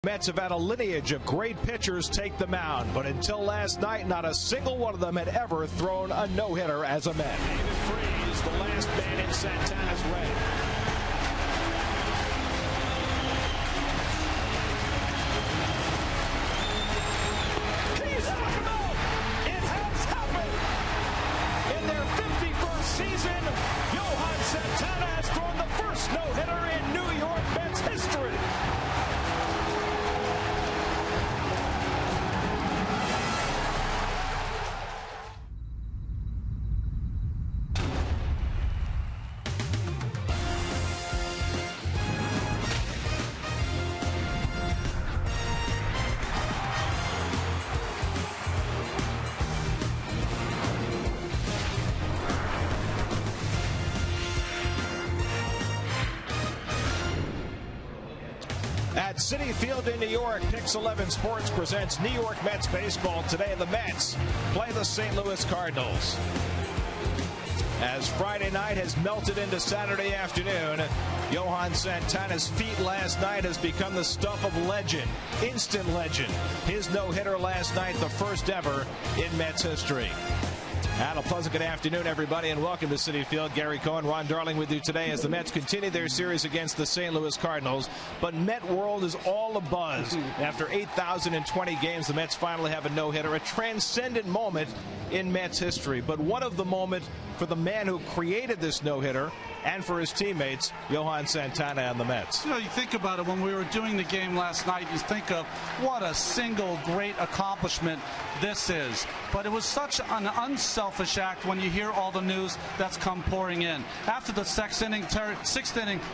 Mets have had a lineage of great pitchers take the mound, but until last night, not a single one of them had ever thrown a no-hitter as a Met. David Freese, the last man in Santana's red. He's out of the mound. It has happened. In their 51st season, Johan Santana has thrown the first no-hitter in New York Mets history. At Citi Field in New York, Pix 11 Sports presents New York Mets baseball. Today, the Mets play the St. Louis Cardinals. As Friday night has melted into Saturday afternoon, Johan Santana's feat last night has become the stuff of legend, instant legend. His no-hitter last night, the first ever in Mets history. And a pleasant good afternoon, everybody, and welcome to Citi Field. Gary Cohen, Ron Darling with you today as the Mets continue their series against the St. Louis Cardinals. But Met World is all abuzz. After 8,020 games, the Mets finally have a no-hitter, a transcendent moment in Mets history. But what of the moment for the man who created this no-hitter and for his teammates, Johan Santana and the Mets? You know, you think about it, when we were doing the game last night, you think of what a single great accomplishment this is. But it was such an unselfish act when you hear all the news that's come pouring in. After the sixth inning,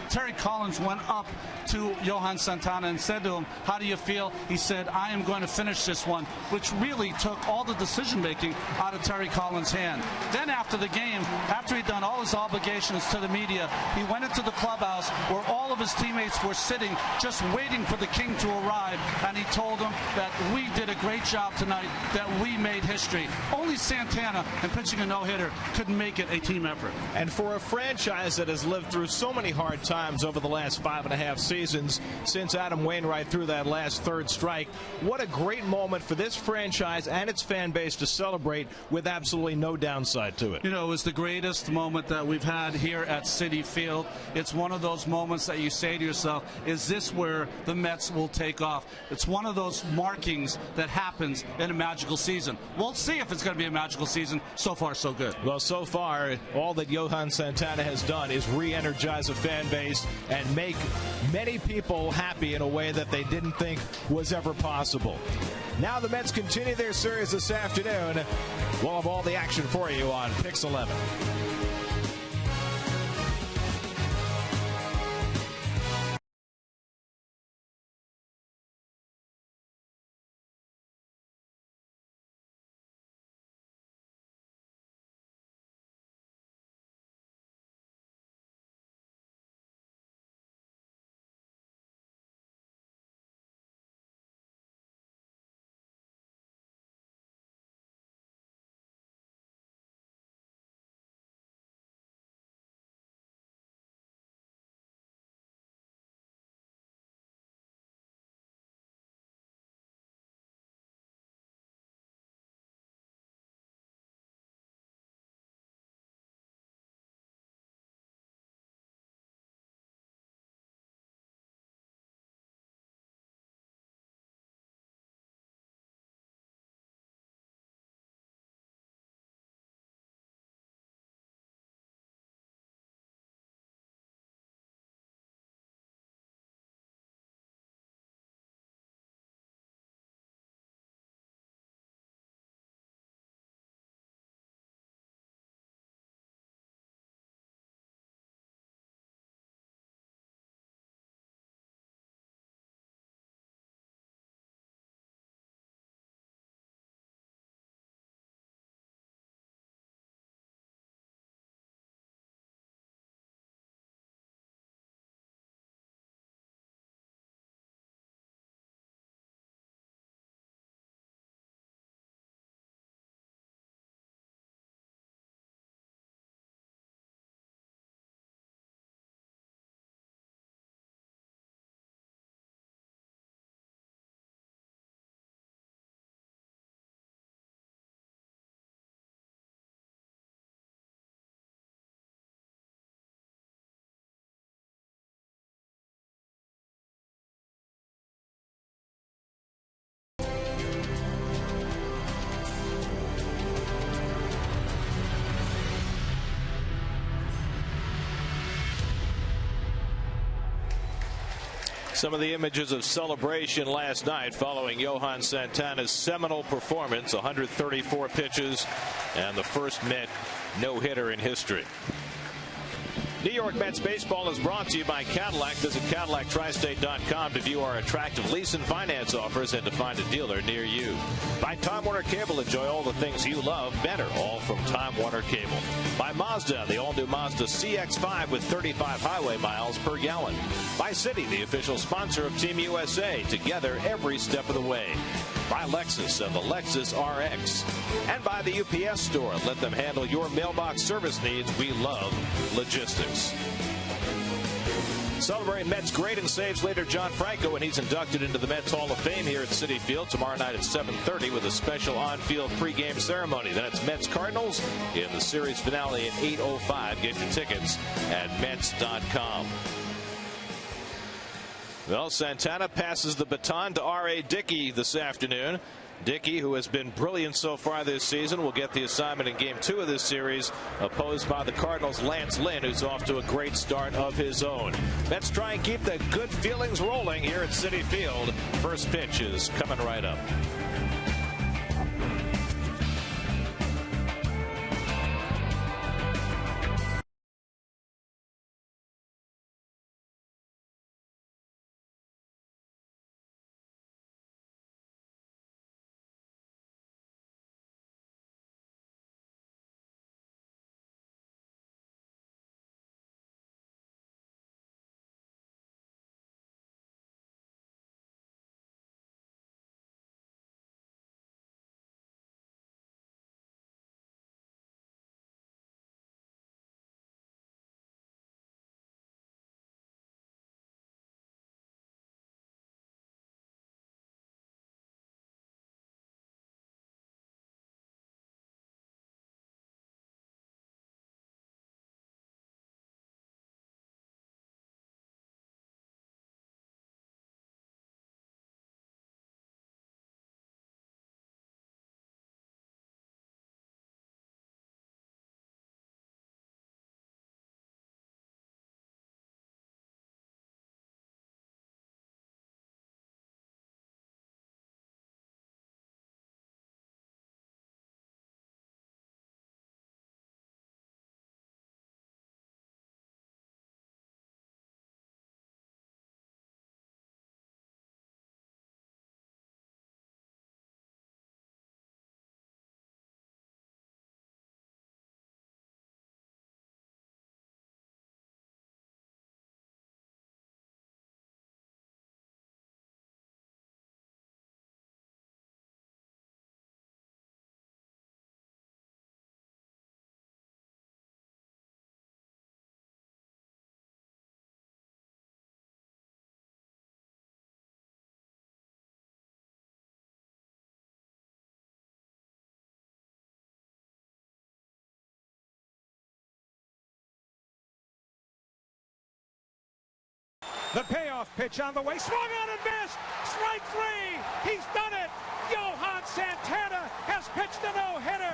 Terry Collins went up to Johan Santana and said to him, "How do you feel?" He said, "I am going to finish this one," which really took all the decision-making out of Terry Collins' hand. Then after the game, after he'd done all his obligations to the media, he went into the clubhouse where all of his teammates were sitting just waiting for the king to arrive, and he told them that we did a great job tonight, that we made history. Only Santana and pitching a no-hitter could make it a team effort. And for a franchise that has lived through so many hard times over the last 5.5 seasons since Adam Wainwright threw that last third strike, what a great moment for this franchise and its fan base to celebrate with absolutely no downside to it. You know, it was the greatest moment that we've had here at Citi Field. It's one of those moments that you say to yourself, is this where the Mets will take off? It's one of those markings that happens in a magical season. We'll see if it's going to be a magical season. So far, so good. Well, so far, all that Johan Santana has done is re-energize a fan base and make many people happy in a way that they didn't think was ever possible. Now the Mets continue their series this afternoon. We'll have all the action for you on Pix 11. Some of the images of celebration last night following Johan Santana's seminal performance, 134 pitches and the first Met no-hitter in history. New York Mets baseball is brought to you by Cadillac. Visit CadillacTristate.com to view our attractive lease and finance offers and to find a dealer near you. By Time Warner Cable, enjoy all the things you love better, all from Time Warner Cable. By Mazda, the all-new Mazda CX-5 with 35 highway miles per gallon. By Citi, the official sponsor of Team USA, together every step of the way. By Lexus and the Lexus RX. And by the UPS Store. Let them handle your mailbox service needs. We love logistics. Celebrating Mets great and saves leader John Franco, and he's inducted into the Mets Hall of Fame here at Citi Field tomorrow night at 7:30 with a special on-field pregame ceremony. Then it's Mets Cardinals in the series finale at 8:05. Get your tickets at Mets.com. Well, Santana passes the baton to R.A. Dickey this afternoon. Dickey, who has been brilliant so far this season, will get the assignment in Game 2 of this series, opposed by the Cardinals' Lance Lynn, who's off to a great start of his own. Let's try and keep the good feelings rolling here at Citi Field. First pitch is coming right up. The payoff pitch on the way, swung on and missed. Strike three. He's done it. Johan Santana has pitched a no-hitter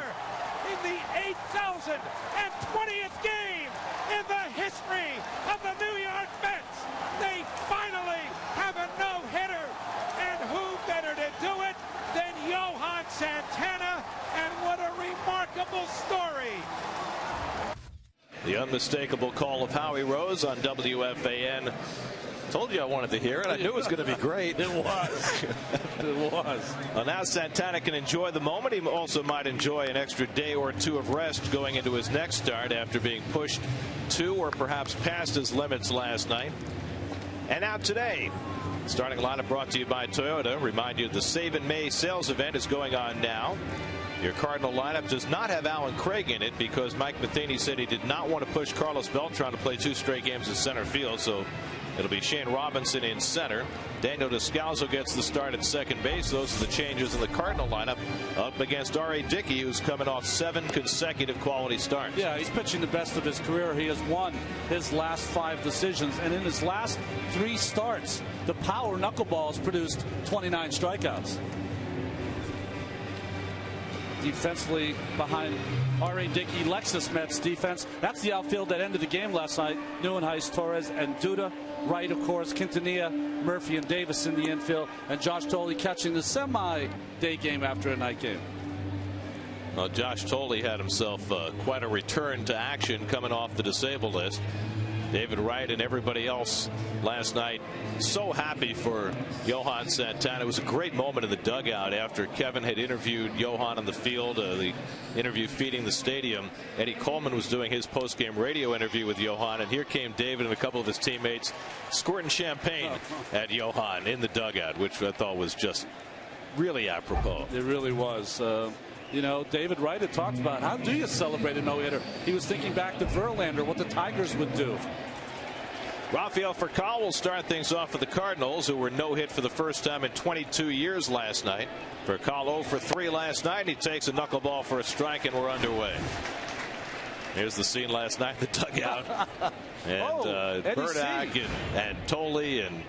in the 8,020th game in the history of the New York Mets. They finally have a no-hitter, and who better to do it than Johan Santana? And what a remarkable story. The unmistakable call of Howie Rose on WFAN. Told you I wanted to hear it. I knew it was going to be great. It was. It was. Well, now Santana can enjoy the moment. He also might enjoy an extra day or two of rest going into his next start after being pushed to or perhaps past his limits last night. And now today, starting lineup brought to you by Toyota. Remind you the Save in May sales event is going on now. Your Cardinal lineup does not have Alan Craig in it because Mike Matheny said he did not want to push Carlos Beltran to play 2 straight games in center field. So it'll be Shane Robinson in center. Daniel Descalso gets the start at second base. Those are the changes in the Cardinal lineup up against R.A. Dickey, who's coming off 7 consecutive quality starts. Yeah, he's pitching the best of his career. He has won his last 5 decisions, and in his last 3 starts, the power knuckleballs produced 29 strikeouts. Defensively behind R.A. Dickey, Lexus Mets defense. That's the outfield that ended the game last night. Neuenhuis, Torres, and Duda. Wright, of course, Quintanilla, Murphy, and Davis in the infield, and Josh Tolley catching the semi-day game after a night game. Well, Josh Tolley had himself quite a return to action coming off the disabled list. David Wright and everybody else last night so happy for Johan Santana. It was a great moment in the dugout after Kevin had interviewed Johan on the field, the interview feeding the stadium. Eddie Coleman was doing his post-game radio interview with Johan, and here came David and a couple of his teammates squirting champagne at Johan in the dugout, which I thought was just really apropos. It really was. You know, David Wright had talked about how do you celebrate a no-hitter. He was thinking back to Verlander, what the Tigers would do. Rafael Furcal will start things off for the Cardinals, who were no-hit for the first time in 22 years last night. Furcal 0 for 3 last night. He takes a knuckleball for a strike, and we're underway. Here's the scene last night in the dugout. And Burdick and Tolley and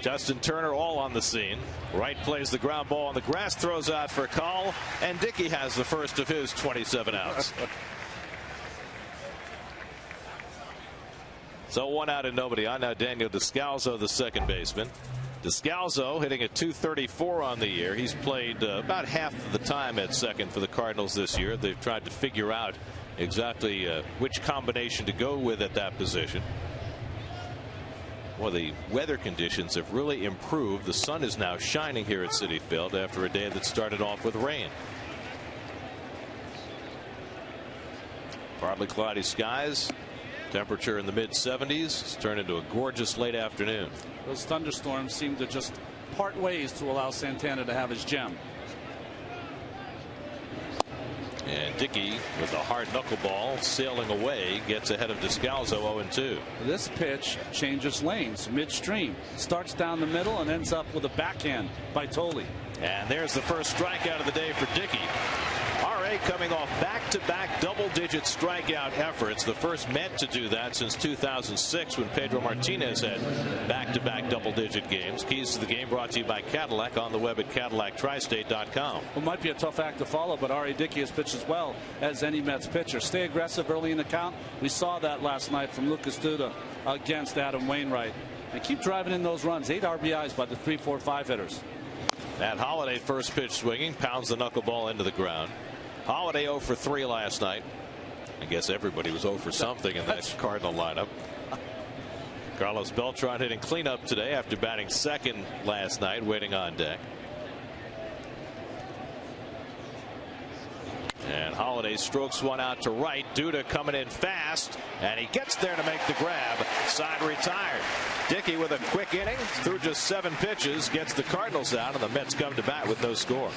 Justin Turner all on the scene. Wright plays the ground ball on the grass, throws out for Call, and Dickey has the first of his 27 outs. So 1 out and nobody on. Now Daniel Descalzo, the second baseman. Descalzo hitting at .234 on the year. He's played about half of the time at second for the Cardinals this year. They've tried to figure out exactly which combination to go with at that position. Well, the weather conditions have really improved. The sun is now shining here at Citi Field after a day that started off with rain. Partly cloudy skies. Temperature in the mid-70s. It's turned into a gorgeous late afternoon. Those thunderstorms seem to just part ways to allow Santana to have his gem. And Dickey with a hard knuckleball sailing away gets ahead of Descalzo 0-2. This pitch changes lanes midstream, starts down the middle and ends up with a backhand by Tolley. And there's the first strikeout of the day for Dickey. R.A. coming off back-to-back double-digit strikeout efforts, the first Met to do that since 2006 when Pedro Martinez had back-to-back double-digit games. Keys to the game brought to you by Cadillac, on the web at CadillacTristate.com. Well, it might be a tough act to follow, but R.A. Dickey has pitched as well as any Mets pitcher. Stay aggressive early in the count. We saw that last night from Lucas Duda against Adam Wainwright. And keep driving in those runs. 8 RBIs by the 3, 4, 5 hitters. Matt Holliday, first pitch swinging, pounds the knuckleball into the ground. Holliday 0 for 3 last night. I guess everybody was 0 for something in that Cardinal lineup. Carlos Beltran hitting cleanup today after batting second last night, waiting on deck. And Holliday strokes one out to right. Duda coming in fast, and he gets there to make the grab. Side retired. Dickey with a quick inning through just 7 pitches gets the Cardinals out, and the Mets come to bat with no score.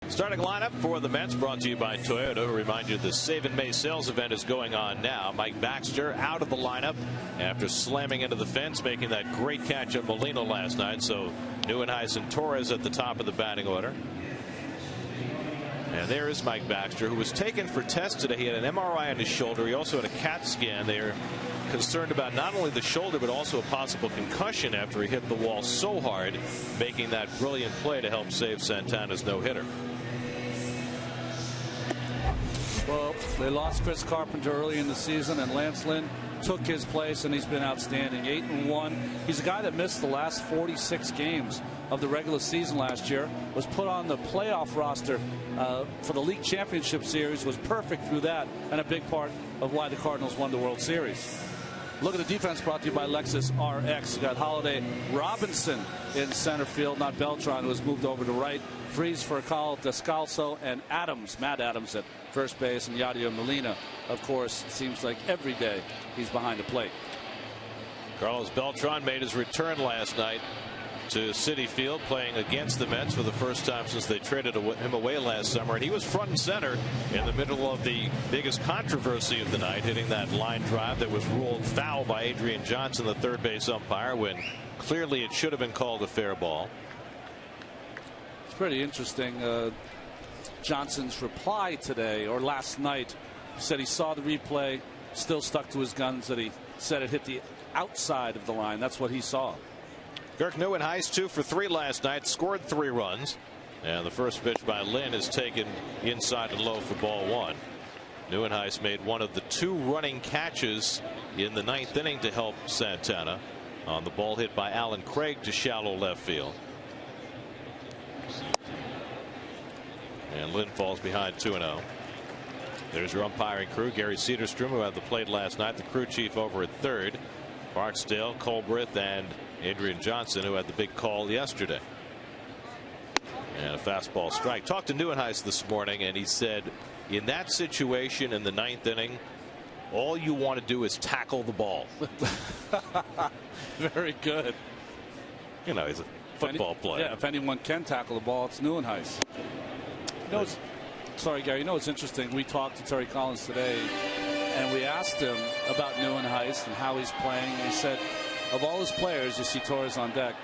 Starting lineup for the Mets brought to you by Toyota. Remind you the Save in May sales event is going on now. Mike Baxter out of the lineup after slamming into the fence, making that great catch at Molina last night. So Neuenhuis and Torres at the top of the batting order. And there is Mike Baxter, who was taken for tests today. He had an MRI on his shoulder. He also had a CAT scan. They are concerned about not only the shoulder, but also a possible concussion after he hit the wall so hard, making that brilliant play to help save Santana's no-hitter. Well, they lost Chris Carpenter early in the season, and Lance Lynn took his place, and he's been outstanding. 8-1. He's a guy that missed the last 46 games of the regular season last year, was put on the playoff roster for the league championship series, was perfect through that, and a big part of why the Cardinals won the World Series. Look at the defense brought to you by Lexus RX. You got Holiday, Robinson in center field, not Beltran, who was moved over to right. Freeze for Cal Descalso, and Adams, Matt Adams at first base, and Yadier Molina, of course, seems like every day he's behind the plate. Carlos Beltran made his return last night to Citi Field, playing against the Mets for the first time since they traded him away last summer, and he was front and center in the middle of the biggest controversy of the night, hitting that line drive that was ruled foul by Adrian Johnson, the third base umpire, when clearly it should have been called a fair ball. It's pretty interesting. Johnson's reply today, or last night, said he saw the replay, still stuck to his guns, that he said it hit the outside of the line. That's what he saw. Kirk Neuenhuis 2 for 3 last night, scored 3 runs, and the first pitch by Lynn is taken inside and low for ball 1. Neuenhuis made one of the 2 running catches in the 9th inning to help Santana on the ball hit by Alan Craig to shallow left field. And Lynn falls behind 2-0. There's your umpiring crew. Gary Cedarstrom, who had the plate last night, the crew chief over at third. Barksdale, Colbrith, and Adrian Johnson, who had the big call yesterday. And a fastball strike. Talked to Neuenhuis this morning, and he said in that situation in the 9th inning, all you want to do is tackle the ball. Very good. You know, he's a football player. Yeah, if anyone can tackle the ball, it's Neuenhuis. You know, sorry, Gary. You know, it's interesting. We talked to Terry Collins today, and we asked him about Neuenhuis and how he's playing. And he said, of all his players, you see Torres on deck,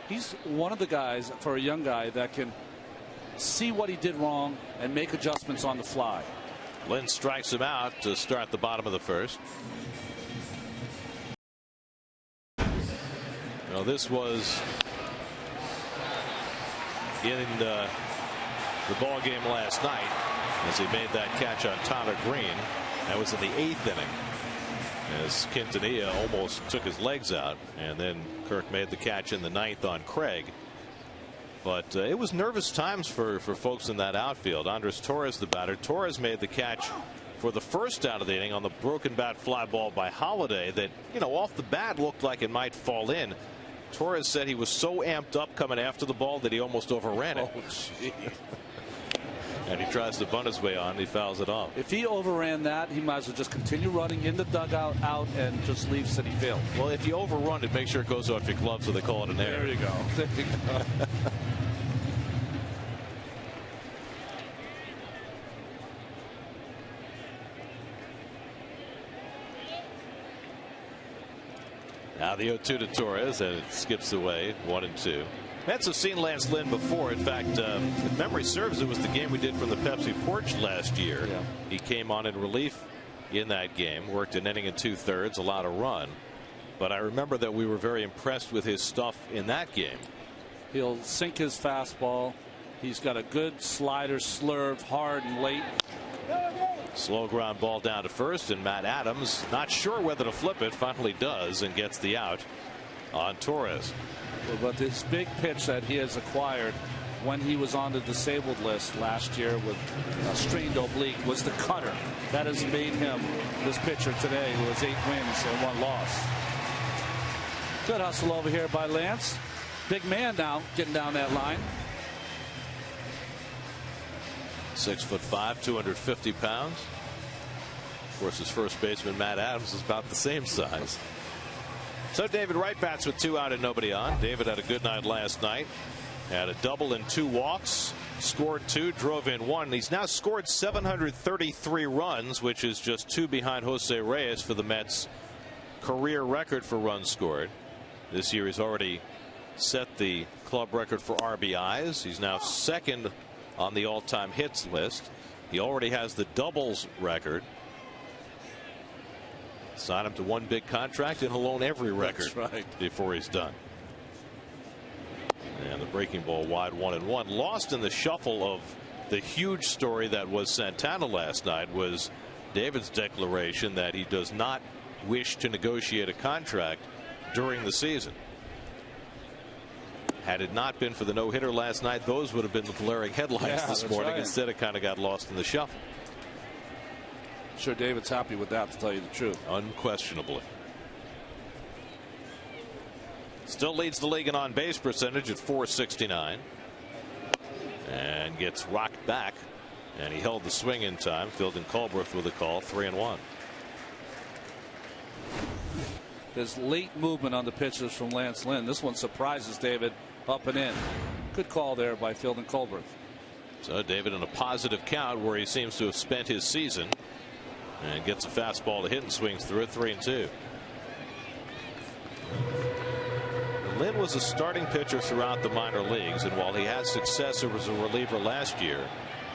he's one of the guys, for a young guy, that can see what he did wrong and make adjustments on the fly. Lynn strikes him out to start the bottom of the first. Well, this was in the ball game last night as he made that catch on Tyler Green. That was in the 8th inning as Quintanilla almost took his legs out, and then Kirk made the catch in the 9th on Craig. But it was nervous times for folks in that outfield. Andres Torres, the batter. Torres made the catch for the first out of the inning on the broken bat fly ball by Holiday that, you know, off the bat looked like it might fall in. Torres said he was so amped up coming after the ball that he almost overran it. Oh, and he tries to bunt his way on. He fouls it off. If he overran that, he might as well just continue running in the dugout out and just leave Citi Field. Well, if you overrun it, make sure it goes off your glove so they call it an error. There you go. There you go. Now the 0-2 to Torres, and it skips away 1-2. Mets have seen Lance Lynn before. In fact, if memory serves, it was the game we did from the Pepsi porch last year. Yeah. He came on in relief in that game, worked an inning and 2/3, allowed a run. But I remember that we were very impressed with his stuff in that game. He'll sink his fastball. He's got a good slider, slurve, hard and late. Slow ground ball down to first, and Matt Adams, not sure whether to flip it, finally does and gets the out on Torres. But this big pitch that he has acquired when he was on the disabled list last year with a strained oblique was the cutter. That has made him this pitcher today, who has 8 wins and 1 loss. Good hustle over here by Lance. Big man now getting down that line. 6'5", 250 pounds. Of course, his first baseman Matt Adams is about the same size. So David Wright bats with 2 out and nobody on. David had a good night last night. Had a double and 2 walks. Scored 2, drove in 1. He's now scored 733 runs, which is just 2 behind Jose Reyes for the Mets' career record for runs scored. This year he's already set the club record for RBIs. He's now second on the all-time hits list. He already has the doubles record. Sign him to one big contract and he'll own every record before he's done. And the breaking ball wide 1-1. Lost in the shuffle of the huge story that was Santana last night was David's declaration that he does not wish to negotiate a contract during the season. Had it not been for the no-hitter last night, those would have been the glaring headlines this morning. Instead, it kind of got lost in the shuffle. Sure, David's happy with that, to tell you the truth. Unquestionably. Still leads the league in on-base percentage at .469. And gets rocked back. And he held the swing in time. Fielding Colbrook with a call, 3-1. There's late movement on the pitches from Lance Lynn. This one surprises David up and in. Good call there by Fielding Colbrook. So David in a positive count where he seems to have spent his season. And gets a fastball to hit and swings through it, 3-2. Lynn was a starting pitcher throughout the minor leagues, and while he had success as a reliever last year,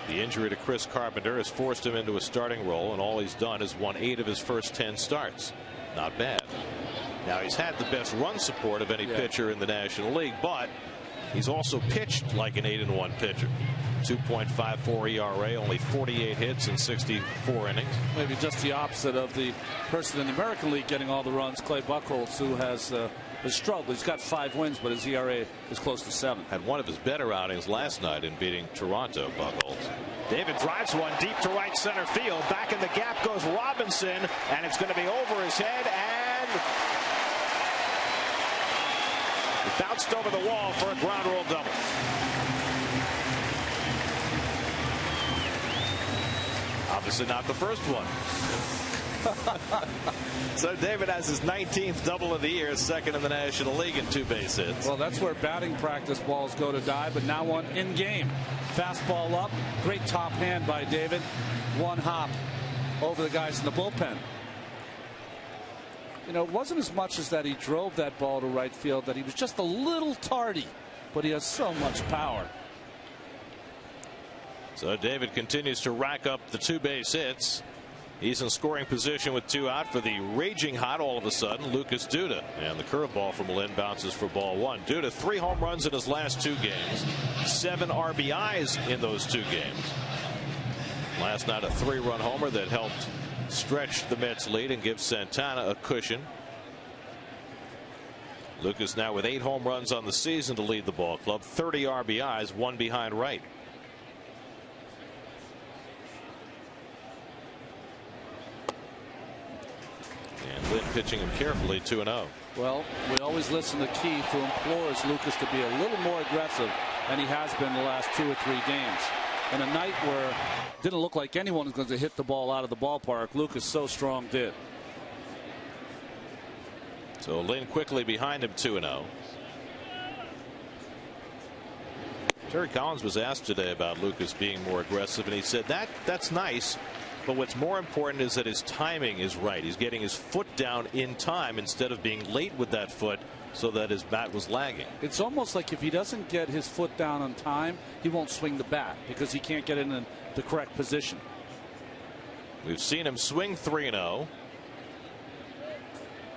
the injury to Chris Carpenter has forced him into a starting role, and all he's done is won 8 of his first 10 starts. Not bad. Now he's had the best run support of any pitcher in the National League, but he's also pitched like an 8-1 pitcher. 2.54 ERA, only 48 hits in 64 innings. Maybe just the opposite of the person in the American League getting all the runs, Clay Buchholz, who has struggled. He's got 5 wins, but his ERA is close to 7. Had one of his better outings last night in beating Toronto, Buchholz. David drives one deep to right center field. Back in the gap goes Robinson, and it's going to be over his head, and it bounced over the wall for a ground rule double. Obviously not the first one. So David has his 19th double of the year, second in the National League in 2 base hits. Well, that's where batting practice balls go to die, but now one in game. Fastball up, great top hand by David. One hop over the guys in the bullpen. You know, it wasn't as much as that he drove that ball to right field, that he was just a little tardy, but he has so much power. So David continues to rack up the 2 base hits. He's in scoring position with 2 out for the raging hot all of a sudden Lucas Duda, and the curveball from Lynn bounces for ball 1. Duda 3 home runs in his last 2 games, 7 RBIs in those 2 games. Last night a 3-run homer that helped stretch the Mets lead and give Santana a cushion. Lucas now with 8 home runs on the season to lead the ball club, 30 RBIs, 1 behind right. And Lynn pitching him carefully, 2-0. Well, we always listen to Keith, who implores Lucas to be a little more aggressive, and he has been the last 2 or 3 games. And a night where it didn't look like anyone was going to hit the ball out of the ballpark, Lucas so strong did. So Lynn quickly behind him, 2-0. Terry Collins was asked today about Lucas being more aggressive, and he said that's nice. But what's more important is that his timing is right. He's getting his foot down in time instead of being late with that foot so that his bat was lagging. It's almost like if he doesn't get his foot down on time, he won't swing the bat because he can't get it in the correct position. We've seen him swing 3-0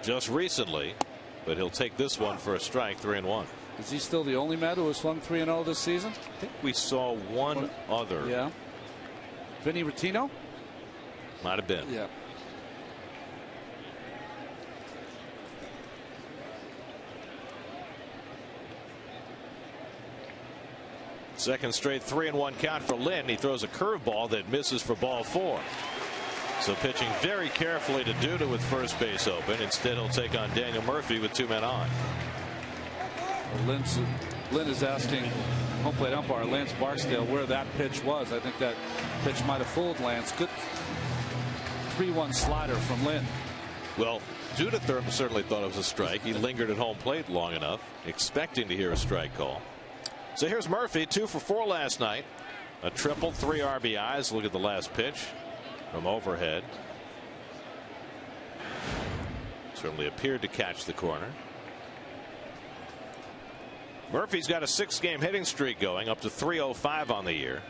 just recently, but he'll take this one for a strike, 3-1. Is he still the only Met who has swung 3-0 this season? I think we saw one other. Yeah. Vinny Rottino? Might have been. Yeah. Second straight 3-1 count for Lynn. He throws a curveball that misses for ball 4. So pitching very carefully to Duda with first base open. Instead, he'll take on Daniel Murphy with 2 men on. Well, Lynn is asking home plate umpire Lance Barksdale where that pitch was. I think that pitch might have fooled Lance. Good 3-1 slider from Lynn. Well, Duda certainly thought it was a strike. He lingered at home plate long enough, expecting to hear a strike call. So here's Murphy, 2 for 4 last night. A triple, 3 RBIs. Look at the last pitch from overhead. Certainly appeared to catch the corner. Murphy's got a 6-game hitting streak going, up to 305 on the year.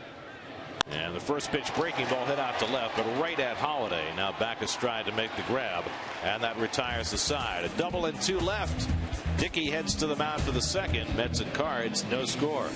And the first pitch breaking ball hit out to left, but right at Holiday. Now back astride to make the grab, and that retires the side. A double and 2 left. Dickey heads to the mound for the second. Mets and Cards, no score.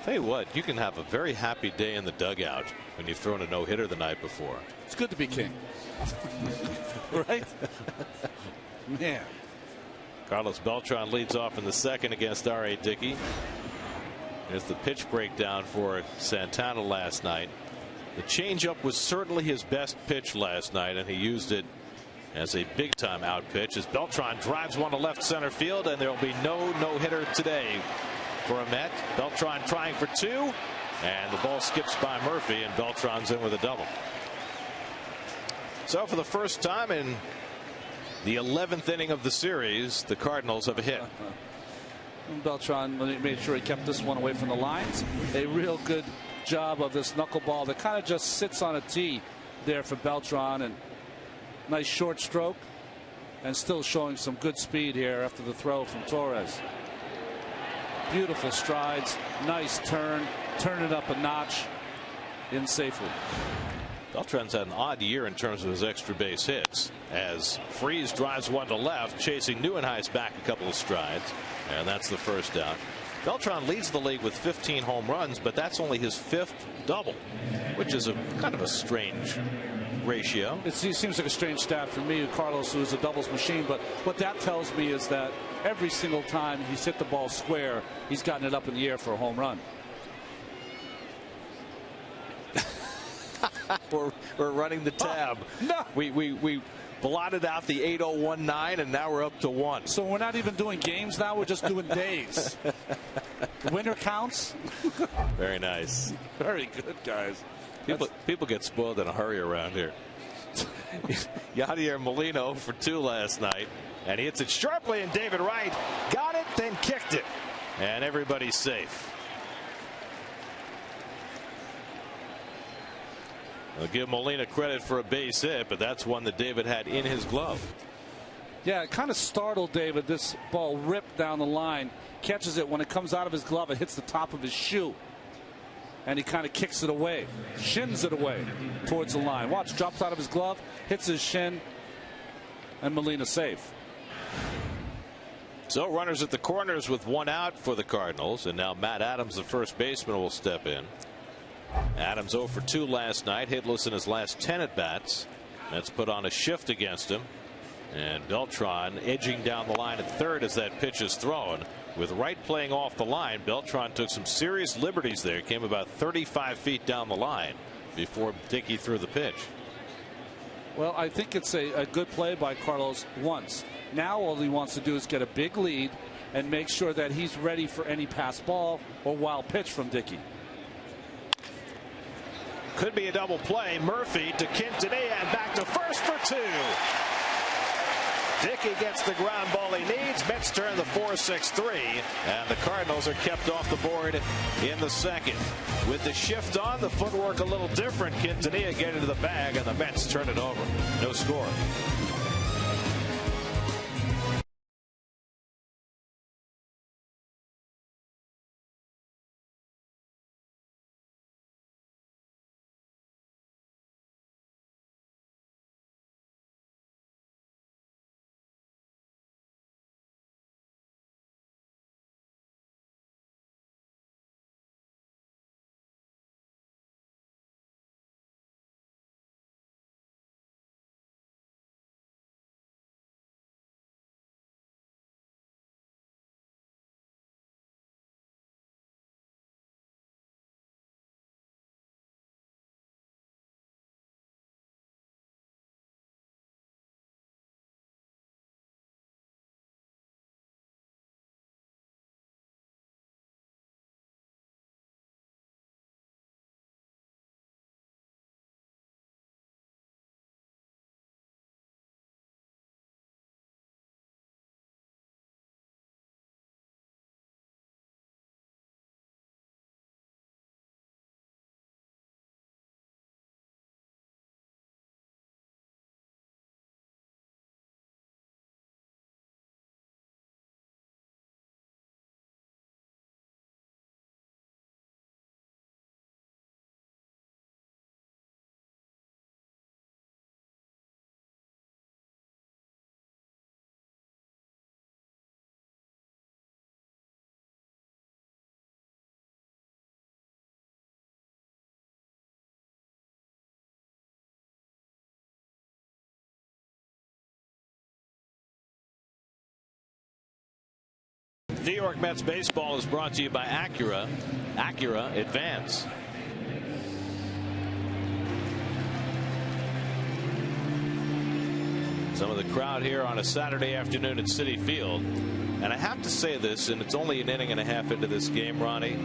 Tell you what, you can have a very happy day in the dugout when you've thrown a no-hitter the night before. It's good to be king. Right? Man. Carlos Beltran leads off in the second against R.A. Dickey. There's the pitch breakdown for Santana last night. The changeup was certainly his best pitch last night, and he used it as a big-time out pitch as Beltran drives one to left center field, and there will be no no-hitter today for a Met. Beltran trying for 2, and the ball skips by Murphy, and Beltran's in with a double. So for the first time in the 11th inning of the series, the Cardinals have a hit. Beltran made sure he kept this one away from the lines. A real good job of this knuckleball that kind of just sits on a tee there for Beltran, and nice short stroke, and still showing some good speed here after the throw from Torres. Beautiful strides, nice turn it up a notch in safely. Beltran's had an odd year in terms of his extra base hits, as Freese drives one to left, chasing Neuenhuis back a couple of strides, and that's the first out. Beltran leads the league with 15 home runs, but that's only his 5th double, which is a kind of a strange ratio. It seems like a strange stat for me, Carlos, who is a doubles machine, but what that tells me is that every single time he's hit the ball square, he's gotten it up in the air for a home run. We're running the tab. Oh, no. We blotted out the 8019, and now we're up to 1. So we're not even doing games now, we're just doing days. The winner counts. Very nice. Very good, guys. People get spoiled in a hurry around here. Yadier Molina for 2 last night, and he hits it sharply, and David Wright got it, then kicked it, and everybody's safe. I'll give Molina credit for a base hit, but that's one that David had in his glove. Yeah, it kind of startled David. This ball ripped down the line, catches it when it comes out of his glove, it hits the top of his shoe, and he kind of kicks it away, shins it away towards the line. Watch, drops out of his glove, hits his shin, and Molina safe. So runners at the corners with 1 out for the Cardinals, and now Matt Adams, the first baseman, will step in. Adams 0 for 2 last night, hitless in his last 10 at bats. That's put on a shift against him, and Beltran edging down the line at third as that pitch is thrown. With Wright playing off the line, Beltran took some serious liberties there, came about 35 feet down the line, before Dickey threw the pitch. Well, I think it's a good play by Carlos once. Now all he wants to do is get a big lead and make sure that he's ready for any pass ball or wild pitch from Dickey. Could be a double play. Murphy to Quintanilla and back to first for 2. Dickey gets the ground ball he needs. Mets turn the 4-6-3, and the Cardinals are kept off the board in the second. With the shift on, the footwork a little different. Quintanilla getting to the bag, and the Mets turn it over. No score. New York Mets baseball is brought to you by Acura. Acura Advance. Some of the crowd here on a Saturday afternoon at Citi Field. And I have to say this, and it's only an inning and a half into this game, Ronnie,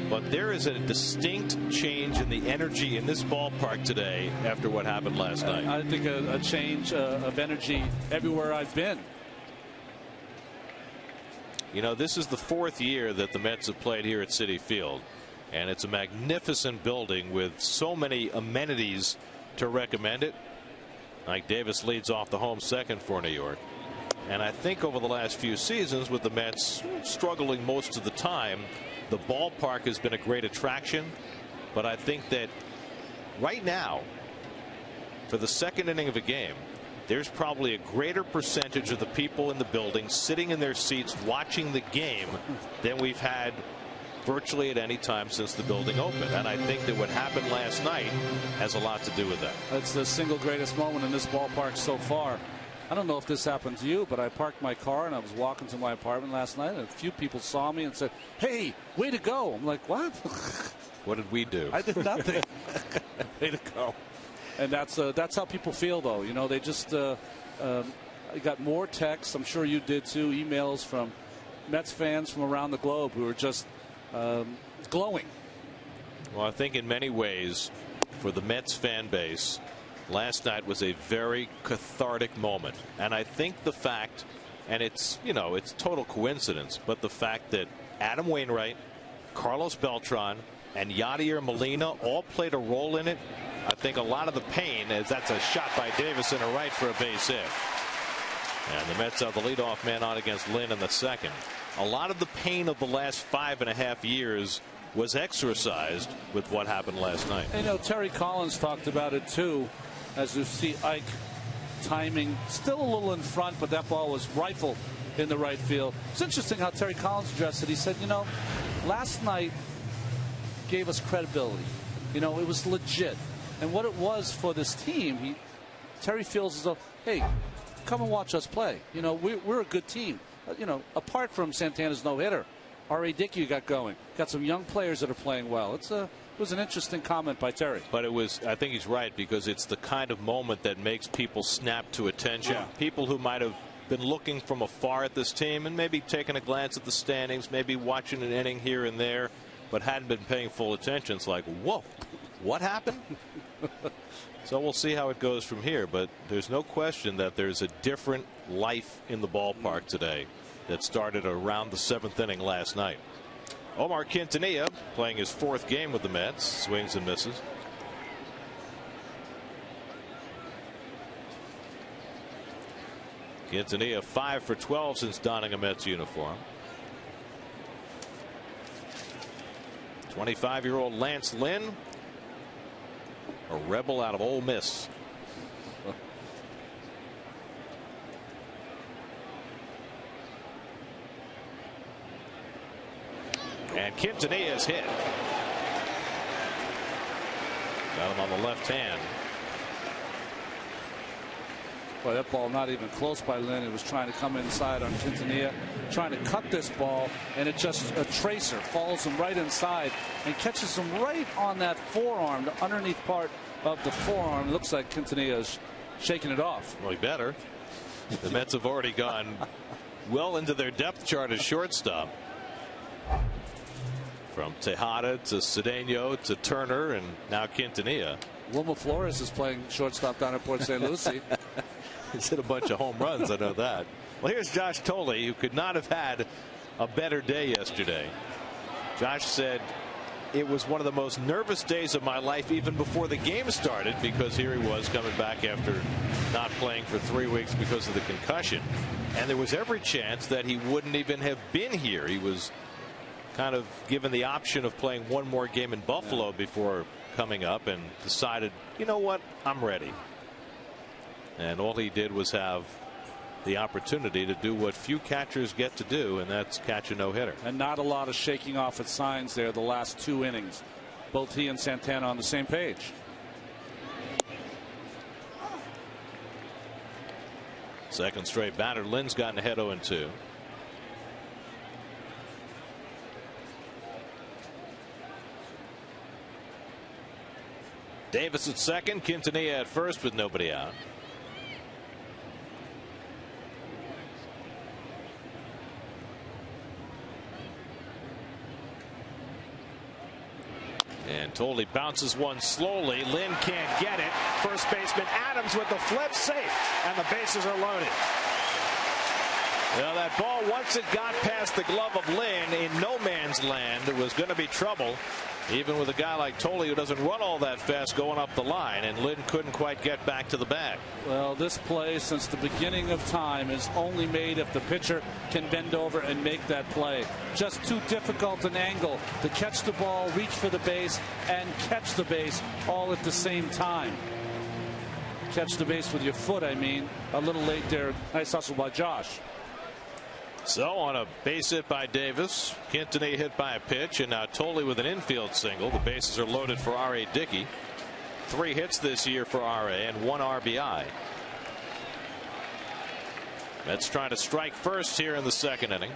but there is a distinct change in the energy in this ballpark today after what happened last night. I think a change of energy everywhere I've been. You know, this is the 4th year that the Mets have played here at Citi Field, and it's a magnificent building with so many amenities to recommend it. Mike Davis leads off the home second for New York. And I think over the last few seasons, with the Mets struggling most of the time, the ballpark has been a great attraction. But I think that right now, for the second inning of a game, there's probably a greater percentage of the people in the building sitting in their seats watching the game than we've had virtually at any time since the building opened. And I think that what happened last night has a lot to do with that. That's the single greatest moment in this ballpark so far. I don't know if this happened to you, but I parked my car and I was walking to my apartment last night, and a few people saw me and said, "Hey, way to go." I'm like, "What?" What did we do? I did nothing. Way to go. And that's how people feel, though. You know, they just got more texts. I'm sure you did too. Emails from Mets fans from around the globe who are just glowing. Well, I think in many ways, for the Mets fan base, last night was a very cathartic moment. And I think the fact, and it's, you know, it's total coincidence, but the fact that Adam Wainwright, Carlos Beltran, and Yadier Molina all played a role in it. I think a lot of the pain, as that's a shot by Davis in a right for a base hit. And the Mets have the leadoff man on against Lynn in the second. A lot of the pain of the last 5.5 years was exorcised with what happened last night. You know, Terry Collins talked about it too, as you see Ike timing still a little in front, but that ball was rifled in the right field. It's interesting how Terry Collins addressed it. He said, you know, last night gave us credibility. You know, it was legit. And what it was for this team, Terry feels as though, hey, come and watch us play. You know, we're a good team. You know, apart from Santana's no-hitter, R.A. Dickey got going. Got some young players that are playing well. It was an interesting comment by Terry. But it was, I think he's right, because it's the kind of moment that makes people snap to attention. Yeah. People who might have been looking from afar at this team and maybe taking a glance at the standings, maybe watching an inning here and there, but hadn't been paying full attention. It's like, whoa, what happened? So we'll see how it goes from here. But there's no question that there's a different life in the ballpark today that started around the 7th inning last night. Omar Quintanilla playing his 4th game with the Mets. Swings and misses. Quintanilla 5 for 12 since donning a Mets uniform. 25-year-old Lance Lynn, a rebel out of Ole Miss. And Quintanilla is hit. Got him on the left hand. Boy, that ball not even close by Lynn. It was trying to come inside on Quintanilla, trying to cut this ball, and it just a tracer follows him right inside and catches him right on that forearm, the underneath part of the forearm. It looks like Quintanilla is shaking it off. Well, he better. The Mets have already gone well into their depth chart as shortstop. From Tejada to Cedeno to Turner and now Quintanilla. Wilma Flores is playing shortstop down at Port St. Lucie. He's hit a bunch of home runs. I know that. Well, here's Josh Thole, who could not have had a better day yesterday. Josh said it was one of the most nervous days of my life even before the game started, because here he was coming back after not playing for 3 weeks because of the concussion. And there was every chance that he wouldn't even have been here. He was kind of given the option of playing one more game in Buffalo before coming up, and decided, you know what, I'm ready. And all he did was have the opportunity to do what few catchers get to do, and that's catch a no-hitter. And not a lot of shaking off at signs there the last 2 innings. Both he and Santana on the same page. Second straight batter. Lynn's gotten ahead 0-2. Davis at second, Quintanilla at first with nobody out. And Thole bounces one slowly. Lynn can't get it. First baseman Adams with the flip, safe, and the bases are loaded. Well, that ball, once it got past the glove of Lynn in no man's land, it was going to be trouble, even with a guy like Thole who doesn't run all that fast going up the line, and Lynn couldn't quite get back to the bag. Well, this play since the beginning of time is only made if the pitcher can bend over and make that play. Just too difficult an angle to catch the ball, reach for the base, and catch the base all at the same time. Catch the base with your foot, I mean. A little late there. Nice hustle by Josh. So on a base hit by Davis, Quintanilla hit by a pitch, and now Thole with an infield single. The bases are loaded for R.A. Dickey. 3 hits this year for R.A. and 1 RBI. Mets trying to strike first here in the 2nd inning.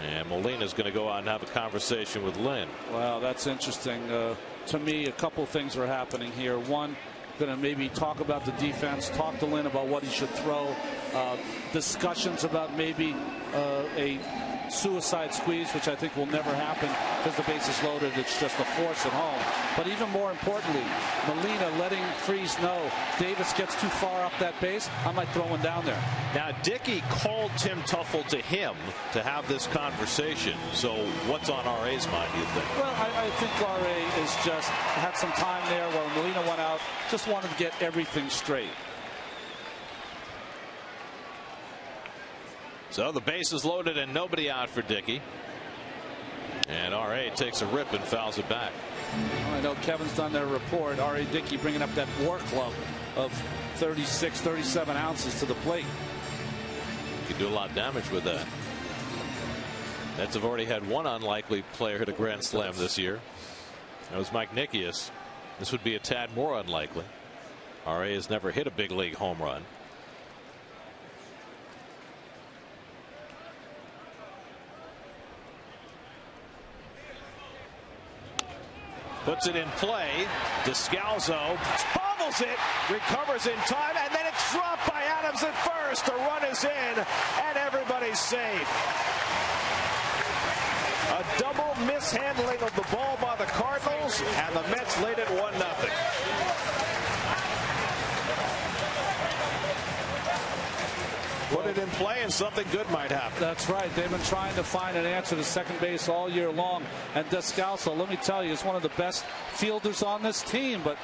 And Molina's going to go out and have a conversation with Lynn. Wow, that's interesting. To me, a couple things are happening here. One, going to maybe talk about the defense, talk to Lynn about what he should throw, discussions about maybe a suicide squeeze, which I think will never happen because the base is loaded. It's just a force at home. But even more importantly, Molina letting Freese know Davis gets too far up that base, I might throw one down there. Now, Dickey called Tim Tuffle to him to have this conversation. So what's on R.A.'s mind, do you think? Well, I think R.A. is just had some time there while Molina went out, just wanted to get everything straight. So the base is loaded and nobody out for Dickey. And R.A. takes a rip and fouls it back. I know Kevin's done their report. R.A. Dickey bringing up that war club of 36, 37 ounces to the plate. Could do a lot of damage with that. Mets have already had one unlikely player hit a grand slam this year. That was Mike Nickias. This would be a tad more unlikely. R.A. has never hit a big league home run. Puts it in play. Descalzo bobbles it, recovers in time, and then it's dropped by Adams at first. The run is in, and everybody's safe. A double mishandling of the ball by the Cardinals, and the Mets lead it 1-0. Put it in play and something good might happen. That's right. They've been trying to find an answer to second base all year long. And Descalzo, let me tell you, is one of the best fielders on this team, but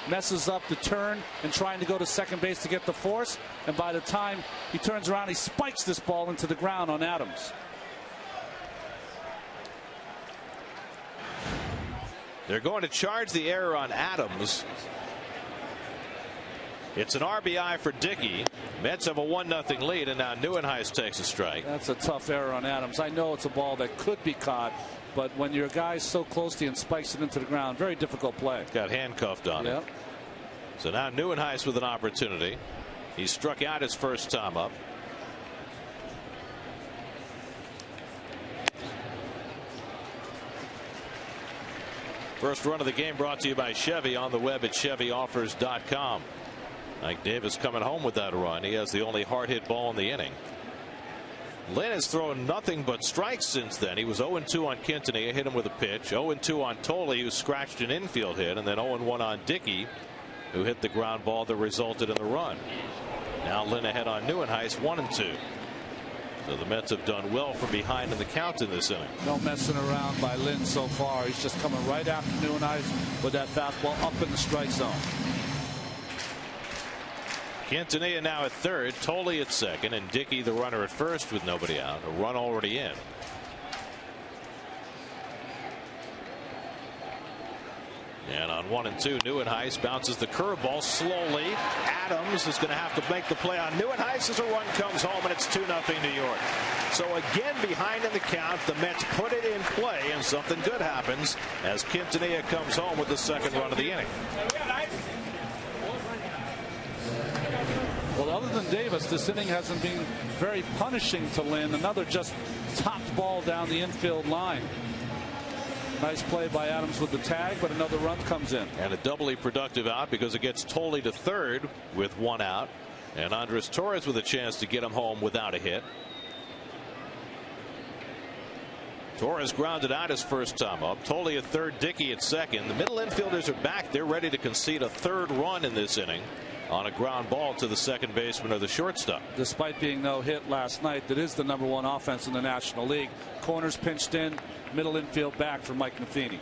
messes up the turn and trying to go to second base to get the force. And by the time he turns around, he spikes this ball into the ground on Adams. They're going to charge the error on Adams. It's an RBI for Dickey. Mets have a 1-0 lead, and now Neuenhuis takes a strike. That's a tough error on Adams. I know it's a ball that could be caught, but when your guy's so close to you and spikes it into the ground, very difficult play. Got handcuffed on it. So now Neuenhuis with an opportunity. He struck out his first time up. First run of the game brought to you by Chevy, on the web at ChevyOffers.com. Mike Davis coming home with that run. He has the only hard hit ball in the inning. Lynn has thrown nothing but strikes since then. He was 0-2 on Quintanilla, hit him with a pitch. 0-2 on Tolle, who scratched an infield hit, and then 0-1 on Dickey, who hit the ground ball that resulted in the run. Now Lynn ahead on Neuenhuis, 1-2. So the Mets have done well from behind in the count in this inning. No messing around by Lynn so far. He's just coming right after Neuenhuis with that fastball up in the strike zone. Quintanilla now at third, Tolle at second, and Dickey the runner at first with nobody out. A run already in. And on 1-2, Neuenhuis bounces the curveball slowly. Adams is going to have to make the play on Neuenhuis as a run comes home, and it's 2-0 New York. So again behind in the count, the Mets put it in play, and something good happens as Quintanilla comes home with the second run of the inning. Well, other than Davis, this inning hasn't been very punishing to Lynn. Another just topped ball down the infield line. Nice play by Adams with the tag, but another run comes in. And a doubly productive out because it gets Tolle to third with one out. And Andres Torres with a chance to get him home without a hit. Torres grounded out his first time up. Tolle at third, Dickey at second. The middle infielders are back. They're ready to concede a third run in this inning on a ground ball to the second baseman or the shortstop. Despite being no hit last night, that is the #1 offense in the National League. Corners pinched in, middle infield back for Mike Matheny.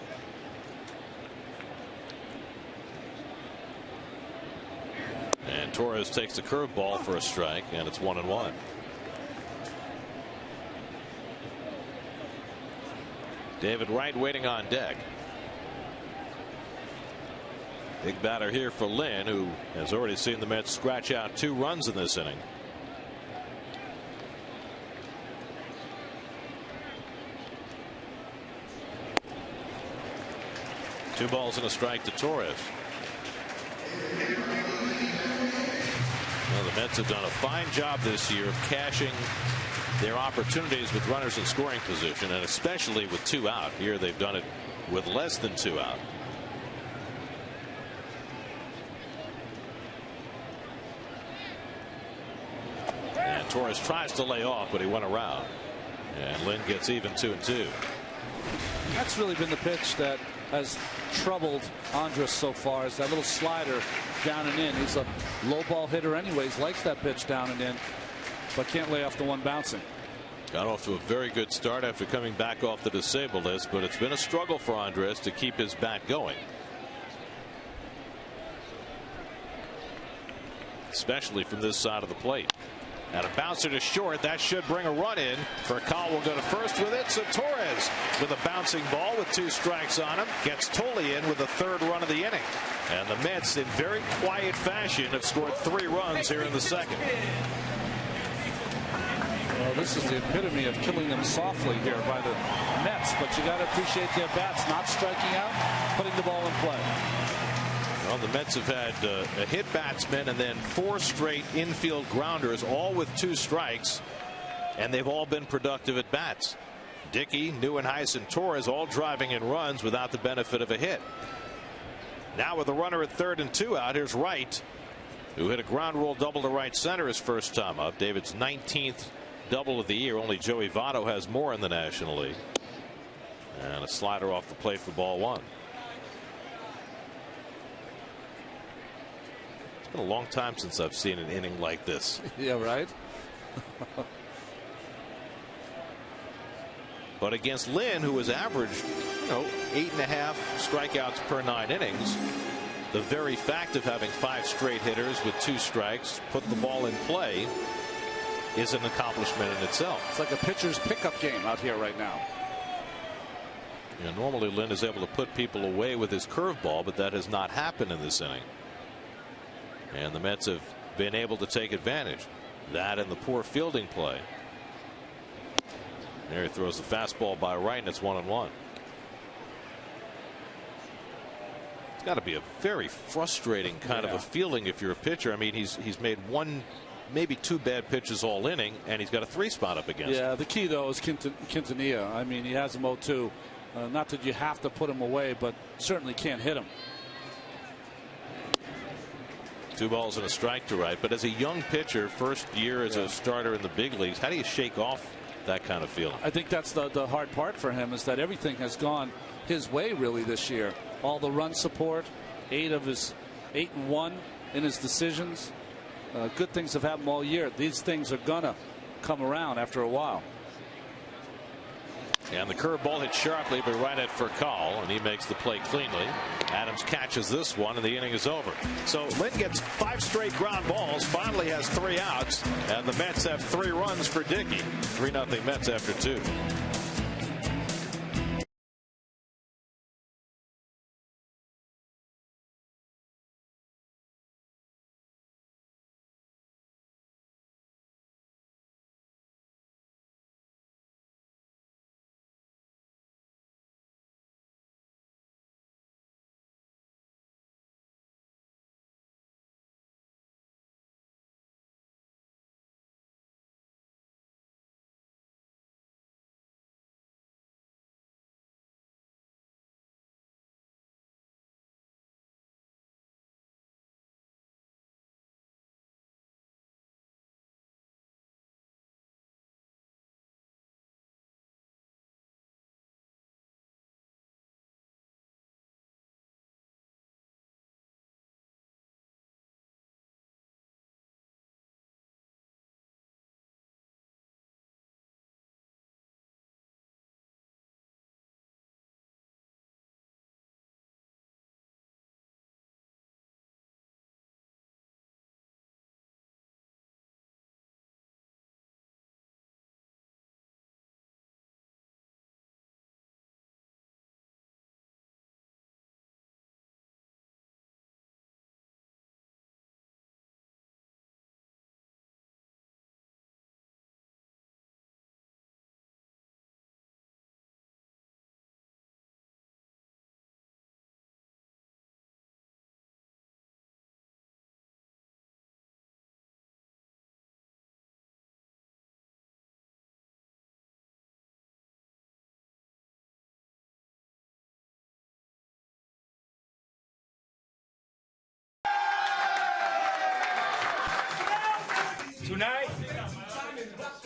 And Torres takes the curveball for a strike, and it's 1-1. David Wright waiting on deck. Big batter here for Lynn, who has already seen the Mets scratch out 2 runs in this inning. Two balls and a strike to Torres. Well, the Mets have done a fine job this year of cashing their opportunities with runners in scoring position, and especially with 2 out. Here they've done it with less than 2 out. And Torres tries to lay off, but he went around. And Lynn gets even 2-2. That's really been the pitch that has troubled Andres so far, is that little slider down and in. He's a low ball hitter anyways, likes that pitch down and in, but can't lay off the one bouncing. Got off to a very good start after coming back off the disabled list, but it's been a struggle for Andres to keep his bat going, especially from this side of the plate. And a bouncer to short. That should bring a run in. Furcal will go to first with it. So Torres with a bouncing ball with 2 strikes on him. Gets Tolle in with the 3rd run of the inning. And the Mets, in very quiet fashion, have scored 3 runs here in the second. Well, this is the epitome of killing them softly here by the Mets. But you got to appreciate their bats not striking out, putting the ball in play. Well, the Mets have had a hit batsman and then 4 straight infield grounders, all with 2 strikes, and they've all been productive at bats. Dickey, Neuenhuis, and Torres all driving in runs without the benefit of a hit. Now with a runner at 3rd and 2 out, here's Wright, who hit a ground rule double to right center his first time up. David's 19th double of the year. Only Joey Votto has more in the National League. And a slider off the plate for ball 1. It's been a long time since I've seen an inning like this. Yeah, right. But against Lynn, who has averaged, 8.5 strikeouts per 9 innings, the very fact of having 5 straight hitters with 2 strikes, put the ball in play, is an accomplishment in itself. It's like a pitcher's pickup game out here right now. Normally Lynn is able to put people away with his curveball, but that has not happened in this inning. And the Mets have been able to take advantage. That and the poor fielding play. There he throws the fastball by Wright, and it's 1-1. It's got to be a very frustrating kind of a feeling if you're a pitcher. I mean, he's made 1, maybe 2 bad pitches all inning, and he's got a 3 spot up against him. Yeah, the key though is Quintanilla. I mean, he has him 0-2. Not that you have to put him away, but certainly can't hit him. 2 balls and a strike to Wright. But as a young pitcher, first year as a starter in the big leagues, how do you shake off that kind of feeling? I think that's the hard part for him, is that everything has gone his way really this year. All the run support, 8 of his 8 and 1 in his decisions. Good things have happened all year. These things are gonna come around after a while. And the curveball hit sharply, but right at Furcal, and he makes the play cleanly. Adams catches this one, and the inning is over. So Lynn gets 5 straight ground balls, finally has 3 outs, and the Mets have 3 runs for Dickey. 3-0 Mets after 2.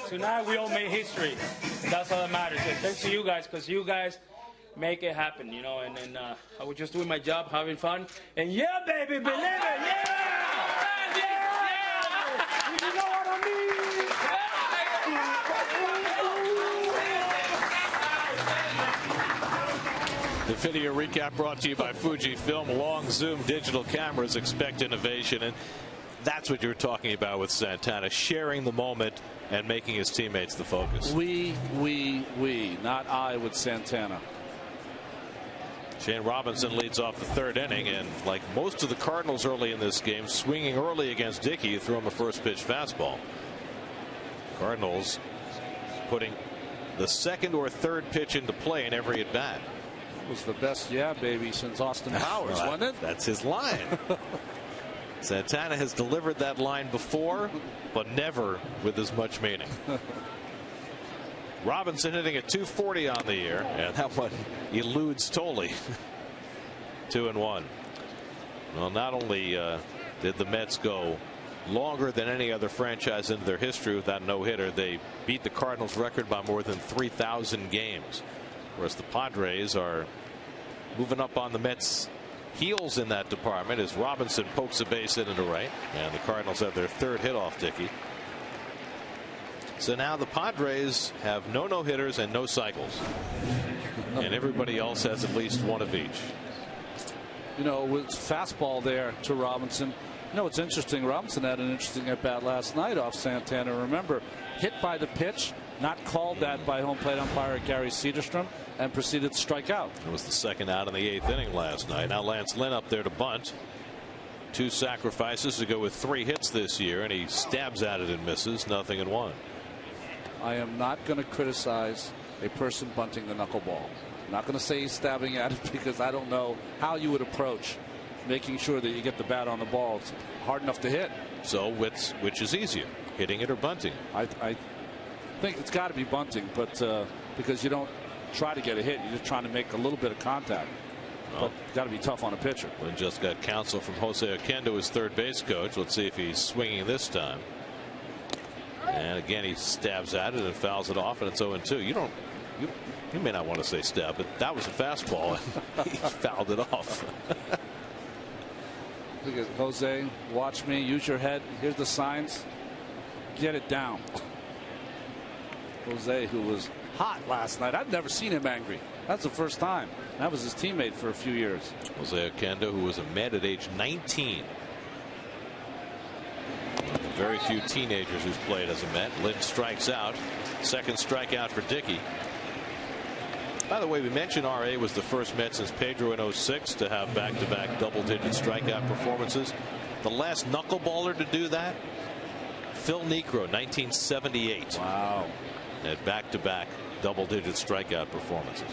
Tonight we all made history. That's all that matters. And thanks to you guys, because you guys make it happen, and I was just doing my job, having fun. And yeah, baby, believe it, yeah! Yeah! You know what I mean? The video recap brought to you by Fujifilm. Long zoom digital cameras, expect innovation. And that's what you're talking about with Santana, sharing the moment and making his teammates the focus. We, not I with Santana. Shane Robinson leads off the 3rd inning, and like most of the Cardinals early in this game, swinging early against Dickey, threw him a first pitch fastball. Cardinals putting the 2nd or 3rd pitch into play in every at bat. It was the best baby since Austin Powers, wasn't it? That's his line. Santana has delivered that line before, but never with as much meaning. Robinson hitting at 240 on the year, and that one eludes Tolley. 2-1. Well, not only did the Mets go longer than any other franchise in their history with that no-hitter, they beat the Cardinals record by more than 3,000 games. Whereas the Padres are moving up on the Mets' heels in that department as Robinson pokes a base hit into right, and the Cardinals have their third hit off Dickey. So now the Padres have no hitters and no cycles, and everybody else has at least one of each. You know, with fastball there to Robinson. You know, it's interesting. Robinson had an interesting at bat last night off Santana. Remember, hit by the pitch, not called that by home plate umpire Gary Cederstrom, and proceeded to strike out. It was the second out in the 8th inning last night. Now Lance Lynn up there to bunt. 2 sacrifices to go with 3 hits this year, and he stabs at it and misses. 0-1. I am not going to criticize a person bunting the knuckleball. I'm not going to say he's stabbing at it because I don't know how you would approach making sure that you get the bat on the ball. It's hard enough to hit. So which is easier, hitting it or bunting? I think it's got to be bunting, but because you don't try to get a hit, you're just trying to make a little bit of contact. But got to be tough on a pitcher. Lynn just got counsel from Jose Oquendo, his third base coach. Let's see if he's swinging this time. And again, he stabs at it and fouls it off, and it's 0-2. You may not want to say stab, but that was a fastball, and he fouled it off. Look at Jose. Watch me. Use your head. Here's the signs. Get it down. Jose, who was hot last night. I've never seen him angry. That's the first time. That was his teammate for a few years. Jose Oquendo, who was a Met at age 19. Very few teenagers who's played as a Met. Lynn strikes out. Second strikeout for Dickey. By the way, we mentioned R.A. was the first Met since Pedro in 06 to have back-to-back double-digit strikeout performances. The last knuckleballer to do that, Phil Niekro, 1978. Wow. Had back-to-back double-digit strikeout performances.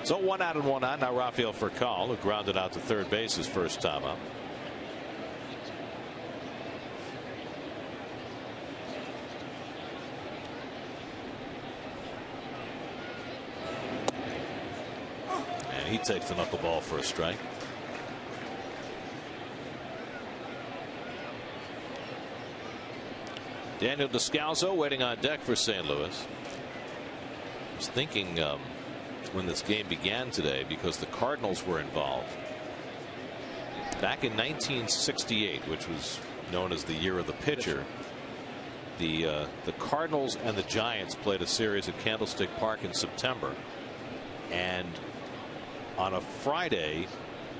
So 1 out and 1 out. Now Rafael Furcal, who grounded out to third base his first time up. He takes the knuckleball for a strike. Daniel Descalso waiting on deck for St. Louis. I was thinking when this game began today, because the Cardinals were involved. Back in 1968, which was known as the year of the pitcher, the Cardinals and the Giants played a series at Candlestick Park in September. And on a Friday,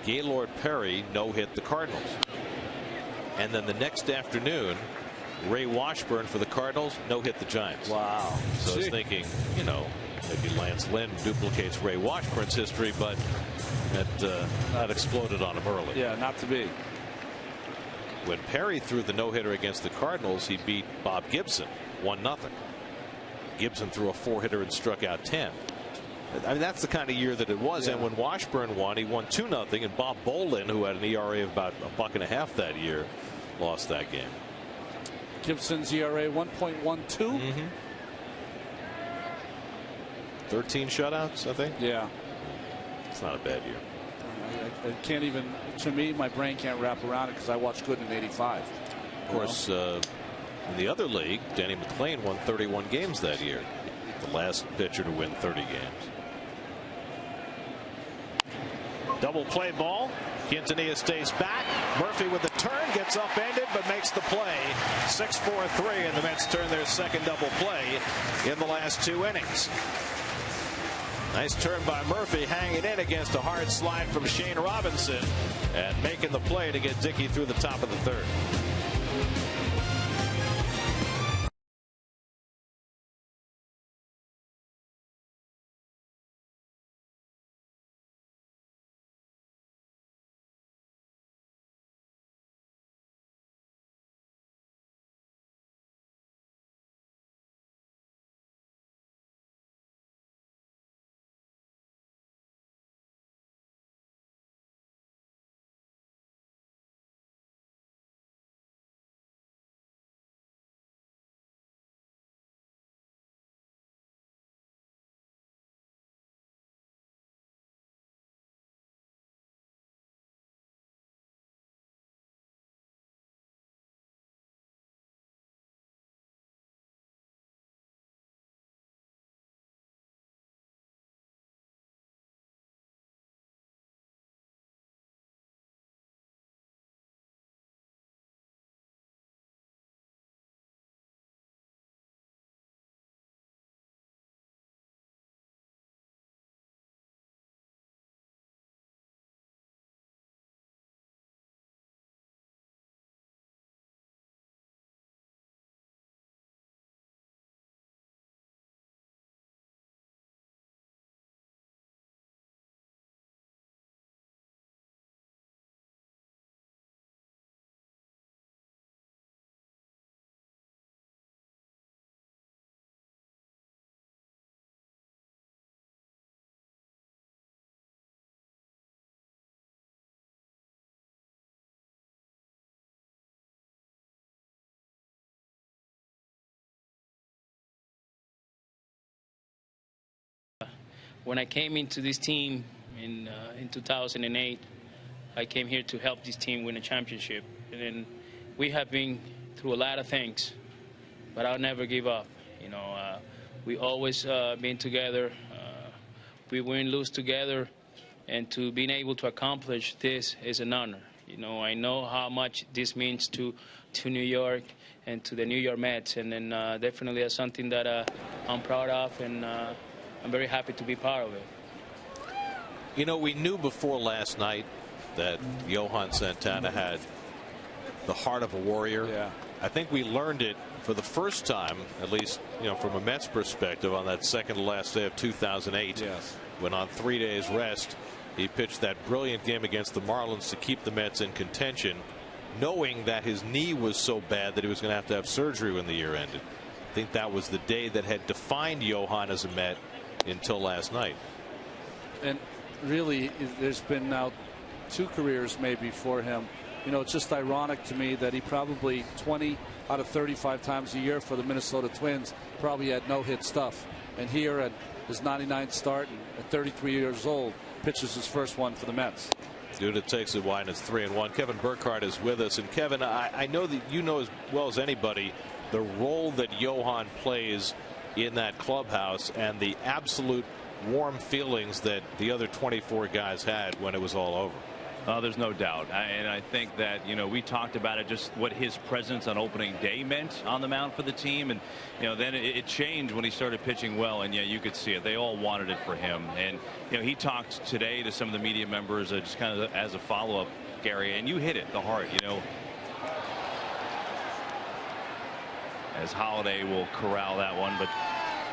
Gaylord Perry no-hit the Cardinals. And then the next afternoon, Ray Washburn for the Cardinals no-hit the Giants. Wow. So I was thinking, you know, maybe Lance Lynn duplicates Ray Washburn's history, but that exploded on him early. Yeah, not to be. When Perry threw the no-hitter against the Cardinals, he beat Bob Gibson 1-0. Gibson threw a 4-hitter and struck out 10. I mean, that's the kind of year that it was. Yeah. And when Washburn won, he won 2-0, and Bob Bolin, who had an ERA of about $1.50 that year, lost that game. Gibson's ERA 1.12. 13 shutouts, I think. Yeah, it's not a bad year. I can't even, to me, my brain can't wrap around it because I watched Gooden in '85. Of course, in the other league, Danny McClain won 31 games that year. The last pitcher to win 30 games. Double play ball. Quintanilla stays back. Murphy with the turn, gets upended, but makes the play. 6-4-3, and the Mets turn their second double play in the last 2 innings. Nice turn by Murphy, hanging in against a hard slide from Shane Robinson, and making the play to get Dickey through the top of the third. when I came into this team in 2008, I came here to help this team win a championship. And then we have been through a lot of things, but I'll never give up. You know, we always been together. We win, lose together, and to being able to accomplish this is an honor. You know, I know how much this means to New York and to the New York Mets, and then definitely that's something that I'm proud of, and I'm very happy to be part of it. You know, we knew before last night that Johan Santana had the heart of a warrior. Yeah. I think we learned it for the first time, at least, you know, from a Mets perspective, on that second to last day of 2008. Yes. When on 3 days rest, he pitched that brilliant game against the Marlins to keep the Mets in contention, knowing that his knee was so bad that he was going to have surgery when the year ended. I think that was the day that had defined Johan as a Met until last night. And really, there's been now 2 careers maybe for him. You know, it's just ironic to me that he probably 20 out of 35 times a year for the Minnesota Twins probably had no-hit stuff. And here at his 99th start, and at 33 years old, pitches his first one for the Mets. Duda takes it wide, and it's 3-1. Kevin Burkhardt is with us. And Kevin, I know that you know as well as anybody the role that Johan plays in that clubhouse and the absolute warm feelings that the other 24 guys had when it was all over. There's no doubt. And I think that, you know, we talked about it, just what his presence on opening day meant on the mound for the team. And, you know, then it changed when he started pitching well. And, yeah, you could see it. They all wanted it for him. And, you know, he talked today to some of the media members just kind of as a follow-up, Gary. And you hit it, the heart, you know. As Holiday will corral that one. But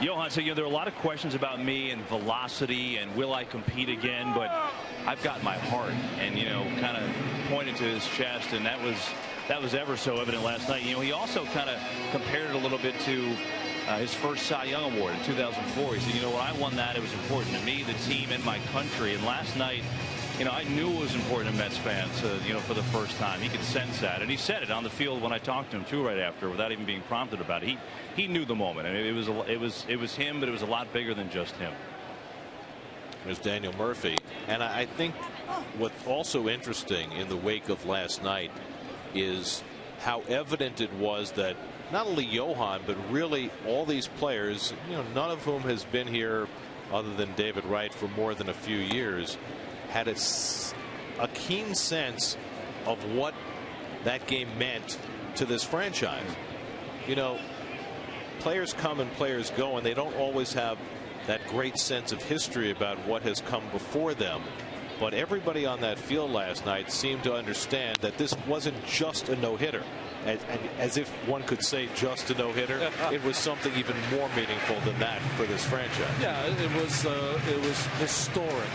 Johan said, you know, there are a lot of questions about me and velocity and will I compete again, but I've got my heart, and, you know, kind of pointed to his chest, and that was ever so evident last night. You know, he also kind of compared it a little bit to his first Cy Young Award in 2004. He said, you know, when I won that, it was important to me, the team, and my country. And last night, you know, I knew it was important to Mets fans, you know, for the first time. He could sense that, and he said it on the field when I talked to him too, right after, without even being prompted about it. He knew the moment. I mean, it was him, but it was a lot bigger than just him. There's Daniel Murphy, and I think what's also interesting in the wake of last night is how evident it was that not only Johan, but really all these players, you know, none of whom has been here other than David Wright for more than a few years, had a keen sense of what that game meant to this franchise. You know, players come and players go, and they don't always have that great sense of history about what has come before them. But everybody on that field last night seemed to understand that this wasn't just a no-hitter. As if one could say just a no-hitter, it was something even more meaningful than that for this franchise. Yeah, it was historic,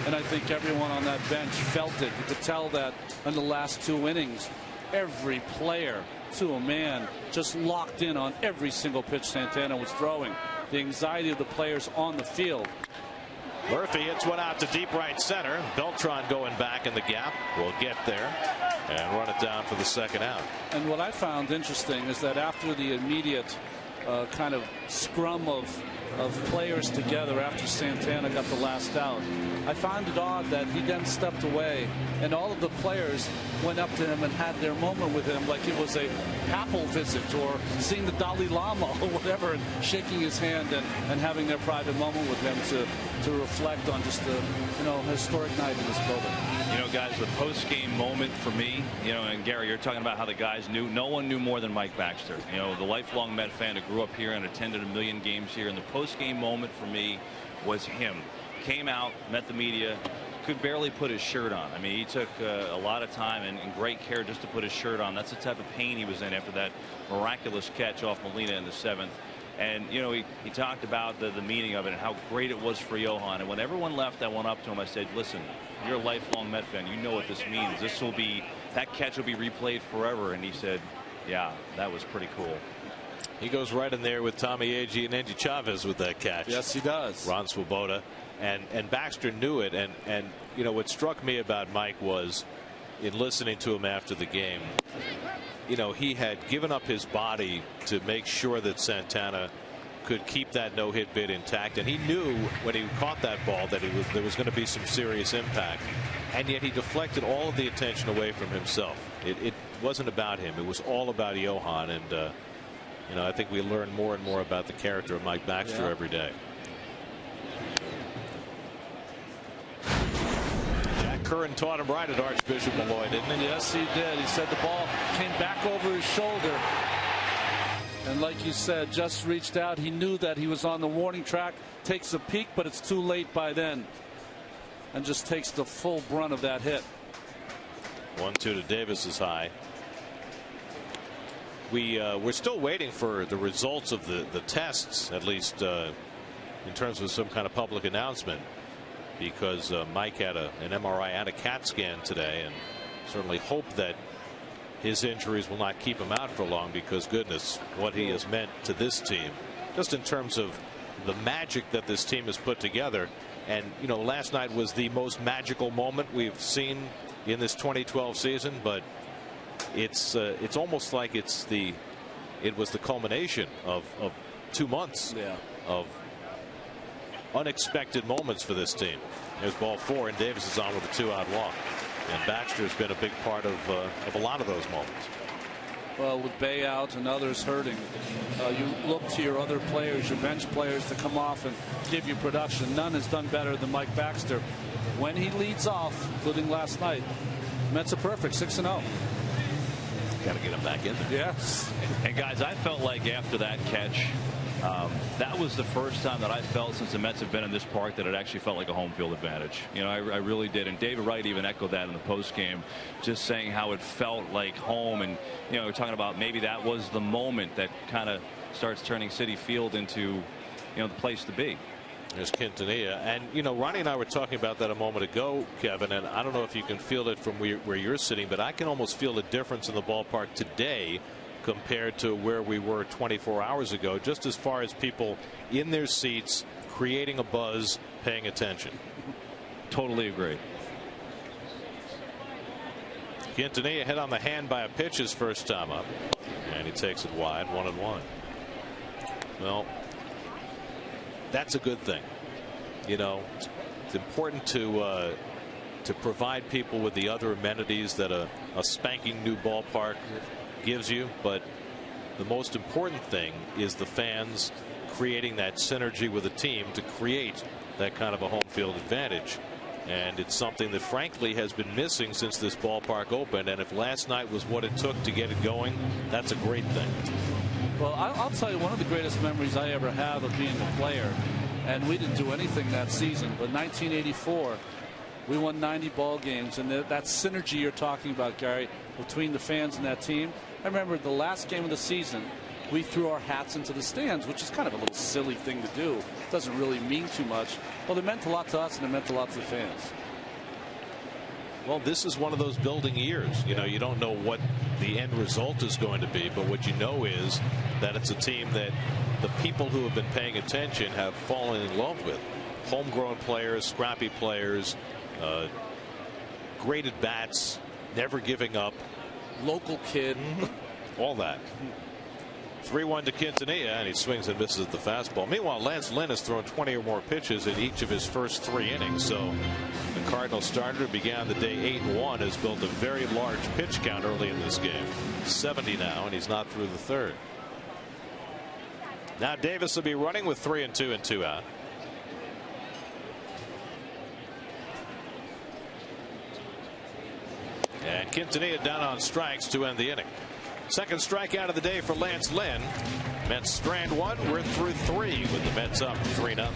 and I think everyone on that bench felt it. You could tell that in the last 2 innings, every player to a man just locked in on every single pitch Santana was throwing. The anxiety of the players on the field. Murphy hits one out to deep right center. Beltran going back in the gap will get there and run it down for the second out. And what I found interesting is that after the immediate kind of scrum of players together after Santana got the last out, I found it odd that he then stepped away and all of the players went up to him and had their moment with him like it was a papal visit or seeing the Dalai Lama or whatever, and shaking his hand and having their private moment with him to reflect on just the, you know, historic night in this building. You know, guys, the post-game moment for me, you know, and Gary, you're talking about how the guys knew. No one knew more than Mike Baxter. You know, the lifelong Met fan who grew up here and attended a million games here. And the post-game moment for me was him. Came out, met the media, could barely put his shirt on. I mean, he took a lot of time and great care just to put his shirt on. That's the type of pain he was in after that miraculous catch off Molina in the 7th. And, you know, he talked about the meaning of it and how great it was for Johan. And when everyone left, I went up to him. I said, listen, you're a lifelong Met fan. You know what this means. That catch will be replayed forever. And he said, yeah, that was pretty cool. He goes right in there with Tommy Agee and Andy Chavez with that catch. Yes, he does. Ron Swoboda. And Baxter knew it. And you know, what struck me about Mike was, in listening to him after the game, you know, he had given up his body to make sure that Santana could keep that no-hit bid intact, and he knew when he caught that ball that there was going to be some serious impact, and yet he deflected all of the attention away from himself. It wasn't about him. It was all about Johan, and you know, I think we learn more and more about the character of Mike Baxter every day. Jack Curran taught him right at Archbishop Malloy, didn't he? Yes, he did. He said the ball came back over his shoulder. And like you said, just reached out. He knew that he was on the warning track, takes a peek, but it's too late by then, and just takes the full brunt of that hit. 1-2 to Davis is high. We're still waiting for the results of the tests, at least in terms of some kind of public announcement, because Mike had an MRI and a CAT scan today, and certainly hope that his injuries will not keep him out for long, because goodness, what he has meant to this team, just in terms of the magic that this team has put together. And you know, last night was the most magical moment we've seen in this 2012 season, but it's almost like it was the culmination of 2 months of unexpected moments for this team. There's ball 4, and Davis is on with a 2-out walk. And Baxter's been a big part of a lot of those moments. Well, with Bay out and others hurting, you look to your other players, your bench players, to come off and give you production. None has done better than Mike Baxter. When he leads off, including last night, Mets are perfect, 6-0. Got to get him back in there. Yes. And guys, I felt like after that catch, that was the first time that I felt since the Mets have been in this park that it actually felt like a home field advantage. You know, I really did. And David Wright even echoed that in the post game, just saying how it felt like home. And, you know, we're talking about maybe that was the moment that kind of starts turning Citi Field into, you know, the place to be. There's Quintanilla. And, you know, Ronnie and I were talking about that a moment ago, Kevin, and I don't know if you can feel it from where you're sitting, but I can almost feel the difference in the ballpark today compared to where we were 24 hours ago, just as far as people in their seats, creating a buzz, paying attention. Totally agree. Quintanilla hit on the hand by a pitch his first time up, and he takes it wide, 1-1. Well, that's a good thing. You know, it's important to provide people with the other amenities that a spanking new ballpark gives you, but the most important thing is the fans creating that synergy with the team to create that kind of a home field advantage. And it's something that frankly has been missing since this ballpark opened, and if last night was what it took to get it going, that's a great thing. Well, I'll tell you, one of the greatest memories I ever have of being a player, and we didn't do anything that season, but 1984, we won 90 ball games, and that synergy you're talking about, Gary, between the fans and that team. I remember the last game of the season, we threw our hats into the stands, which is kind of a little silly thing to do. It doesn't really mean too much. Well, it meant a lot to us, and it meant a lot to the fans. Well, this is one of those building years. You know, you don't know what the end result is going to be, but what you know is that it's a team that the people who have been paying attention have fallen in love with. Homegrown players, scrappy players, great at bats, never giving up. Local kid. All that. 3-1 to Quintanilla, and he swings and misses at the fastball. Meanwhile, Lance Lynn has thrown 20 or more pitches in each of his first 3 innings. So the Cardinals starter who began the day 8-1 has built a very large pitch count early in this game. 70 now, and he's not through the 3rd. Now Davis will be running with 3-2 and 2 out. And Quintanilla down on strikes to end the inning. Second strikeout of the day for Lance Lynn. Mets strand 1. We're through 3 with the Mets up 3-0.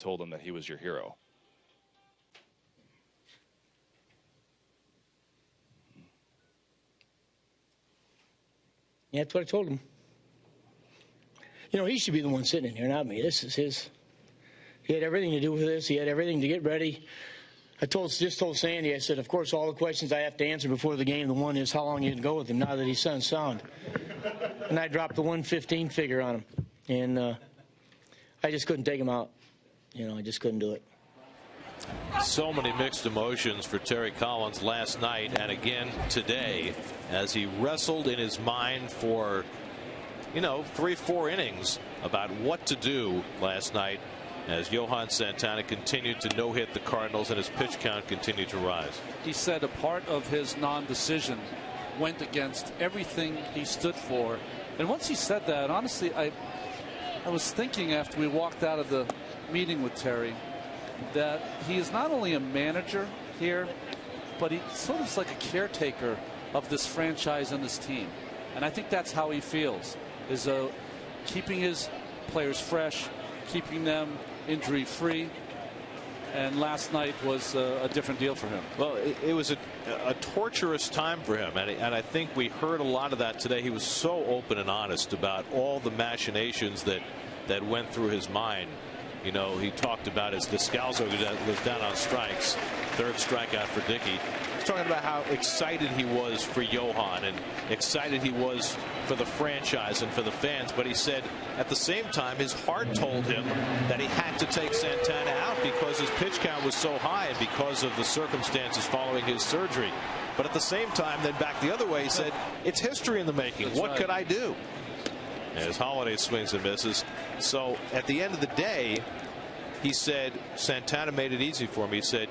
told him that he was your hero? Yeah, that's what I told him. You know, he should be the one sitting in here, not me. This is his. He had everything to do with this. He had everything to get ready. I just told Sandy, I said, of course, all the questions I have to answer before the game, the one is how long you can go with him now that he's sound. And I dropped the 115 figure on him. And I just couldn't take him out. You know, I just couldn't do it. So many mixed emotions for Terry Collins last night and again today as he wrestled in his mind for, 3-4 innings about what to do last night as Johan Santana continued to no-hit the Cardinals and his pitch count continued to rise. He said a part of his non-decision went against everything he stood for. And once he said that, honestly, I was thinking after we walked out of the meeting with Terry that he is not only a manager here, but he sort of is like a caretaker of this franchise and this team. And I think that's how he feels, is keeping his players fresh, keeping them injury-free. And last night was a different deal for him. Well, it was a torturous time for him, and I think we heard a lot of that today. He was so open and honest about all the machinations that went through his mind. He talked about his Descalzo was down on strikes, third strikeout for Dickey. He's talking about how excited he was for Johan and excited he was for the franchise and for the fans. But he said at the same time his heart told him that he had to take Santana out because his pitch count was so high and because of the circumstances following his surgery. But at the same time, then back the other way, he said it's history in the making. That's what right. could I do? As Holiday swings and misses. So at the end of the day, he said Santana made it easy for me. He said,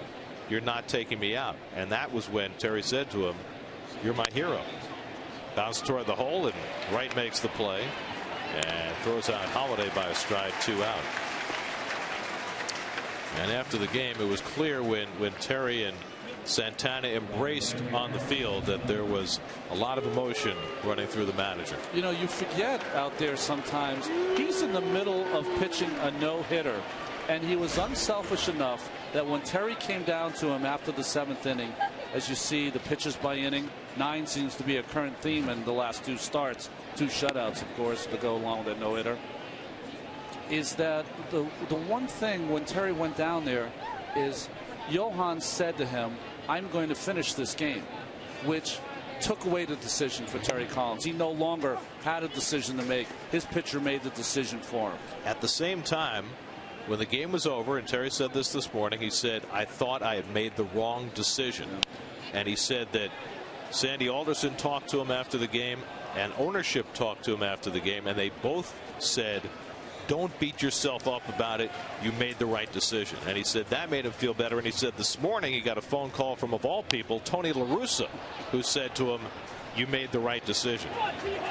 you're not taking me out. And that was when Terry said to him, you're my hero. Bounce toward the hole, and Wright makes the play and throws out Holiday by a stride, 2 out. And after the game, it was clear when Terry and Santana embraced on the field that there was a lot of emotion running through the manager. You forget out there sometimes he's in the middle of pitching a no-hitter, and he was unselfish enough that when Terry came down to him after the 7th inning, as you see the pitches by inning, 9 seems to be a current theme in the last 2 starts, 2 shutouts, of course, to go along with that no-hitter, is that the one thing when Terry went down there is Johan said to him, I'm going to finish this game, which took away the decision for Terry Collins. He no longer had a decision to make. His pitcher made the decision for him. At the same time, when the game was over, and Terry said this morning, he said, I thought I had made the wrong decision. And he said that Sandy Alderson talked to him after the game and ownership talked to him after the game, and they both said, don't beat yourself up about it. You made the right decision. And he said that made him feel better. And he said this morning he got a phone call from, of all people, Tony La Russa, who said to him, you made the right decision.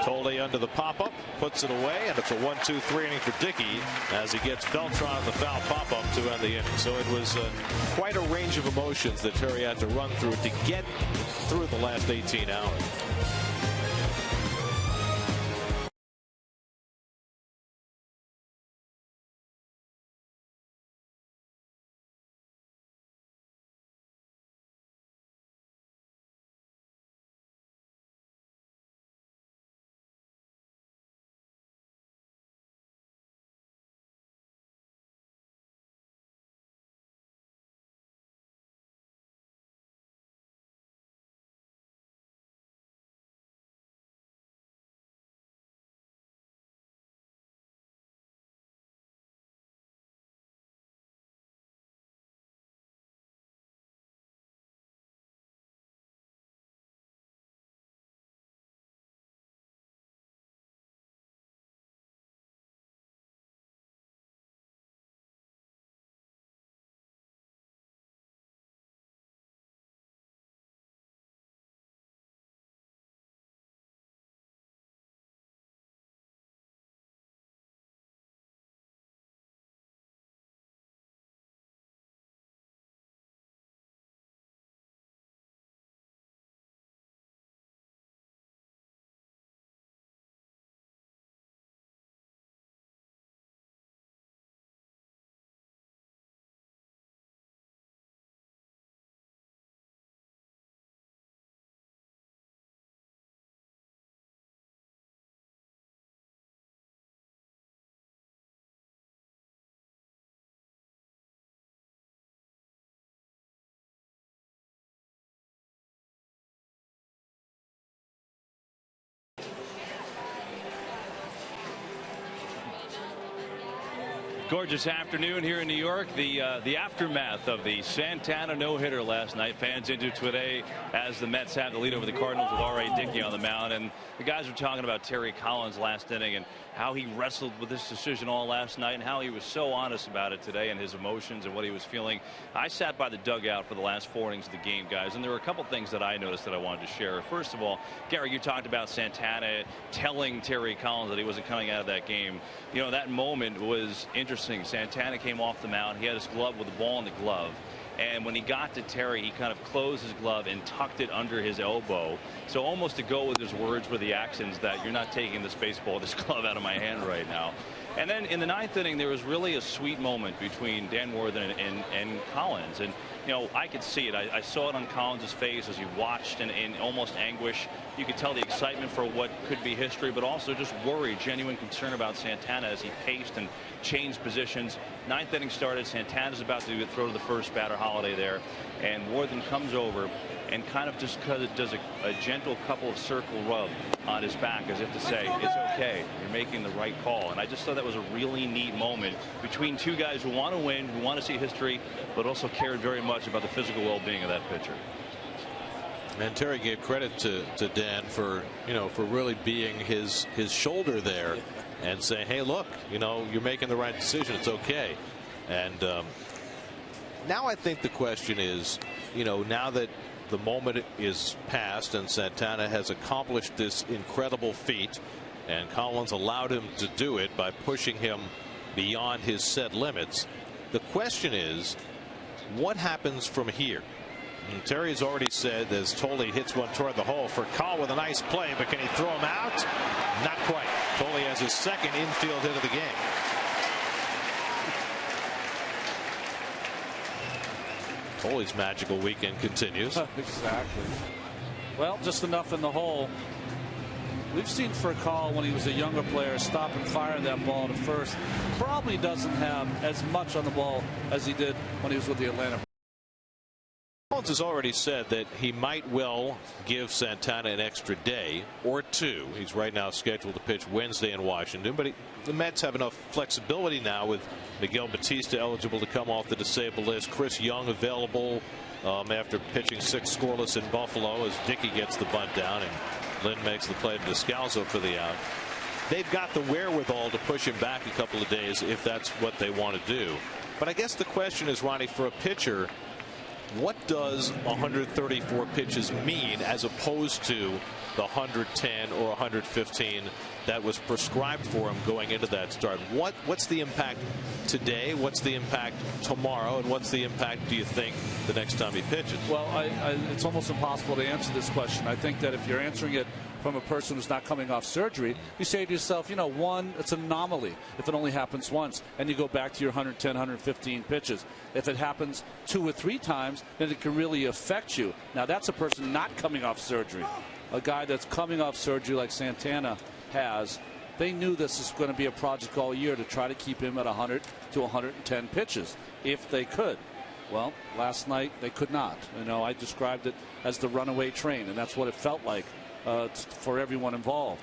Tolde under the pop-up, puts it away, and it's a 1-2-3 inning for Dickey as he gets Beltran on the foul pop-up to end the inning. So it was quite a range of emotions that Terry had to run through to get through the last 18 hours. Gorgeous afternoon here in New York. The aftermath of the Santana no-hitter last night. Fans into today as the Mets have the lead over the Cardinals with R.A. Dickey on the mound. And the guys were talking about Terry Collins last inning and how he wrestled with this decision all last night and how he was so honest about it today and his emotions and what he was feeling. I sat by the dugout for the last 4 innings of the game, guys, and there were a couple things that I noticed that I wanted to share. First of all, Gary, you talked about Santana telling Terry Collins that he wasn't coming out of that game. You know, that moment was interesting. Santana came off the mound. He had his glove with the ball in the glove. And when he got to Terry, he kind of closed his glove and tucked it under his elbow. So almost to go with his words were the actions that you're not taking this baseball, this glove out of my hand right now. And then in the 9th inning, there was really a sweet moment between Dan Worthen and Collins. And, you know, I could see it. I saw it on Collins' face as he watched in almost anguish. You could tell the excitement for what could be history, but also just worry, genuine concern about Santana as he paced and changed positions. 9th inning started. Santana's about to throw to the first batter, Holiday there. And Worthen comes over and kind of just does a gentle couple of circle rub on his back as if to say, it's okay, you're making the right call. And I just thought that was a really neat moment between two guys who want to win, who want to see history, but also cared very much about the physical well-being of that pitcher. And Terry gave credit to Dan for, you know, for really being his shoulder there and saying, hey, look, you know, you're making the right decision. It's okay. And now I think the question is, you know, now that the moment is past and Santana has accomplished this incredible feat and Collins allowed him to do it by pushing him beyond his set limits, the question is, what happens from here? And Terry has already said as Tolle hits one toward the hole for Call with a nice play, but can he throw him out? Not quite. Tolle has his second infield hit of the game. Tolle's magical weekend continues. Exactly. Well, just enough in the hole. We've seen for Call when he was a younger player stop and fire that ball to first. Probably doesn't have as much on the ball as he did when he was with the Atlanta. Collins has already said that he might well give Santana an extra day or two. He's right now scheduled to pitch Wednesday in Washington, but the Mets have enough flexibility now with Miguel Batista eligible to come off the disabled list, Chris Young available after pitching 6 scoreless in Buffalo as Dickey gets the bunt down and Lynn makes the play to Descalso for the out. They've got the wherewithal to push him back a couple of days if that's what they want to do. But I guess the question is, Ronnie, for a pitcher, what does 134 pitches mean as opposed to the 110 or 115 that was prescribed for him going into that start? What's the impact today? What's the impact tomorrow? And what's the impact, do you think, the next time he pitches? Well, it's almost impossible to answer this question. I think that if you're answering it from a person who's not coming off surgery, you say to yourself, you know, one, it's an anomaly if it only happens once, and you go back to your 110, 115 pitches. If it happens 2 or 3 times, then it can really affect you. Now, that's a person not coming off surgery. A guy that's coming off surgery like Santana has, they knew this was going to be a project all year to try to keep him at 100 to 110 pitches if they could. Well, last night they could not. You know, I described it as the runaway train, and that's what it felt like for everyone involved.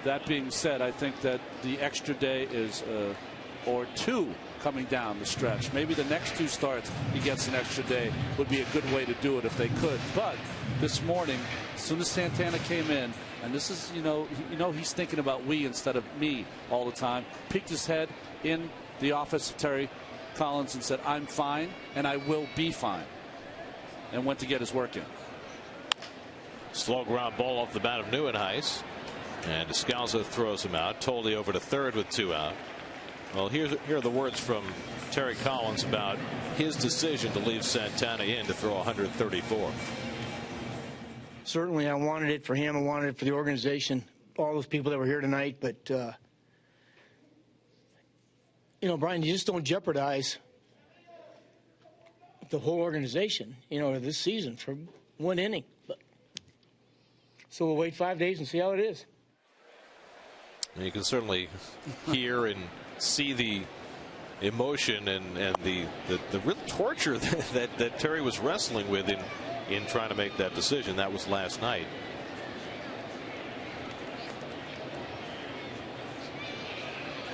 That being said, I think that the extra day is or 2 coming down the stretch. Maybe the next 2 starts he gets an extra day would be a good way to do it if they could. But this morning, as soon as Santana came in, and this is, you know he's thinking about we instead of me all the time, peeked his head in the office of Terry Collins and said, I'm fine and I will be fine, and went to get his work in. Slow ground ball off the bat of Neuenhuis, and Descalso throws him out. Tolle over to third with 2 out. Well, here are the words from Terry Collins about his decision to leave Santana in to throw 134. Certainly, I wanted it for him. I wanted it for the organization, all those people that were here tonight. But, you know, Brian, you just don't jeopardize the whole organization, you know, this season for 1 inning. So we'll wait 5 days and see how it is. You can certainly hear and see the emotion and the real torture that Terry was wrestling with in trying to make that decision. That was last night.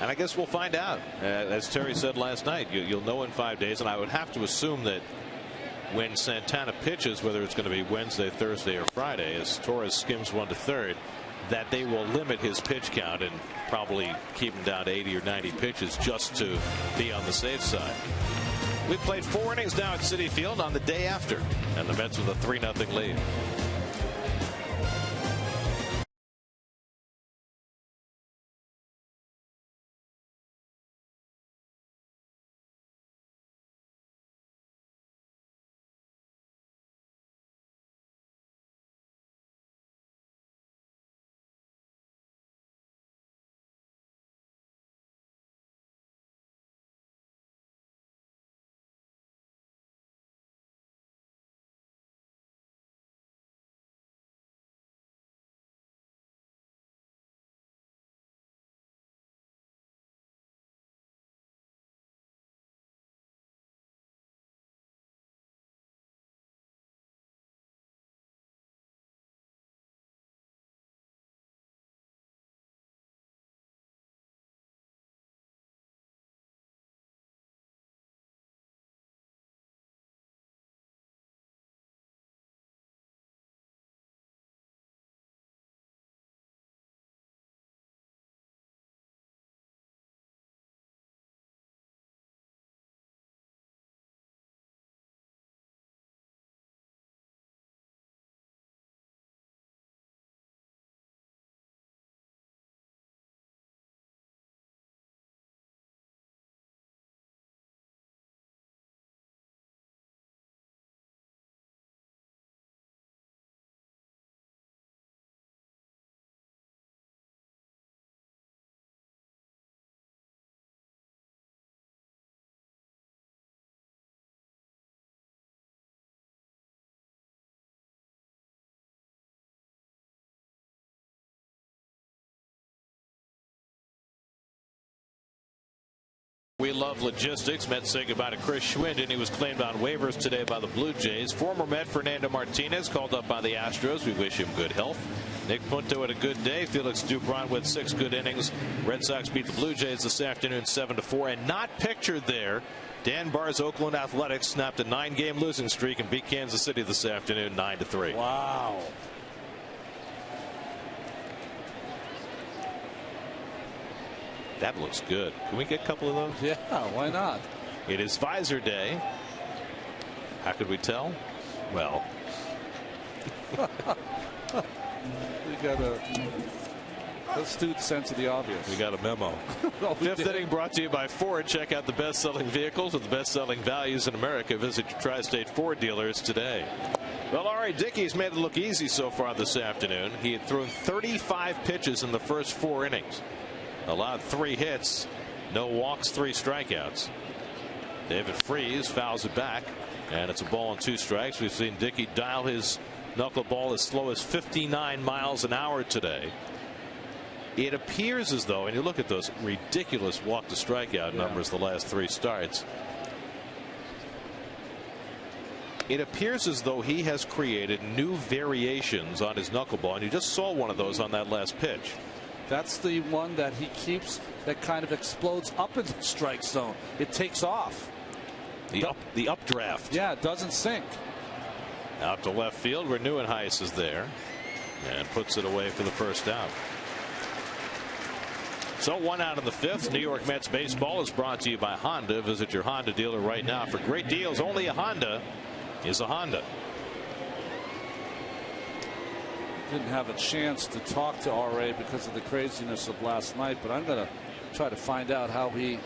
And I guess we'll find out. As Terry said last night, you'll know in 5 days. And I would have to assume that when Santana pitches, whether it's going to be Wednesday, Thursday, or Friday, as Torres skims 1 to 3rd, that they will limit his pitch count and probably keep him down to 80 or 90 pitches just to be on the safe side. We've played 4 innings now at Citi Field on the day after, and the Mets with a 3-0 lead. We love logistics. Mets say goodbye to Chris Schwindon. He was claimed on waivers today by the Blue Jays. Former Met Fernando Martinez called up by the Astros. We wish him good health. Nick Punto had a good day. Felix Dubron with 6 good innings. Red Sox beat the Blue Jays this afternoon 7-4. And not pictured there, Dan Barr's Oakland Athletics snapped a 9-game losing streak and beat Kansas City this afternoon 9-3. Wow. That looks good. Can we get a couple of those? Yeah, why not? It is Visor Day. How could we tell? Well, We got a astute sense of the obvious. we got a memo. Fifth inning brought to you by Ford. Check out the best-selling vehicles with the best-selling values in America. Visit your Tri-State Ford dealers today. Well, Ari Dickey's made it look easy so far this afternoon. He had thrown 35 pitches in the first 4 innings. Allowed 3 hits, no walks, 3 strikeouts. David Freese fouls it back, and it's a ball and 2 strikes. We've seen Dickey dial his knuckleball as slow as 59 miles an hour today. It appears as though, and you look at those ridiculous walk to strikeout numbers the last 3 starts. It appears as though he has created new variations on his knuckleball, and you just saw one of those on that last pitch. That's the one that he keeps that kind of explodes up in the strike zone. It takes off. The updraft. Yeah, it doesn't sink. Out to left field where Nieuwenhuis is there and puts it away for the first out. So 1 out in the 5th. New York Mets baseball is brought to you by Honda. Visit your Honda dealer right now for great deals. Only a Honda is a Honda. Didn't have a chance to talk to RA because of the craziness of last night, but I'm going to try to find out how he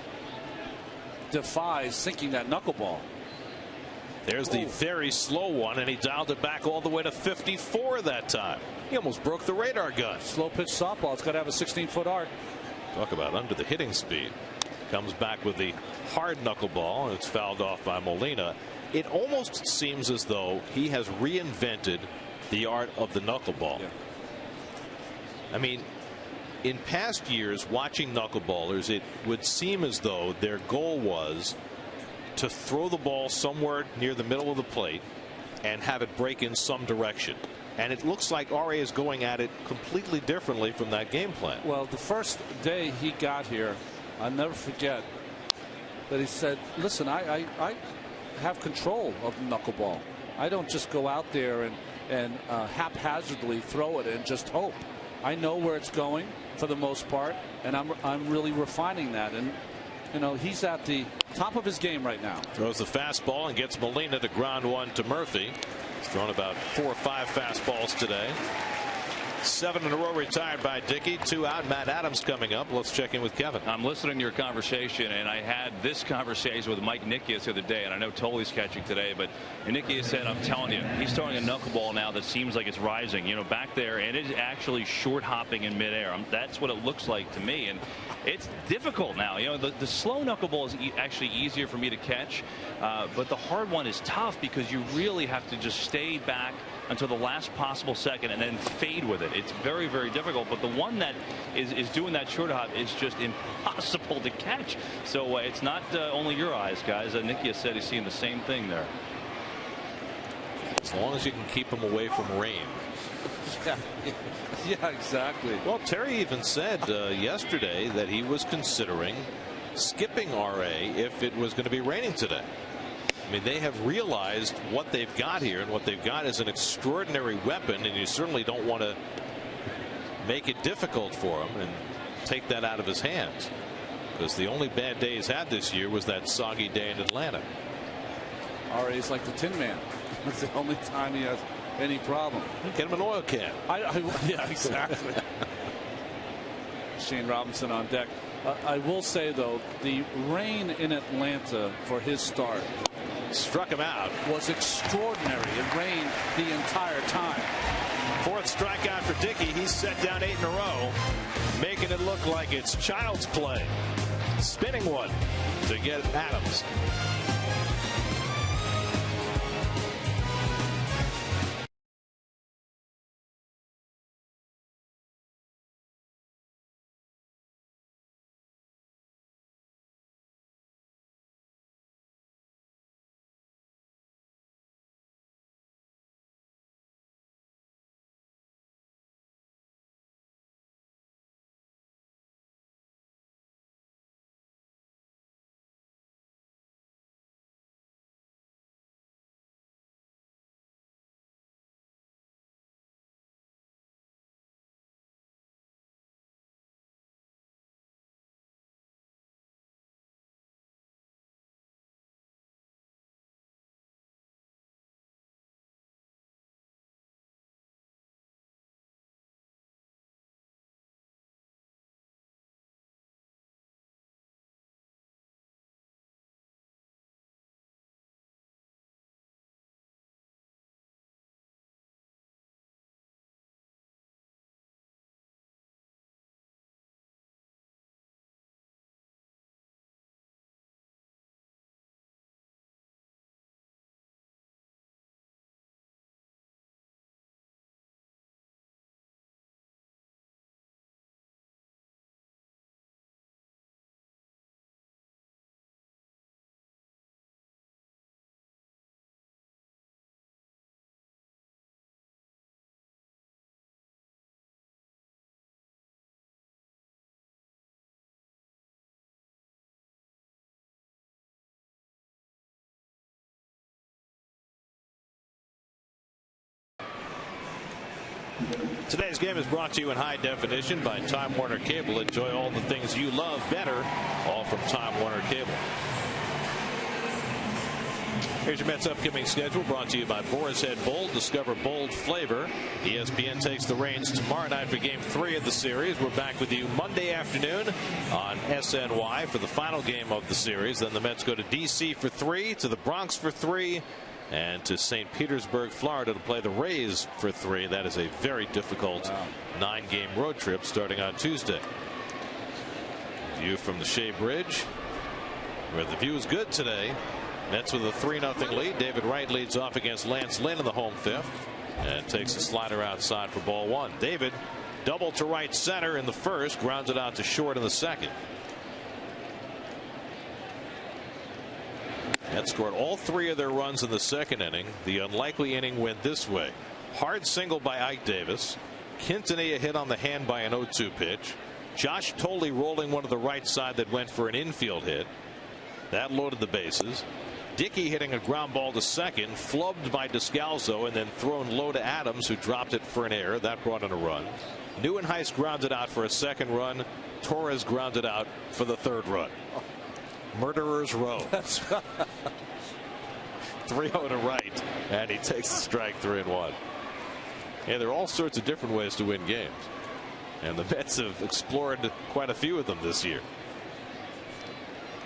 defies sinking that knuckleball. There's the very slow one, and he dialed it back all the way to 54 that time. He almost broke the radar gun. Slow pitch softball. It's got to have a 16-foot arc. Talk about under the hitting speed. Comes back with the hard knuckleball, and it's fouled off by Molina. It almost seems as though he has reinvented the art of the knuckleball. Yeah. I mean, in past years, watching knuckleballers, it would seem as though their goal was to throw the ball somewhere near the middle of the plate and have it break in some direction. And it looks like RA is going at it completely differently from that game plan. Well, the first day he got here, I'll never forget that he said, listen, I have control of the knuckleball. I don't just go out there and haphazardly throw it and just hope. I know where it's going for the most part, and I'm really refining that. And you know, he's at the top of his game right now. Throws the fastball and gets Molina to ground one to Murphy. He's thrown about 4 or 5 fastballs today. 7 in a row retired by Dickey. 2 out. Matt Adams coming up. Let's check in with Kevin. I'm listening to your conversation, and I had this conversation with Mike Nickias the other day, and I know Tolley's catching today, but Nickias said, I'm telling you, he's throwing a knuckleball now that seems like it's rising, you know, back there, and it's actually short hopping in midair. That's what it looks like to me, and it's difficult now. You know, the slow knuckleball is actually easier for me to catch, but the hard one is tough because you really have to just stay back until the last possible second and then fade with it. It's very, very difficult. But the one that is doing that short hop is just impossible to catch. So it's not only your eyes, guys. Nickias said he's seeing the same thing there. As long as you can keep him away from rain. Yeah, exactly. Well, Terry even said yesterday that he was considering skipping RA if it was going to be raining today. I mean, they have realized what they've got here, and what they've got is an extraordinary weapon, and you certainly don't want to make it difficult for him and take that out of his hands, because the only bad day he's had this year was that soggy day in Atlanta. RA's like the Tin Man. That's the only time he has any problem. Get him an oil can. Yeah, exactly. Shane Robinson on deck. I will say, though, the rain in Atlanta for his start struck him out. Was extraordinary. It rained the entire time. 4th strikeout for Dickey. He's set down 8 in a row, making it look like it's child's play. Spinning one to get Adams. Today's game is brought to you in high definition by Time Warner Cable. Enjoy all the things you love better, all from Time Warner Cable. Here's your Mets upcoming schedule, brought to you by Boar's Head Bold. Discover bold flavor. ESPN takes the reins tomorrow night for Game 3 of the series. We're back with you Monday afternoon on SNY for the final game of the series. Then the Mets go to D.C. for 3, to the Bronx for 3, and to St. Petersburg, Florida, to play the Rays for 3. That is a very difficult 9-game road trip starting on Tuesday. View from the Shea Bridge, where the view is good today. Mets with a 3-0 lead. David Wright leads off against Lance Lynn in the home 5th and takes a slider outside for ball 1. David doubled to right center in the 1st, grounds it out to short in the 2nd. Mets scored all 3 of their runs in the 2nd inning. The unlikely inning went this way. Hard single by Ike Davis. Quintanilla hit on the hand by an 0-2 pitch. Josh Tolley rolling one to the right side that went for an infield hit. That loaded the bases. Dickey hitting a ground ball to second, flubbed by Descalso, and then thrown low to Adams, who dropped it for an error. That brought in a run. Neuenhuis grounded out for a second run. Torres grounded out for the third run. Murderer's row. 3-0 to right, and he takes the strike 3-1. And there are all sorts of different ways to win games, and the Mets have explored quite a few of them this year.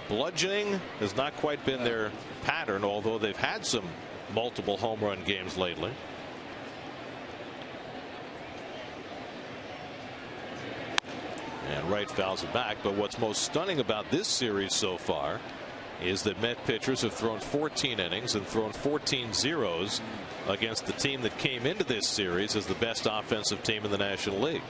Bludgeoning has not quite been their pattern, although they've had some multiple home run games lately. And Wright fouls it back. But what's most stunning about this series so far is that Met pitchers have thrown 14 innings and thrown 14 zeros against the team that came into this series as the best offensive team in the National League.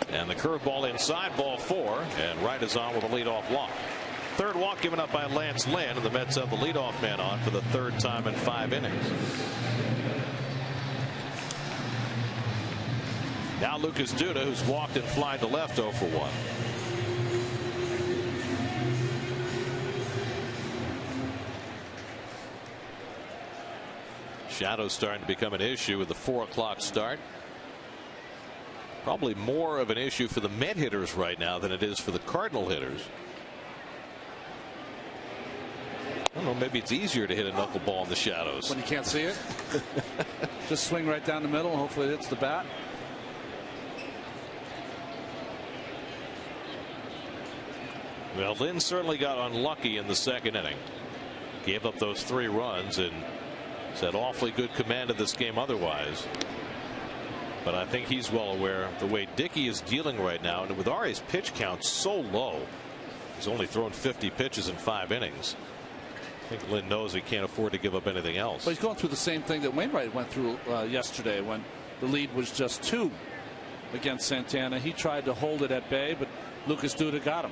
And the curveball inside, ball 4, and Wright is on with a leadoff walk. Third walk given up by Lance Lynn, and the Mets have the leadoff man on for the third time in 5 innings. Now Lucas Duda, who's walked and flied to left, 0 for 1. Shadows starting to become an issue with the 4 o'clock start. Probably more of an issue for the Met hitters right now than it is for the Cardinal hitters. I don't know, maybe it's easier to hit a knuckleball in the shadows. When you can't see it. Just swing right down the middle and hopefully it hits the bat. Well, Lynn certainly got unlucky in the second inning. Gave up those 3 runs and had awfully good command of this game otherwise. But I think he's well aware of the way Dickey is dealing right now. And with Arias' pitch count so low, he's only thrown 50 pitches in 5 innings. I think Lynn knows he can't afford to give up anything else. But he's going through the same thing that Wainwright went through yesterday when the lead was just 2 against Santana. He tried to hold it at bay, but Lucas Duda got him.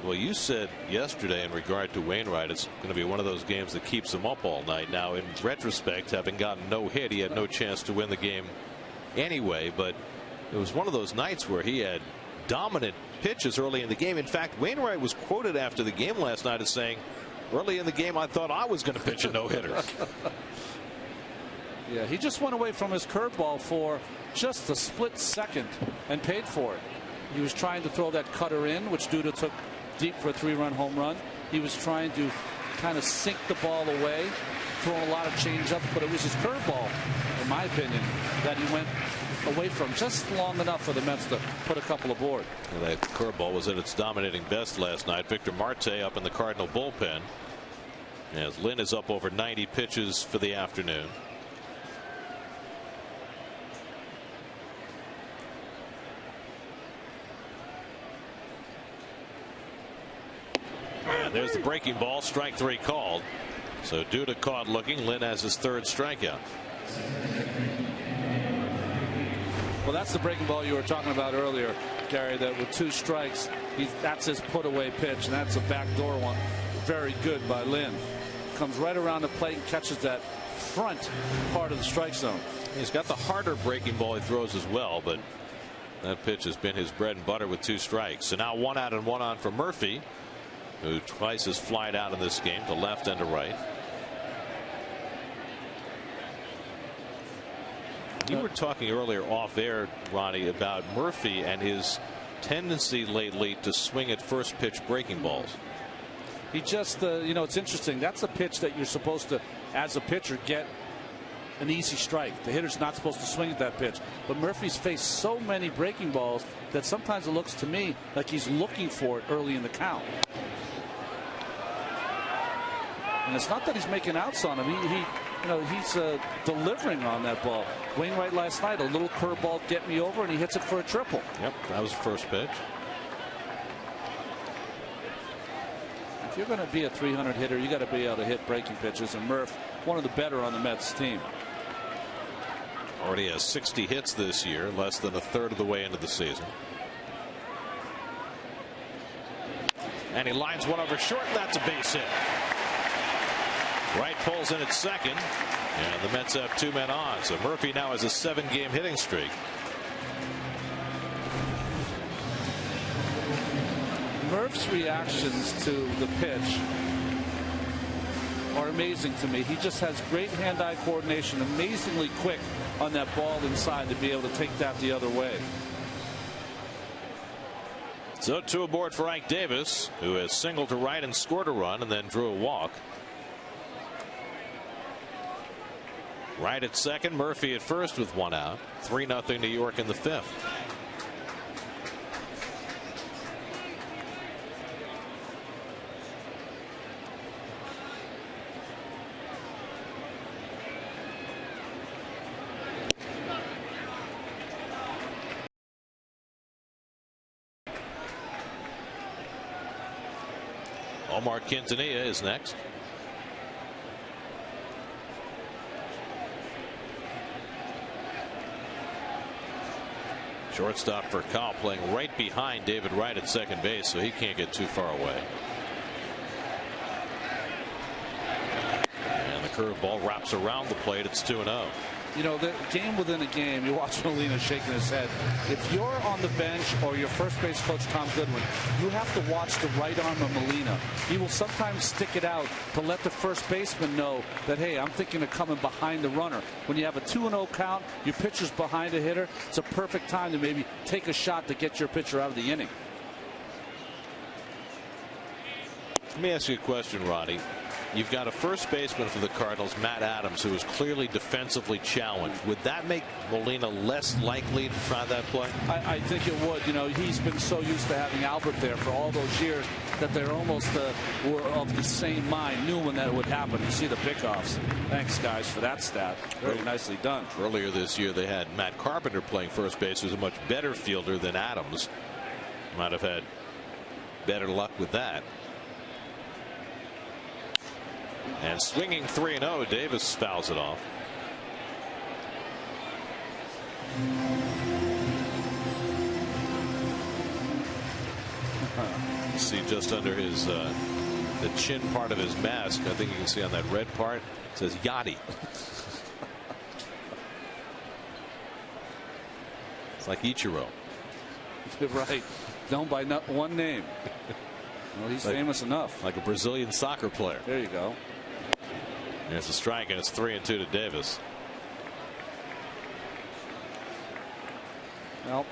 Well, you said yesterday in regard to Wainwright, it's going to be one of those games that keeps him up all night. Now, in retrospect, having gotten no hit, he had no chance to win the game anyway. But it was one of those nights where he had dominant pitches early in the game. In fact, Wainwright was quoted after the game last night as saying, early in the game, I thought I was going to pitch a no-hitter. Yeah, he just went away from his curveball for just a split second and paid for it. He was trying to throw that cutter in, which Duda took deep for a 3-run home run. He was trying to kind of sink the ball away, throwing a lot of changeup, but it was his curveball, in my opinion, that he went away from just long enough for the Mets to put a couple aboard. And that curveball was at its dominating best last night. Victor Marte up in the Cardinal bullpen as Lynn is up over 90 pitches for the afternoon. And there's the breaking ball, strike 3 called. So Duda caught looking. Lynn has his 3rd strikeout. Well, that's the breaking ball you were talking about earlier, Gary, that with 2 strikes, that's his put away pitch, and that's a backdoor one. Very good by Lynn. Comes right around the plate and catches that front part of the strike zone. He's got the harder breaking ball he throws as well, but that pitch has been his bread and butter with 2 strikes. So now 1 out and 1 on for Murphy, who twice has flied out in this game to left and to right. You were talking earlier off air, Ronnie, about Murphy and his tendency lately to swing at first pitch breaking balls. He just, it's interesting. That's a pitch that you're supposed to, as a pitcher, get an easy strike. The hitter's not supposed to swing at that pitch. But Murphy's faced so many breaking balls that sometimes it looks to me like he's looking for it early in the count. And it's not that he's making outs on him. He's delivering on that ball. Wainwright last night, a little curveball, get me over, and he hits it for a triple. Yep, that was the first pitch. If you're going to be a 300 hitter, you got to be able to hit breaking pitches. And Murph, one of the better on the Mets team. Already has 60 hits this year, less than a third of the way into the season. And he lines one over short, and that's a base hit. Wright pulls in at second, and the Mets have 2 men on. So Murphy now has a 7-game hitting streak. Murph's reactions to the pitch are amazing to me. He just has great hand-eye coordination, amazingly quick on that ball inside to be able to take that the other way. So 2 aboard for Ike Davis, who has singled to right and scored a run and then drew a walk. Wright at second, Murphy at first with 1 out. 3-0 New York in the 5th. Omar Quintanilla is next. Shortstop for Cal playing right behind David Wright at second base, so he can't get too far away. And the curveball wraps around the plate. It's 2-0. You know, the game within a game, you watch Molina shaking his head. If you're on the bench or your first base coach, Tom Goodwin, you have to watch the right arm of Molina. He will sometimes stick it out to let the first baseman know that, hey, I'm thinking of coming behind the runner. When you have a 2-0 count, your pitcher's behind a hitter, it's a perfect time to maybe take a shot to get your pitcher out of the inning. Let me ask you a question, Ronnie. You've got a first baseman for the Cardinals, Matt Adams, who is clearly defensively challenged. Would that make Molina less likely to try that play? I think it would. You know, he's been so used to having Albert there for all those years that they're almost were of the same mind, knew when that would happen. You see the pickoffs. Thanks, guys, for that stat. Very nicely done. Earlier this year, they had Matt Carpenter playing first base, who's a much better fielder than Adams. Might have had better luck with that. And swinging 3-0, Davis fouls it off. You see just under his the chin part of his mask, I think you can see on that red part, it says Yachty. It's like Ichiro. Right. Known by not one name. Well, he's like, famous enough. Like a Brazilian soccer player. There you go. There's a strike, and it's 3-2 to Davis. Well,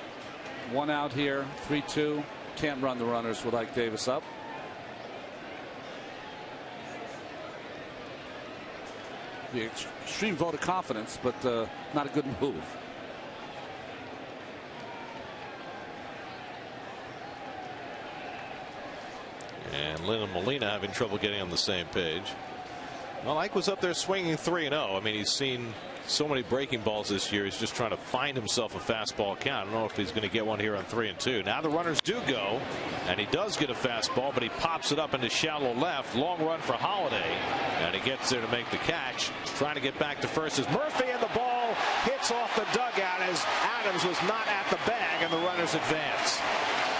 1 out here, 3-2. Can't run the runners with Ike Davis up. The extreme vote of confidence, but not a good move. And Lynn and Molina having trouble getting on the same page. Well, Ike was up there swinging 3-0. I mean, he's seen so many breaking balls this year. He's just trying to find himself a fastball count. I don't know if he's going to get one here on 3-2. Now the runners do go, and he does get a fastball, but he pops it up into shallow left. Long run for Holiday, and he gets there to make the catch. Trying to get back to first is Murphy, and the ball hits off the dugout as Adams was not at the bag, and the runners advance.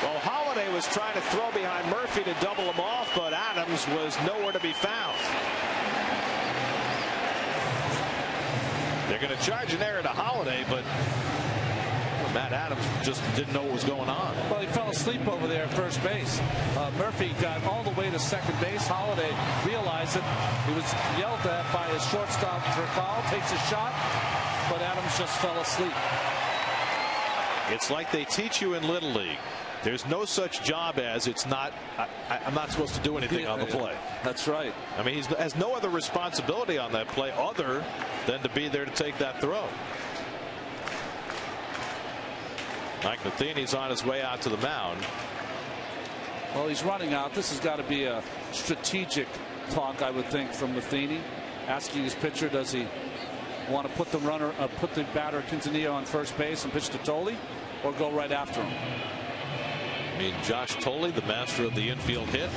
Well, Holiday was trying to throw behind Murphy to double him off, but Adams was nowhere to be found. They're going to charge an error to Holiday, but Matt Adams just didn't know what was going on. Well, he fell asleep over there at first base. Murphy got all the way to second base. Holiday realized it. He was yelled at by his shortstop, Turcal, takes a shot, but Adams just fell asleep. It's like they teach you in Little League. There's no such job as I'm not supposed to do anything on the play. That's right. I mean, he has no other responsibility on that play other than to be there to take that throw. Mike Matheny's on his way out to the mound. Well, he's running out. This has got to be a strategic talk, I would think, from Matheny, asking his pitcher, does he want to put the batter Quintanilla on first base and pitch to Tolley, or go right after him? I mean, Josh Tolley, the master of the infield hit.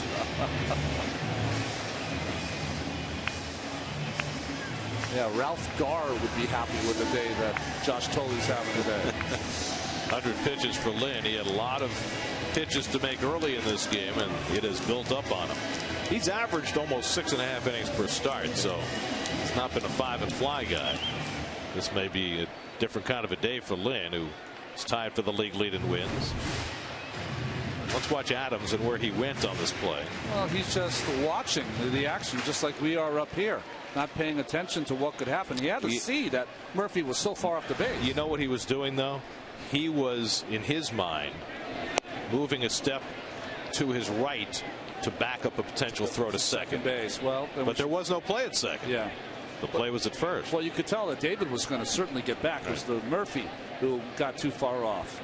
Yeah, Ralph Garr would be happy with the day that Josh Tolley's having today. 100 pitches for Lynn. He had a lot of pitches to make early in this game, and it has built up on him. He's averaged almost 6.5 innings per start, so he's not been a 5 and fly guy. This may be a different kind of a day for Lynn, who is tied for the league lead in wins. Let's watch Adams and where he went on this play. Well, he's just watching the action just like we are up here, not paying attention to what could happen. He had to see that Murphy was so far off the base. You know what he was doing, though? He was, in his mind, moving a step to his right to back up a potential throw to second base. Well, but there was no play at second. Yeah. The play was at first. Well, you could tell that David was going to certainly get back. It was the Murphy who got too far off.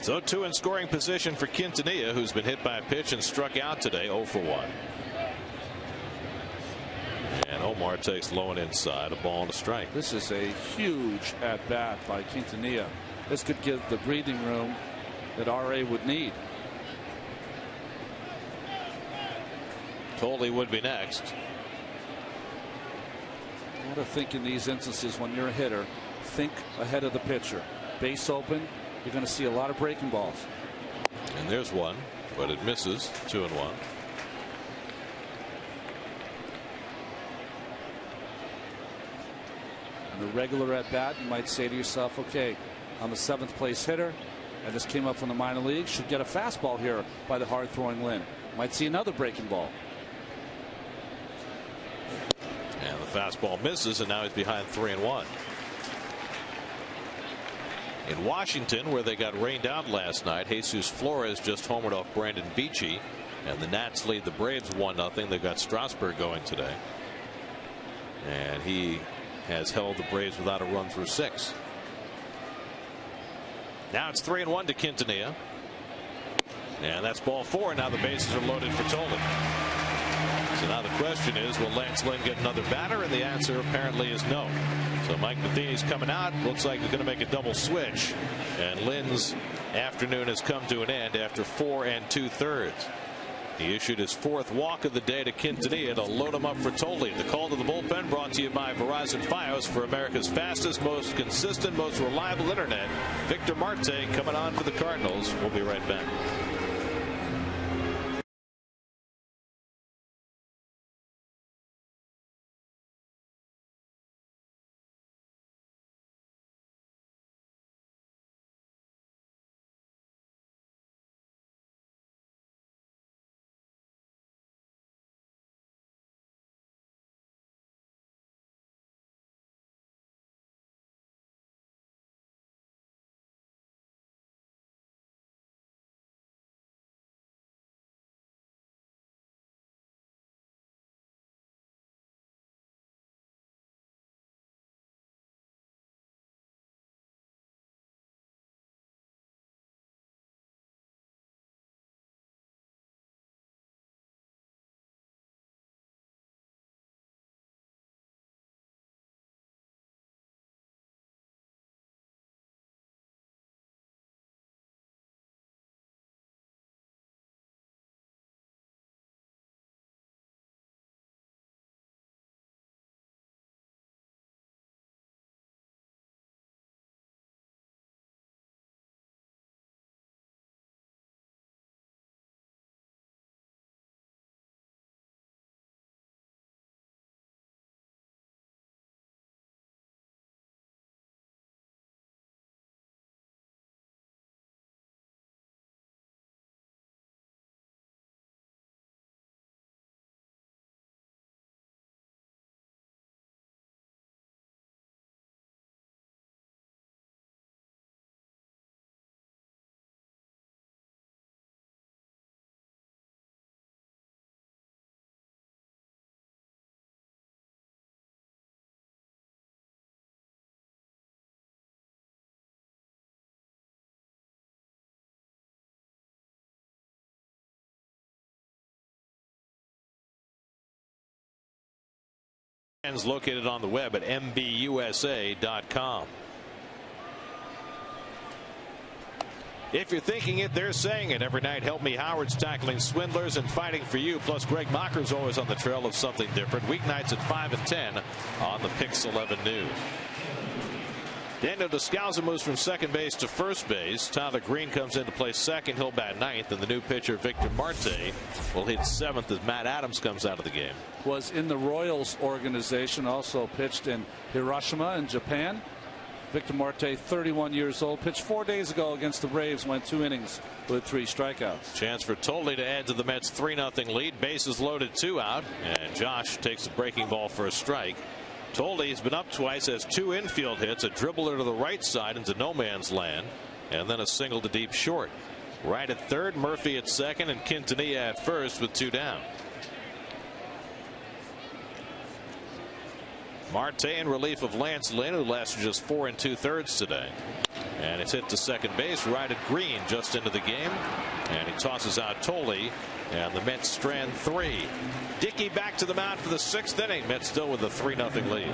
So 2 in scoring position for Quintanilla, who's been hit by a pitch and struck out today, 0 for 1. And Omar takes low and inside, a ball and a strike. This is a huge at bat by Quintanilla. This could give the breathing room that RA would need. Tolley would be next. You got to think in these instances when you're a hitter, think ahead of the pitcher. Base open, you're going to see a lot of breaking balls. And there's one, but it misses. 2 and 1. In a regular at bat, you might say to yourself, okay, I'm the 7th place hitter. I just came up from the minor league. Should get a fastball here by the hard throwing Lynn. Might see another breaking ball. And the fastball misses, and now he's behind 3 and 1. In Washington, where they got rained out last night, Jesus Flores just homered off Brandon Beachy, and the Nats lead the Braves 1-0. They've got Strasburg going today, and he has held the Braves without a run through 6. Now it's 3 and 1 to Quintanilla, and that's ball 4. Now the bases are loaded for Tolley. So now the question is, will Lance Lynn get another batter? And the answer apparently is no. So Mike Matheny's coming out. Looks like he's going to make a double switch. And Lynn's afternoon has come to an end after 4 2/3. He issued his 4th walk of the day to Quintanilla to load him up for Tolley. The call to the bullpen brought to you by Verizon Fios. For America's fastest, most consistent, most reliable internet, Victor Marte coming on for the Cardinals. We'll be right back. Located on the web at mbusa.com. If you're thinking it, they're saying it. Every night, Help Me Howard's tackling swindlers and fighting for you. Plus, Greg Macher's always on the trail of something different. Weeknights at 5 and 10 on the Pix 11 News. Daniel Descalza moves from second base to first base. Tyler Green comes in to play second. He'll bat ninth. And the new pitcher, Victor Marte, will hit seventh as Matt Adams comes out of the game. Was in the Royals organization, also pitched in Hiroshima in Japan. Victor Marte, 31 years old, pitched 4 days ago against the Braves, went 2 innings with 3 strikeouts. Chance for Tolle to add to the Mets' 3-0 lead. Bases loaded, 2 out, and Josh takes the breaking ball for a strike. Tolle's been up twice, has 2 infield hits, a dribbler to the right side into no man's land, and then a single to deep short. Right at third, Murphy at second, and Quintanilla at first with 2 down. Marte in relief of Lance Lynn, who lasted just 4 2/3 today. And it's hit to second base right at Green, just into the game. And he tosses out Tolle, and the Mets strand 3. Dickey back to the mound for the 6th inning. Mets still with a 3-0 lead.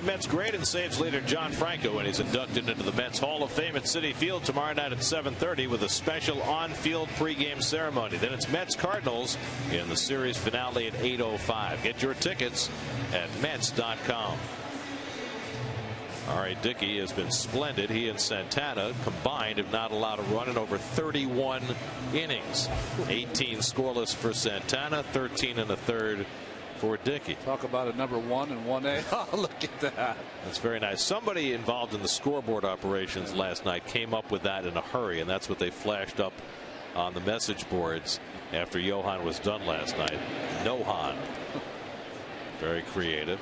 Mets great and saves leader John Franco when he's inducted into the Mets Hall of Fame at Citi Field tomorrow night at 7:30 with a special on-field pregame ceremony. Then it's Mets Cardinals in the series finale at 8:05. Get your tickets at Mets.com. R.A. Dickey has been splendid. He and Santana combined have not allowed a run in over 31 innings. 18 scoreless for Santana, 13 1/3 for Dickey. Talk about a number 1 and 1A. Oh, look at that. That's very nice. Somebody involved in the scoreboard operations last night came up with that in a hurry, and that's what they flashed up on the message boards after Johan was done last night. Nohan. Very creative.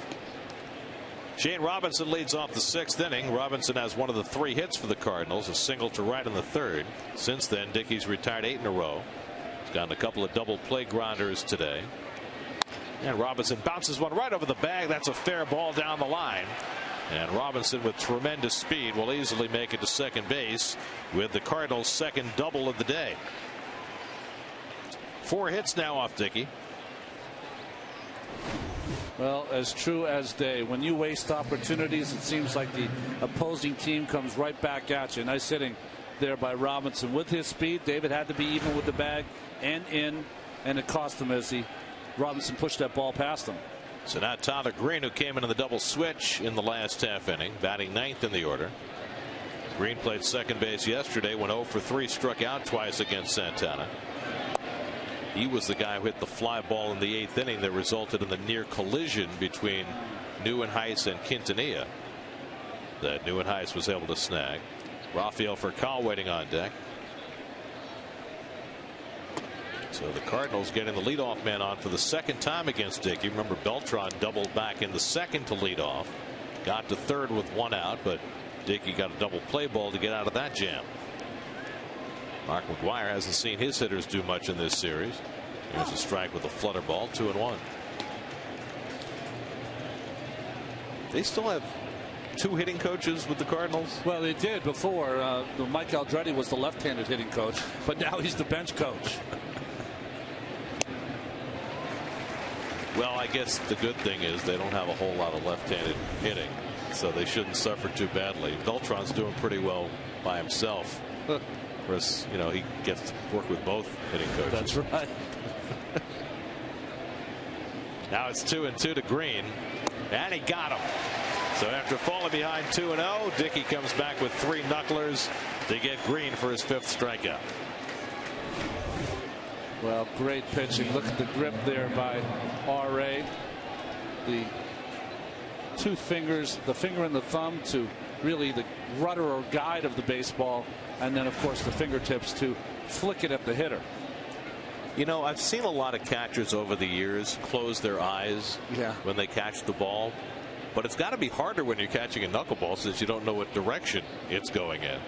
Shane Robinson leads off the 6th inning. Robinson has one of the 3 hits for the Cardinals, a single to right in the 3rd. Since then, Dickey's retired 8 in a row. He's gotten a couple of double play grounders today. And Robinson bounces one right over the bag. That's a fair ball down the line. And Robinson, with tremendous speed, will easily make it to second base with the Cardinals' 2nd double of the day. 4 hits now off Dickey. Well, as true as day. When you waste opportunities, it seems like the opposing team comes right back at you. Nice hitting there by Robinson. With his speed, David had to be even with the bag and in, and it cost him as Robinson pushed that ball past him. So now Tyler Green, who came into the double switch in the last half inning, batting 9th in the order. Green played second base yesterday, went 0 for 3, struck out twice against Santana. He was the guy who hit the fly ball in the 8th inning that resulted in the near collision between Nieuwenhuis and Quintanilla that Nieuwenhuis was able to snag. Rafael Furcal waiting on deck. So the Cardinals getting the leadoff man on for the 2nd time against Dickey. Remember, Beltran doubled back in the 2nd to lead off. Got to 3rd with 1 out, but Dickey got a double play ball to get out of that jam. Mark McGwire hasn't seen his hitters do much in this series. There's a strike with a flutter ball, 2-1. They still have 2 hitting coaches with the Cardinals? Well, they did before. Mike Aldretti was the left-handed hitting coach, but now he's the bench coach. Well, I guess the good thing is they don't have a whole lot of left-handed hitting, so they shouldn't suffer too badly. Beltran's doing pretty well by himself. Whereas, you know, he gets to work with both hitting coaches. That's right. Now it's 2-2 to Green, and he got him. So after falling behind 2-0, Dickey comes back with 3 knucklers to get Green for his 5th strikeout. Well, great pitching. Look at the grip there by R.A. The 2 fingers, the finger and the thumb to really the rudder or guide of the baseball, and then of course the fingertips to flick it at the hitter. You know, I've seen a lot of catchers over the years close their eyes when they catch the ball, but it's got to be harder when you're catching a knuckleball since you don't know what direction it's going in.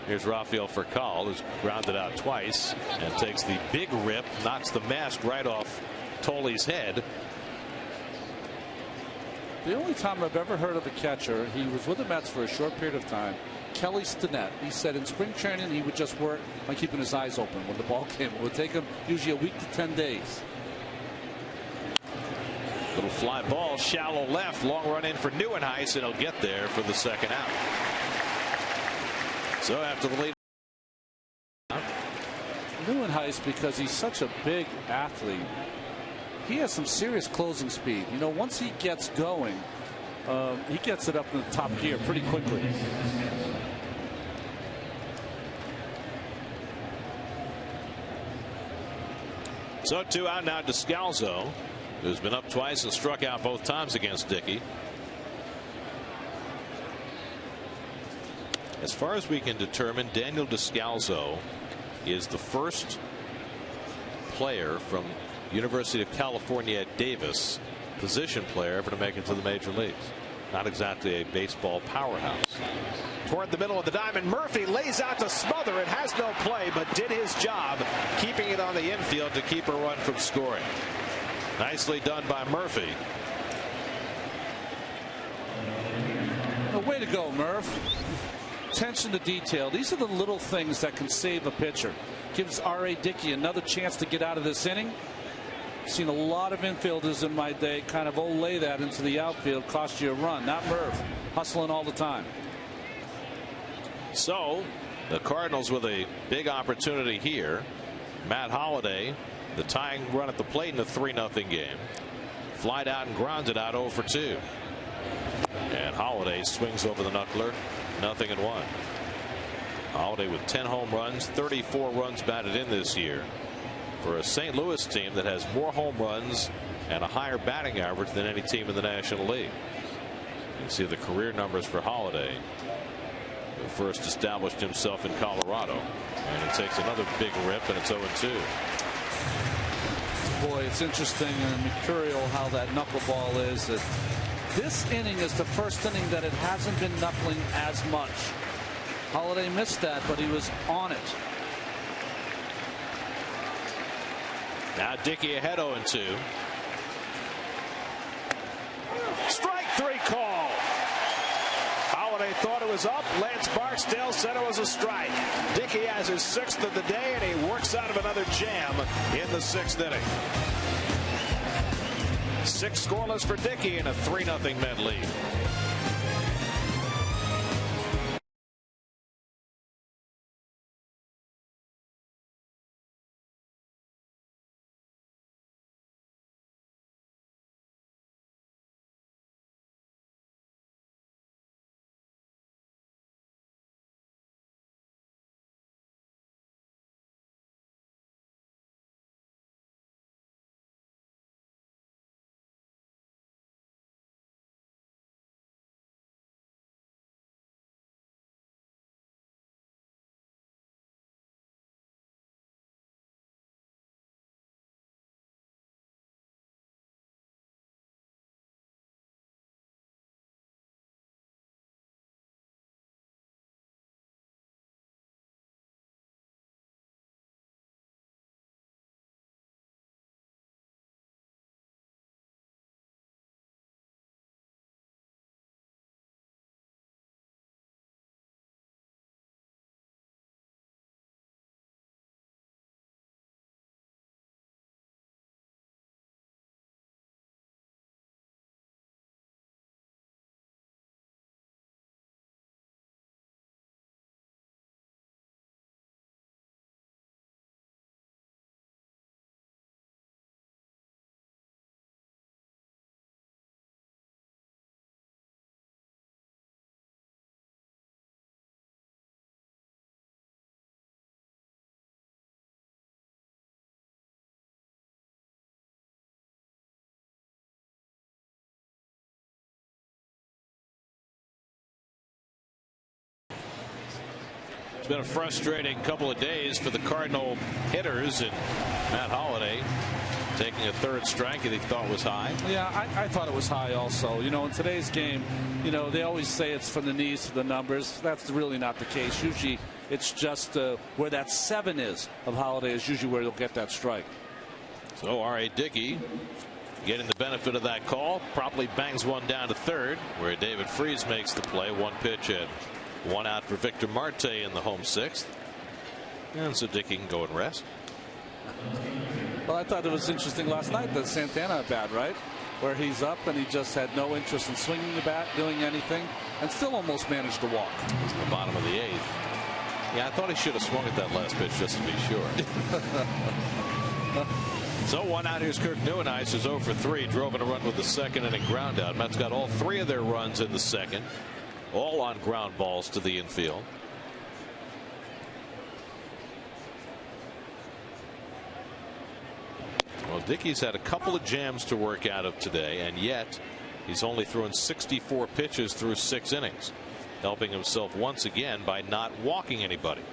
Here's Rafael Furcal, who's grounded out twice and takes the big rip, knocks the mask right off Tolley's head. The only time I've ever heard of a catcher, he was with the Mets for a short period of time, Kelly Stinnett. He said in spring training he would just work on keeping his eyes open when the ball came. It would take him usually a week to 10 days. Little fly ball, shallow left, long run in for Neuenhuis, and he'll get there for the 2nd out. So after the lead. Neuenhuis, because he's such a big athlete, he has some serious closing speed. You know, once he gets going, he gets it up in the top gear pretty quickly. So 2 out now, Descalso, who's been up twice and struck out both times against Dickey. As far as we can determine, Daniel Descalso is the first player from University of California at Davis, position player, ever to make it to the major leagues. Not exactly a baseball powerhouse. Toward the middle of the diamond, Murphy lays out to smother. It has no play, but did his job keeping it on the infield to keep a run from scoring. Nicely done by Murphy. Well, way to go, Murph. Attention to detail. These are the little things that can save a pitcher. Gives R.A. Dickey another chance to get out of this inning. Seen a lot of infielders in my day kind of lay that into the outfield, cost you a run. Not Murph, hustling all the time. So the Cardinals with a big opportunity here. Matt Holliday, the tying run at the plate in a 3-0 game. Flied out and grounded out 0 for 2. And Holliday swings over the knuckler. 0-1. Holliday with 10 home runs, 34 runs batted in this year. For a St. Louis team that has more home runs and a higher batting average than any team in the National League. You can see the career numbers for Holliday, who first established himself in Colorado. And he takes another big rip, and it's 0-2. Boy, it's interesting and mercurial how that knuckleball is. That this inning is the first inning that it hasn't been knuckling as much. Holliday missed that, but he was on it. Now Dickey ahead 0-2. Strike 3 call. Holliday thought it was up. Lance Barksdale said it was a strike. Dickey has his 6th of the day, and he works out of another jam in the 6th inning. 6 scoreless for Dickey in a 3-0 Met lead. It's been a frustrating couple of days for the Cardinal hitters, and Matt Holliday taking a third strike that he thought was high. Yeah, I thought it was high also. You know, in today's game, you know, they always say it's from the knees to the numbers. That's really not the case. Usually it's just where that 7 is of Holliday is usually where he'll get that strike. So R.A. Dickey getting the benefit of that call, promptly bangs one down to third, where David Freese makes the play. 1 pitch and 1 out for Victor Marte in the home 6th. And so Dickey can go and rest. Well, I thought it was interesting last night that Santana at bat, right? Where he's up and he just had no interest in swinging the bat, doing anything, and still almost managed to walk. It's the bottom of the 8th. Yeah, I thought he should have swung at that last pitch just to be sure. So 1 out. Here's Kirk Neuenhuis, who's 0 for 3, drove in a run with the 2nd inning ground out. Mets got all 3 of their runs in the 2nd, all on ground balls to the infield. Well, Dickey's had a couple of jams to work out of today, and yet he's only thrown 64 pitches through 6 innings, helping himself once again by not walking anybody.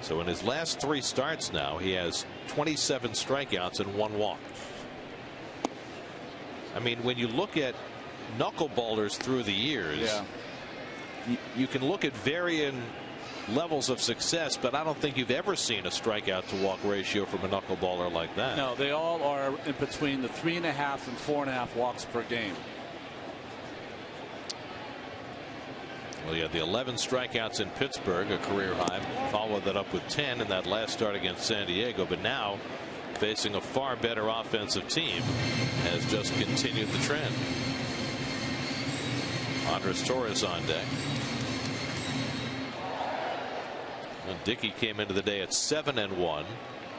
So in his last 3 starts now, he has 27 strikeouts and 1 walk. I mean, when you look at knuckleballers through the years, you can look at varying levels of success, but I don't think you've ever seen a strikeout to walk ratio from a knuckleballer like that. No, they all are in between the 3.5 and 4.5 walks per game. Well, he had the 11 strikeouts in Pittsburgh, a career high. Followed that up with 10 in that last start against San Diego, but now facing a far better offensive team has just continued the trend. Andres Torres on deck. And Dickey came into the day at 7-1.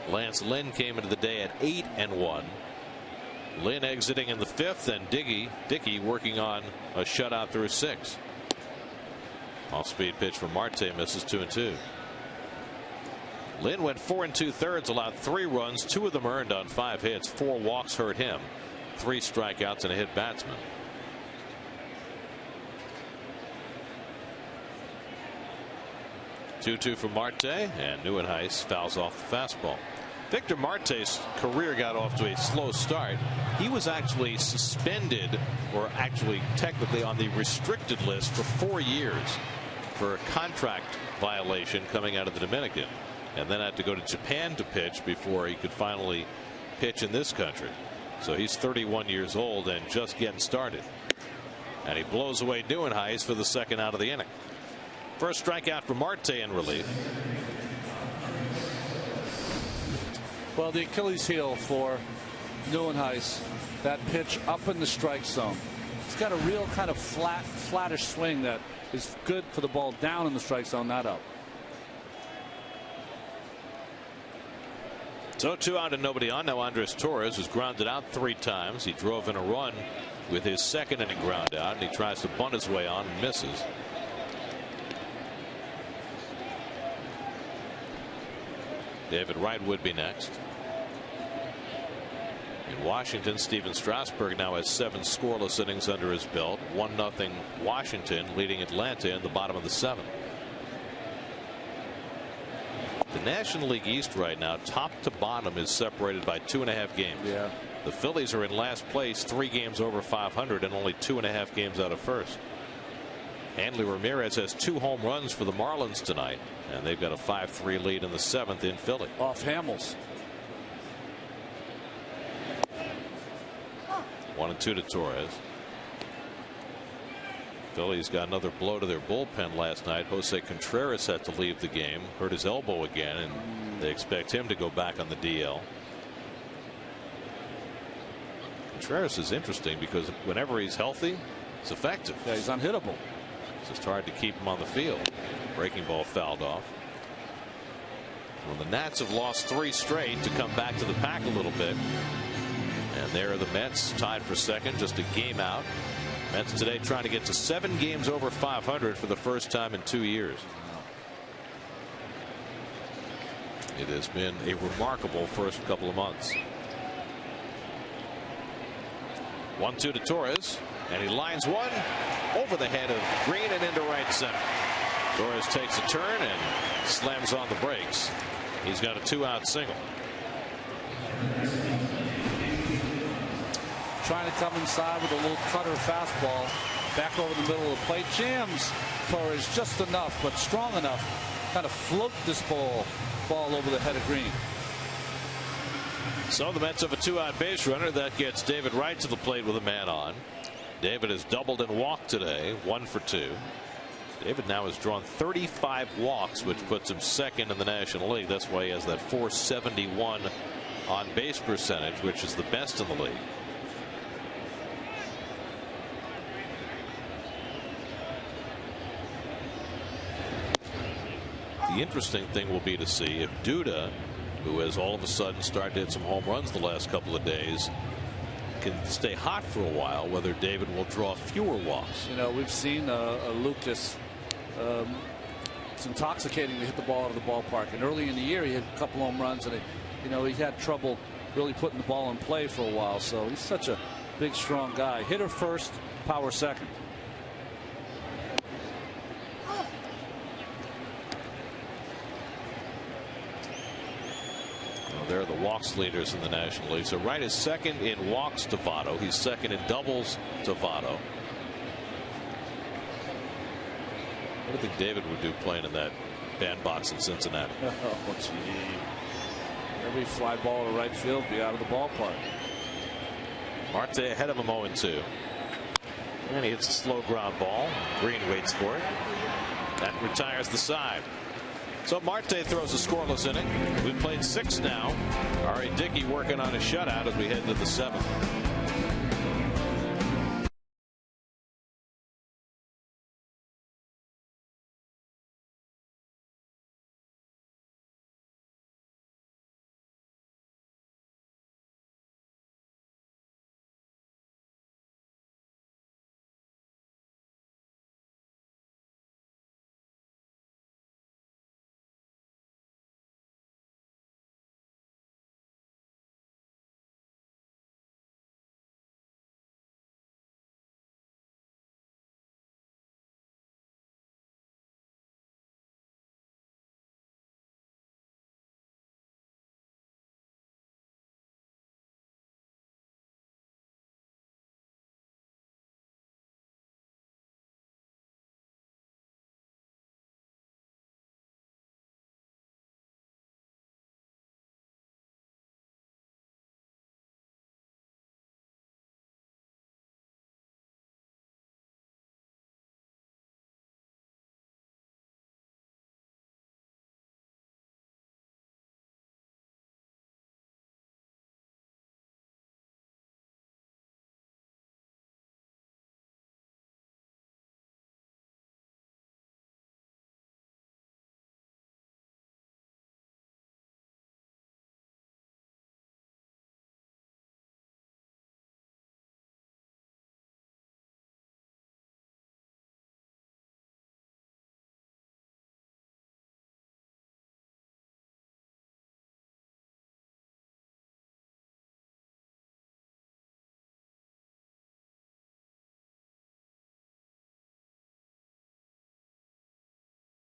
Lance Lynn came into the day at 8-1. Lynn exiting in the 5th, and Dickey working on a shutout through 6. Off-speed pitch from Marte, misses 2-2. Lynn went 4 2/3, allowed 3 runs, 2 of them earned on 5 hits. 4 walks hurt him. 3 strikeouts and a hit batsman. Two from Marte, and Neuenhuis fouls off the fastball. Victor Marte's career got off to a slow start. He was actually suspended, or actually technically on the restricted list, for 4 years for a contract violation coming out of the Dominican, and then had to go to Japan to pitch before he could finally pitch in this country. So he's 31 years old and just getting started, and he blows away Neuenhuis for the 2nd out of the inning. First strikeout for Marte in relief. Well, the Achilles heel for Neuenhuis, that pitch up in the strike zone. It's got a real kind of flattish swing that is good for the ball down in the strike zone, not up. So 2 out and nobody on. Now Andres Torres was grounded out 3 times. He drove in a run with his 2nd inning ground out, and he tries to bunt his way on and misses. David Wright would be next. In Washington, Steven Strasburg now has 7 scoreless innings under his belt. 1-0 Washington leading Atlanta in the bottom of the 7th. The National League East right now, top to bottom, is separated by 2.5 games. Yeah. The Phillies are in last place, 3 games over 500 and only 2.5 games out of first. Hanley Ramirez has 2 home runs for the Marlins tonight, and they've got a 5-3 lead in the 7th in Philly. Off Hamels. 1-2 to Torres. Phillies got another blow to their bullpen last night. Jose Contreras had to leave the game, hurt his elbow again, and they expect him to go back on the DL. Contreras is interesting because whenever he's healthy, it's effective. Yeah, he's unhittable. It's just hard to keep him on the field. Breaking ball fouled off. Well, the Nats have lost 3 straight to come back to the pack a little bit. And there are the Mets tied for 2nd, just a game out. Mets today trying to get to 7 games over 500 for the first time in 2 years. It has been a remarkable first couple of months. 1-2 to Torres, and he lines one over the head of Green and into right center. Torres takes a turn and slams on the brakes. He's got a 2-out single. Trying to come inside with a little cutter fastball. Back over the middle of the plate. Jams Torres just enough, but strong enough. Kind of float this ball over the head of Green. So the Mets have a 2-out base runner. That gets David Wright to the plate with a man on. David has doubled and walked today, 1 for 2. David now has drawn 35 walks, which puts him second in the National League. That's why he has that .471 on base percentage, which is the best in the league. The interesting thing will be to see if Duda, who has all of a sudden started to hit some home runs the last couple of days, can stay hot for a while, whether David will draw fewer walks. You know, we've seen Lucas. It's intoxicating to hit the ball out of the ballpark. And early in the year, he hit a couple home runs, and he had trouble really putting the ball in play for a while. So he's such a big, strong guy. Hitter first, power second. They're the walks leaders in the National League. So Wright is second in walks to Votto. He's second in doubles to Votto. What do you think David would do playing in that bandbox in Cincinnati? Oh, gee. Every fly ball to right field be out of the ballpark. Marte ahead of him 0-2. And he hits a slow ground ball. Green waits for it. That retires the side. So Marte throws a scoreless inning. We've played 6 now. R.A. Dickey working on a shutout as we head to the 7th.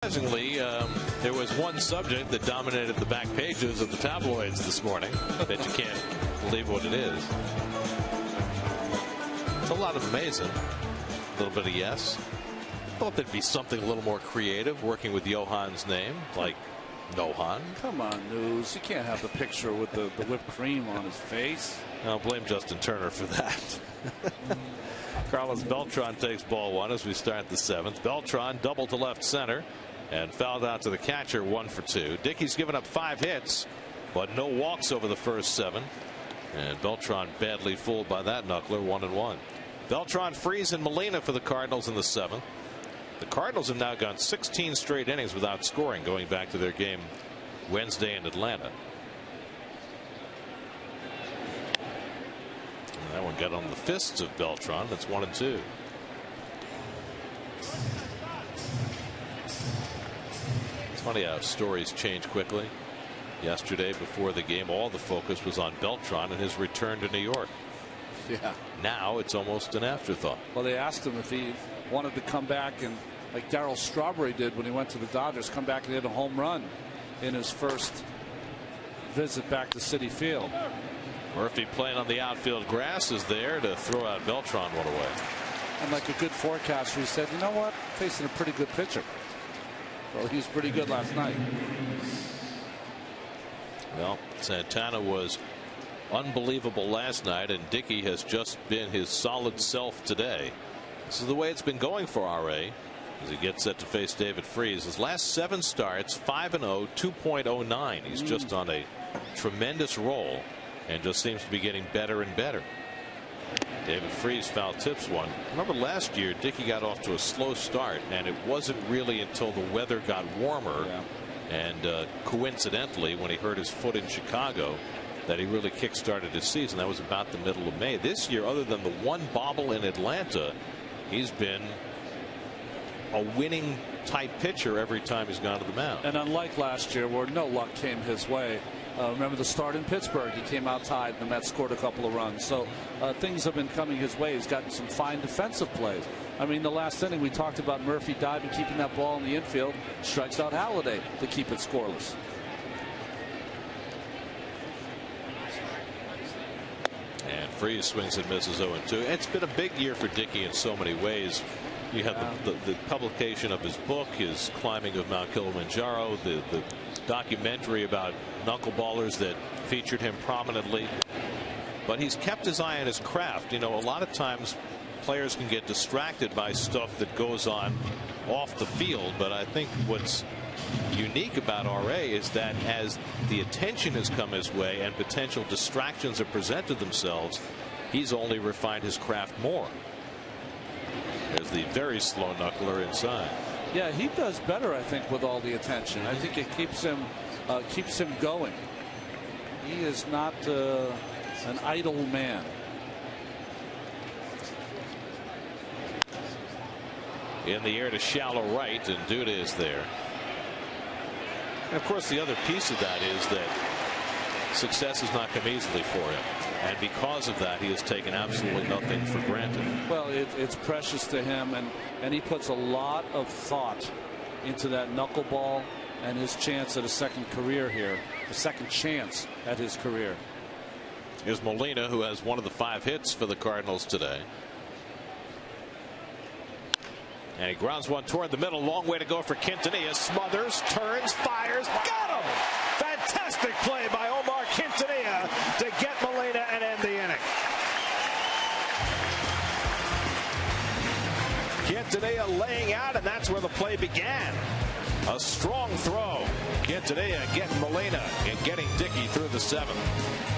Surprisingly, there was one subject that dominated the back pages of the tabloids this morning that you can't believe what it is. It's a lot of amazing. A little bit of yes. Thought there'd be something a little more creative working with Johan's name, like Nohan. Come on, News. You can't have the picture with the whipped cream on his face. I'll blame Justin Turner for that. Carlos Beltran takes ball 1 as we start the 7th. Beltran double to left center and fouled out to the catcher, 1 for 2. Dickey's given up 5 hits, but no walks over the first 7. And Beltran badly fooled by that knuckler, 1-1. Beltran, Freese, and Molina for the Cardinals in the 7th. The Cardinals have now gone 16 straight innings without scoring, going back to their game Wednesday in Atlanta. And that one got on the fists of Beltran. That's 1-2. It's funny how stories change quickly. Yesterday, before the game, all the focus was on Beltran and his return to New York. Yeah. Now it's almost an afterthought. Well, they asked him if he wanted to come back and like Darryl Strawberry did when he went to the Dodgers, come back and hit a home run in his first visit back to Citi Field. Murphy playing on the outfield grass is there to throw out Beltran one away. And like a good forecaster, he said, you know what, facing a pretty good pitcher. Well, he was pretty good last night. Well, Santana was unbelievable last night, and Dickey has just been his solid self today. This is the way it's been going for RA as he gets set to face David Freese. His last 7 starts, 5-0, 2.09. He's just on a tremendous roll and just seems to be getting better and better. David Freese foul tips one. Remember last year, Dickey got off to a slow start, and it wasn't really until the weather got warmer and coincidentally, when he hurt his foot in Chicago, that he really kick-started his season. That was about the middle of May. This year, other than the one bobble in Atlanta, he's been a winning type pitcher every time he's gone to the mound. And unlike last year, where no luck came his way, remember the start in Pittsburgh, he came out tied, and the Mets scored a couple of runs. So things have been coming his way. He's gotten some fine defensive plays. I mean, the last inning we talked about Murphy diving, keeping that ball in the infield, strikes out Halladay to keep it scoreless. And Freese swings and misses 0-2. It's been a big year for Dickey in so many ways. You have the publication of his book, his climbing of Mount Kilimanjaro, the documentary about knuckleballers that featured him prominently. But he's kept his eye on his craft. You know, a lot of times players can get distracted by stuff that goes on off the field. But I think what's unique about RA is that as the attention has come his way and potential distractions have presented themselves, he's only refined his craft more. There's the very slow knuckler inside. Yeah, he does better, I think, with all the attention. I think it keeps him going. He is not an idle man. In the air to shallow right, and Duda is there. And of course, the other piece of that is that success has not come easily for him. And because of that, he has taken absolutely nothing for granted. Well, it's precious to him, and he puts a lot of thought into that knuckleball and his chance at a second career here, a second chance at his career. Here's Molina, who has one of the 5 hits for the Cardinals today. And he grounds one toward the middle. Long way to go for Quintanilla. Smothers, turns, fires. Got him! Fantastic play by Omar Quintanilla to get Molina and end the inning. Quintanilla laying out, and that's where the play began. A strong throw. Quintanilla getting Molina and getting Dickey through the 7th.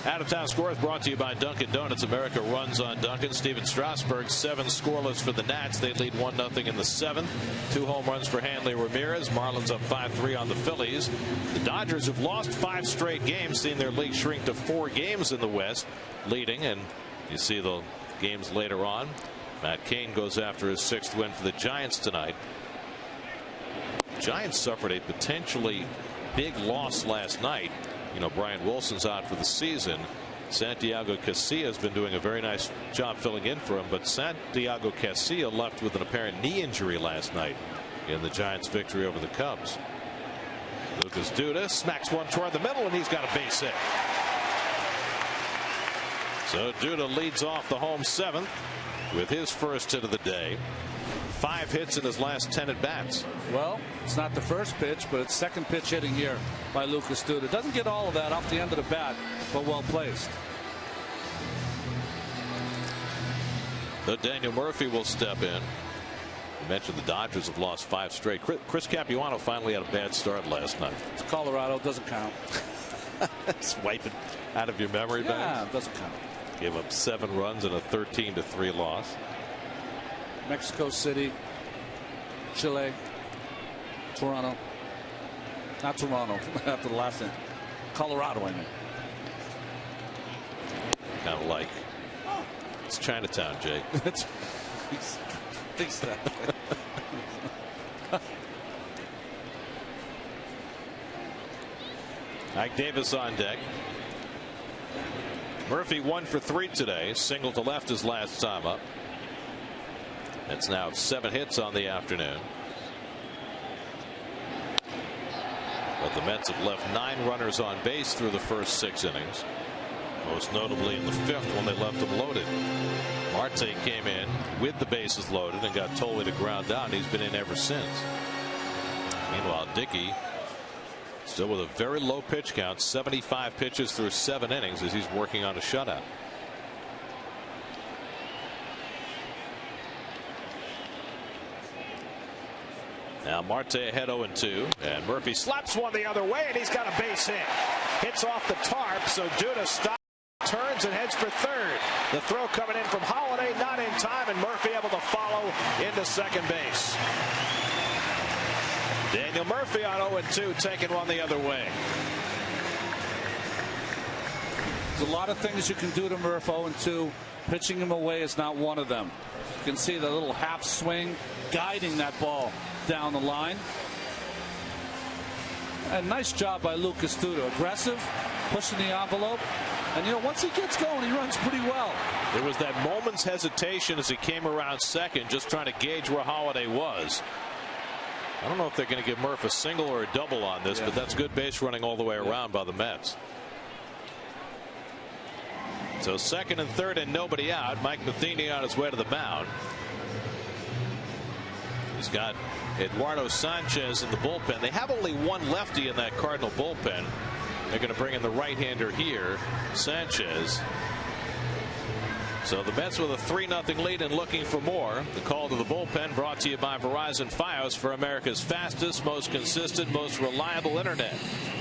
Out-of-town scores brought to you by Dunkin' Donuts. America runs on Dunkin'. Steven Strasburg, 7 scoreless for the Nats. They lead 1-0 in the 7th. 2 home runs for Hanley Ramirez. Marlins up 5-3 on the Phillies. The Dodgers have lost 5 straight games, seeing their league shrink to 4 games in the West, leading. And you see the games later on. Matt Cain goes after his 6th win for the Giants tonight. Giants suffered a potentially big loss last night. You know, Brian Wilson's out for the season. Santiago Casilla has been doing a very nice job filling in for him, but Santiago Casilla left with an apparent knee injury last night in the Giants' victory over the Cubs. Lucas Duda smacks one toward the middle, and he's got a base hit. So Duda leads off the home 7th with his first hit of the day. 5 hits in his last 10 at bats. Well, it's not the first pitch, but it's second pitch hitting here by Lucas Duda. Doesn't get all of that off the end of the bat, but well placed. So Daniel Murphy will step in. You mentioned the Dodgers have lost 5 straight. Chris Capuano finally had a bad start last night. It's Colorado, doesn't count. Just wipe it out of your memory bank. Yeah, it doesn't count. Gave up 7 runs in a 13-3 loss. Mexico City, Chile, Toronto. Not Toronto after the last thing. Colorado, I mean. Kind of like it's Chinatown, Jake. Exactly. Ike Davis on deck. Murphy 1 for 3 today. Single to left his last time up. It's now 7 hits on the afternoon. But the Mets have left 9 runners on base through the first 6 innings. Most notably in the 5th when they left them loaded. Marte came in with the bases loaded and got Toley to ground out. He's been in ever since. Meanwhile, Dickey still with a very low pitch count, 75 pitches through 7 innings as he's working on a shutout. Now Marte ahead 0-2, and Murphy slaps one the other way, and he's got a base hit. Hits off the tarp, so Duda stops, turns, and heads for third. The throw coming in from Holiday, not in time, and Murphy able to follow into second base. Daniel Murphy on 0-2, taking one the other way. There's a lot of things you can do to Murph 0-2. Pitching him away is not one of them. You can see the little half swing guiding that ball down the line. And nice job by Lucas Duda. Aggressive, pushing the envelope. And, you know, once he gets going, he runs pretty well. There was that moment's hesitation as he came around second, just trying to gauge where Holiday was. I don't know if they're going to give Murph a single or a double on this, but that's good base running all the way around by the Mets. So second and third and nobody out. Mike Matheny on his way to the mound. He's got Eduardo Sanchez in the bullpen. They have only one lefty in that Cardinal bullpen. They're going to bring in the right-hander here, Sanchez. So the Mets with a 3-0 lead and looking for more. The call to the bullpen brought to you by Verizon Fios for America's fastest, most consistent, most reliable internet.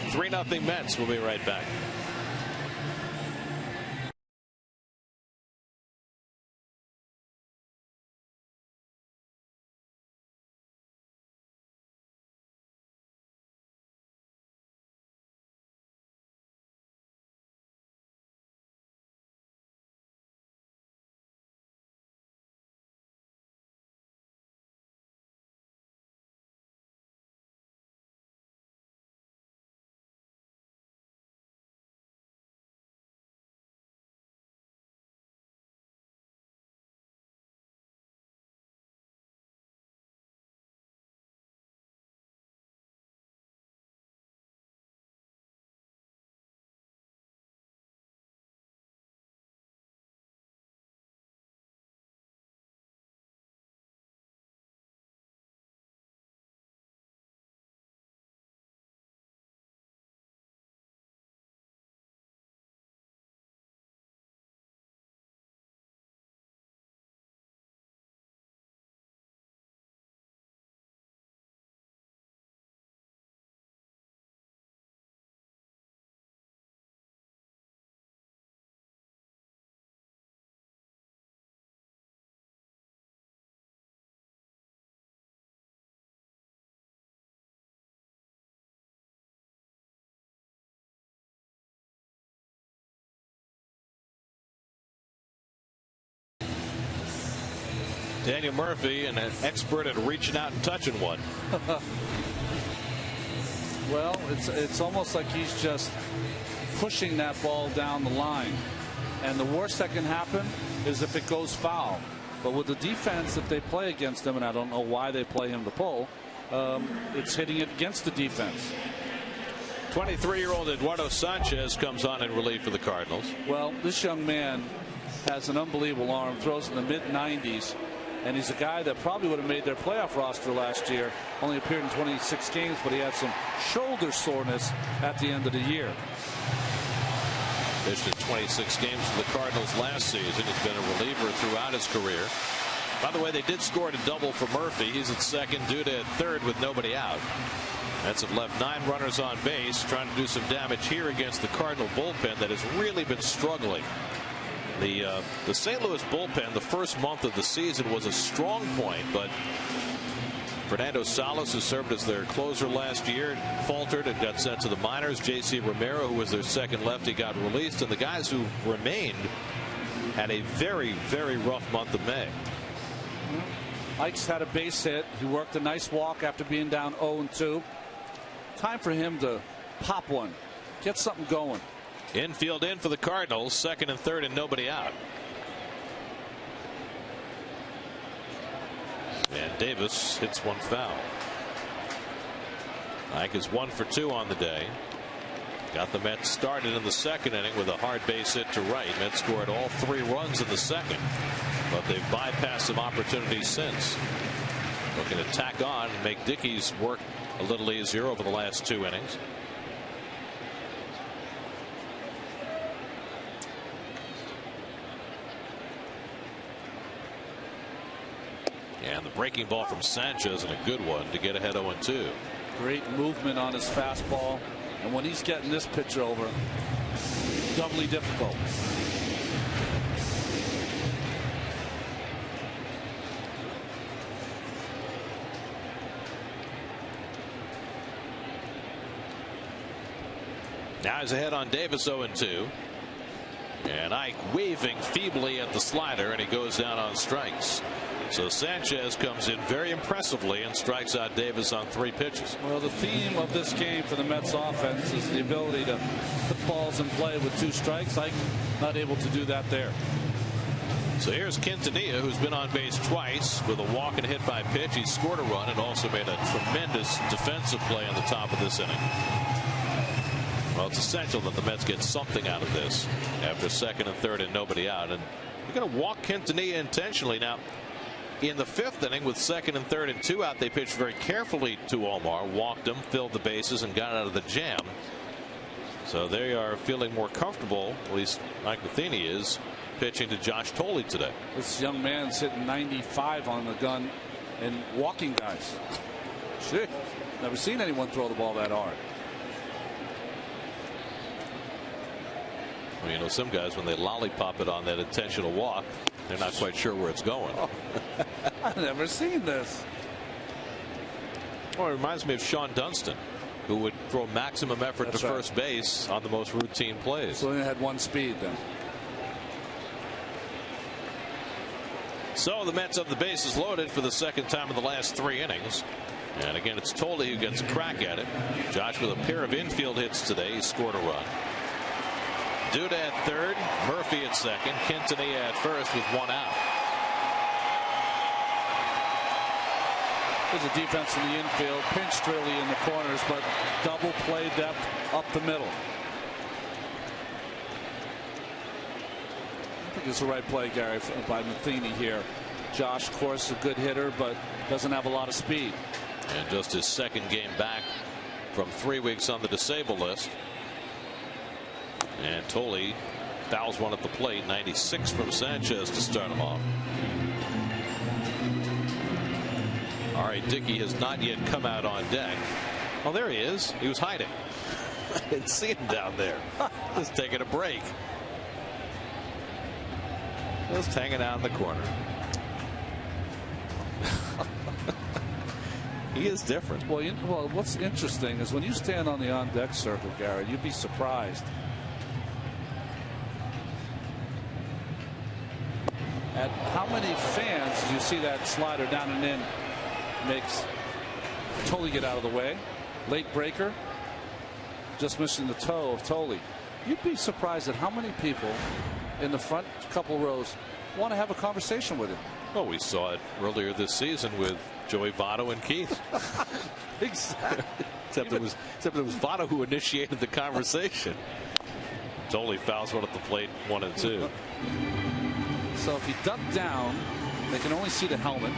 3-0 Mets. We'll be right back. Daniel Murphy, an expert at reaching out and touching one. Well, it's almost like he's just pushing that ball down the line. And the worst that can happen is if it goes foul. But with the defense, if they play against him, and I don't know why they play him to pull, it's hitting it against the defense. 23-year-old Eduardo Sanchez comes on in relief for the Cardinals. Well, this young man has an unbelievable arm, throws in the mid-90s, and he's a guy that probably would have made their playoff roster last year. Only appeared in 26 games, but he had some shoulder soreness at the end of the year. Pitched in 26 games for the Cardinals last season. He's been a reliever throughout his career. By the way, they did score a double for Murphy. He's at second, Duda at third with nobody out. Mets have left 9 runners on base, trying to do some damage here against the Cardinal bullpen that has really been struggling. The St. Louis bullpen, the first month of the season, was a strong point, but Fernando Salas, who served as their closer last year, faltered and got sent to the minors. J.C. Romero, who was their second lefty, got released, and the guys who remained had a very, very rough month of May. Ike's had a base hit. He worked a nice walk after being down 0-2. Time for him to pop one, get something going. Infield in for the Cardinals, second and third, and nobody out. And Davis hits one foul. Ike is 1 for 2 on the day. Got the Mets started in the second inning with a hard base hit to right. Mets scored all 3 runs in the second, but they've bypassed some opportunities since. Looking to tack on and make Dickey's work a little easier over the last 2 innings. And the breaking ball from Sanchez, and a good one to get ahead 0-2. Great movement on his fastball, and when he's getting this pitch over, doubly difficult. Now he's ahead on Davis 0-2. And Ike waving feebly at the slider, and he goes down on strikes. So Sanchez comes in very impressively and strikes out Davis on 3 pitches. Well, the theme of this game for the Mets offense is the ability to put balls in play with 2 strikes. Ike not able to do that there. So here's Quintanilla, who's been on base twice with a walk and hit by pitch. He scored a run and also made a tremendous defensive play on the top of this inning. Well, it's essential that the Mets get something out of this after second and third and nobody out. And you're going to walk Quintanilla intentionally. Now, in the 5th inning with second and third and 2 out, they pitched very carefully to Omar, walked him, filled the bases, and got out of the jam. So they are feeling more comfortable, at least Mike Matheny is, pitching to Josh Thole today. This young man's hitting 95 on the gun and walking guys. Shit, never seen anyone throw the ball that hard. Well, you know, some guys, when they lollipop it on that intentional walk, they're not quite sure where it's going. Oh, I've never seen this. Well, it reminds me of Sean Dunston, who would throw maximum effort to first base on the most routine plays. So he had 1 speed then. So the Mets have the bases loaded for the second time in the last 3 innings. And again, it's Thole who gets a crack at it. Josh with a pair of infield hits today. He scored a run. Duda at third, Murphy at second, Quintanilla at first with 1 out. There's a defense in the infield, pinched really in the corners, but double play depth up the middle. I think it's the right play, Gary, by Matheny here. Josh, of course, a good hitter, but doesn't have a lot of speed. And just his second game back from 3 weeks on the disabled list. And Thole fouls one at the plate. 96 from Sanchez to start him off. All right, Dickey has not yet come out on deck. Oh, there he is. He was hiding. I didn't see him down there. Just taking a break. Just hanging out in the corner. He is different. Well, what's interesting is when you stand on the on-deck circle, Gary, you'd be surprised. at how many fans did you see that slider down and in makes Tolley get out of the way. Late breaker. Just missing the toe of Tolley. You'd be surprised at how many people in the front couple rows want to have a conversation with him. Well, we saw it earlier this season with Joey Votto and Keith. Exactly. Except it was Votto who initiated the conversation. Tolley fouls one at the plate, 1-2. So if he ducked down, they can only see the helmet.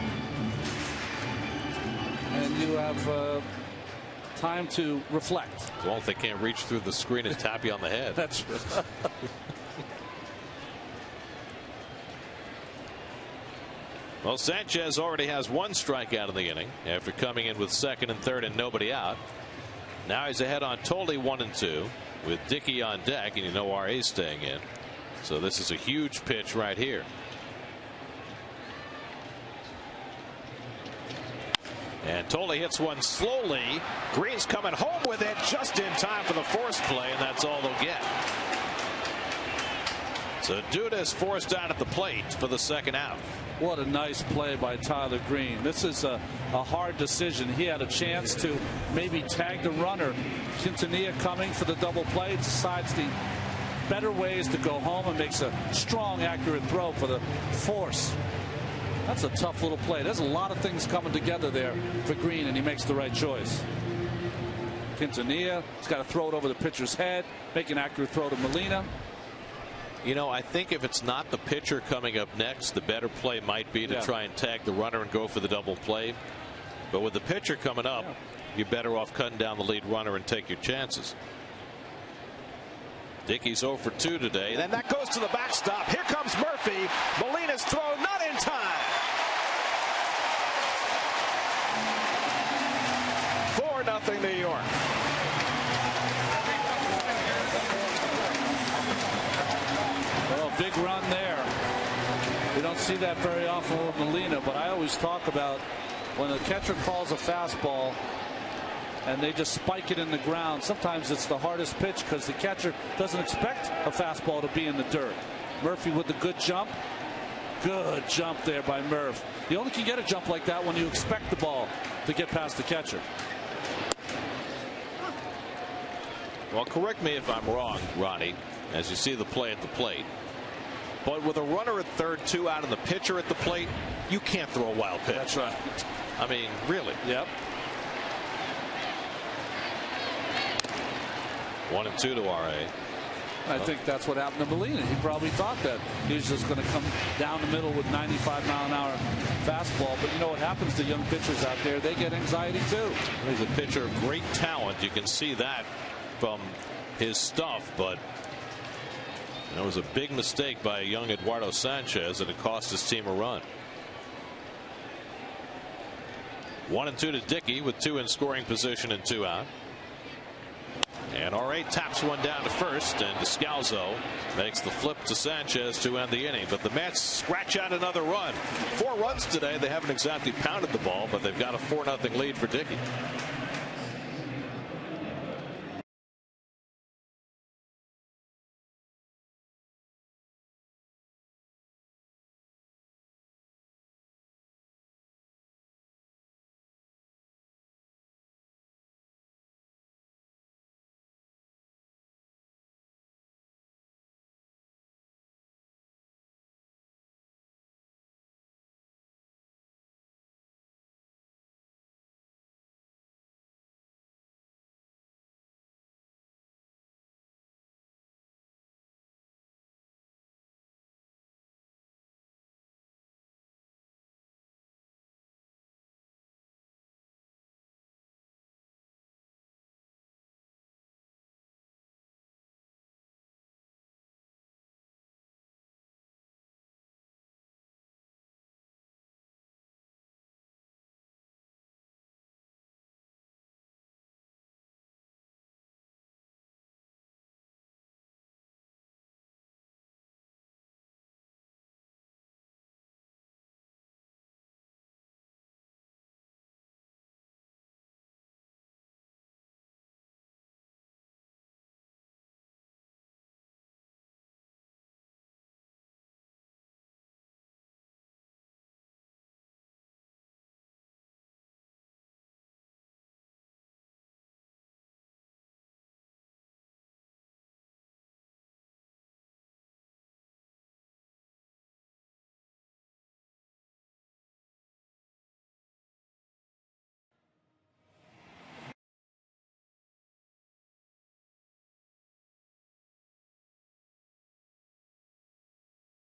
And you have time to reflect. Well, if they can't reach through the screen and tap you on the head. That's right. Well, Sanchez already has one strikeout in the inning after coming in with second and third and nobody out. Now he's ahead on Tolley, 1-2, with Dickey on deck, and you know RA's staying in. So this is a huge pitch right here. And Tolley hits one slowly. Green's coming home with it just in time for the force play, and that's all they'll get. So Duda is forced out at the plate for the second out. What a nice play by Tyler Green. This is a hard decision. He had a chance to maybe tag the runner. Quintanilla coming for the double play, decides the better ways to go home and makes a strong, accurate throw for the force. That's a tough little play. There's a lot of things coming together there for Green, and he makes the right choice. Quintanilla has got to throw it over the pitcher's head, make an accurate throw to Molina. You know, I think if it's not the pitcher coming up next, the better play might be to try and tag the runner and go for the double play. But with the pitcher coming up, you're better off cutting down the lead runner and take your chances. Dickey's 0 for 2 today. And that goes to the backstop. Here comes Murphy. Molina's throw not in time. 4-0 New York. Well, big run there. We don't see that very often with Molina, but I always talk about when the catcher calls a fastball and they just spike it in the ground. Sometimes it's the hardest pitch because the catcher doesn't expect a fastball to be in the dirt. Murphy with the good jump. Good jump there by Murph. You only can get a jump like that when you expect the ball to get past the catcher. Well, correct me if I'm wrong, Ronnie, as you see the play at the plate. But with a runner at third, 2 out, and the pitcher at the plate, you can't throw a wild pitch. That's right. I mean, really. Yep. 1-2 to RA. I think that's what happened to Molina. He probably thought that he was just going to come down the middle with 95-mile-an-hour fastball. But you know what happens to young pitchers out there? They get anxiety too. He's a pitcher of great talent. You can see that from his stuff. But it was a big mistake by a young Eduardo Sanchez, and it cost his team a run. 1-2 to Dickey with 2 in scoring position and 2 out. And RA taps one down to first, and Descalzo makes the flip to Sanchez to end the inning. But the Mets scratch out another run. 4 runs today. They haven't exactly pounded the ball, but they've got a 4-0 lead for Dickey.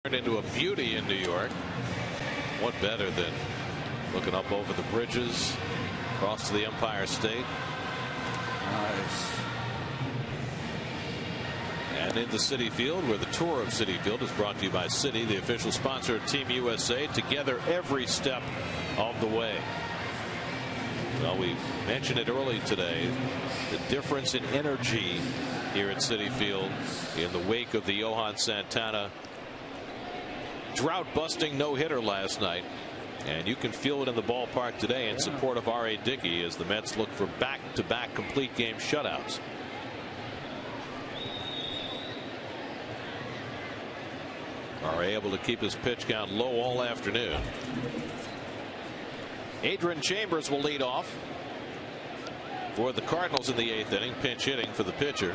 Turned into a beauty in New York. What better than looking up over the bridges across to the Empire State? Nice. And into Citi Field, where the tour of Citi Field is brought to you by Citi, the official sponsor of Team USA, together every step of the way. Well, we mentioned it early today, the difference in energy here at Citi Field in the wake of the Johan Santana drought-busting no-hitter last night. And you can feel it in the ballpark today in support of R.A. Dickey as the Mets look for back-to-back complete game shutouts. Are able to keep his pitch count low all afternoon. Adrian Chambers will lead off for the Cardinals in the 8th inning, pinch hitting for the pitcher.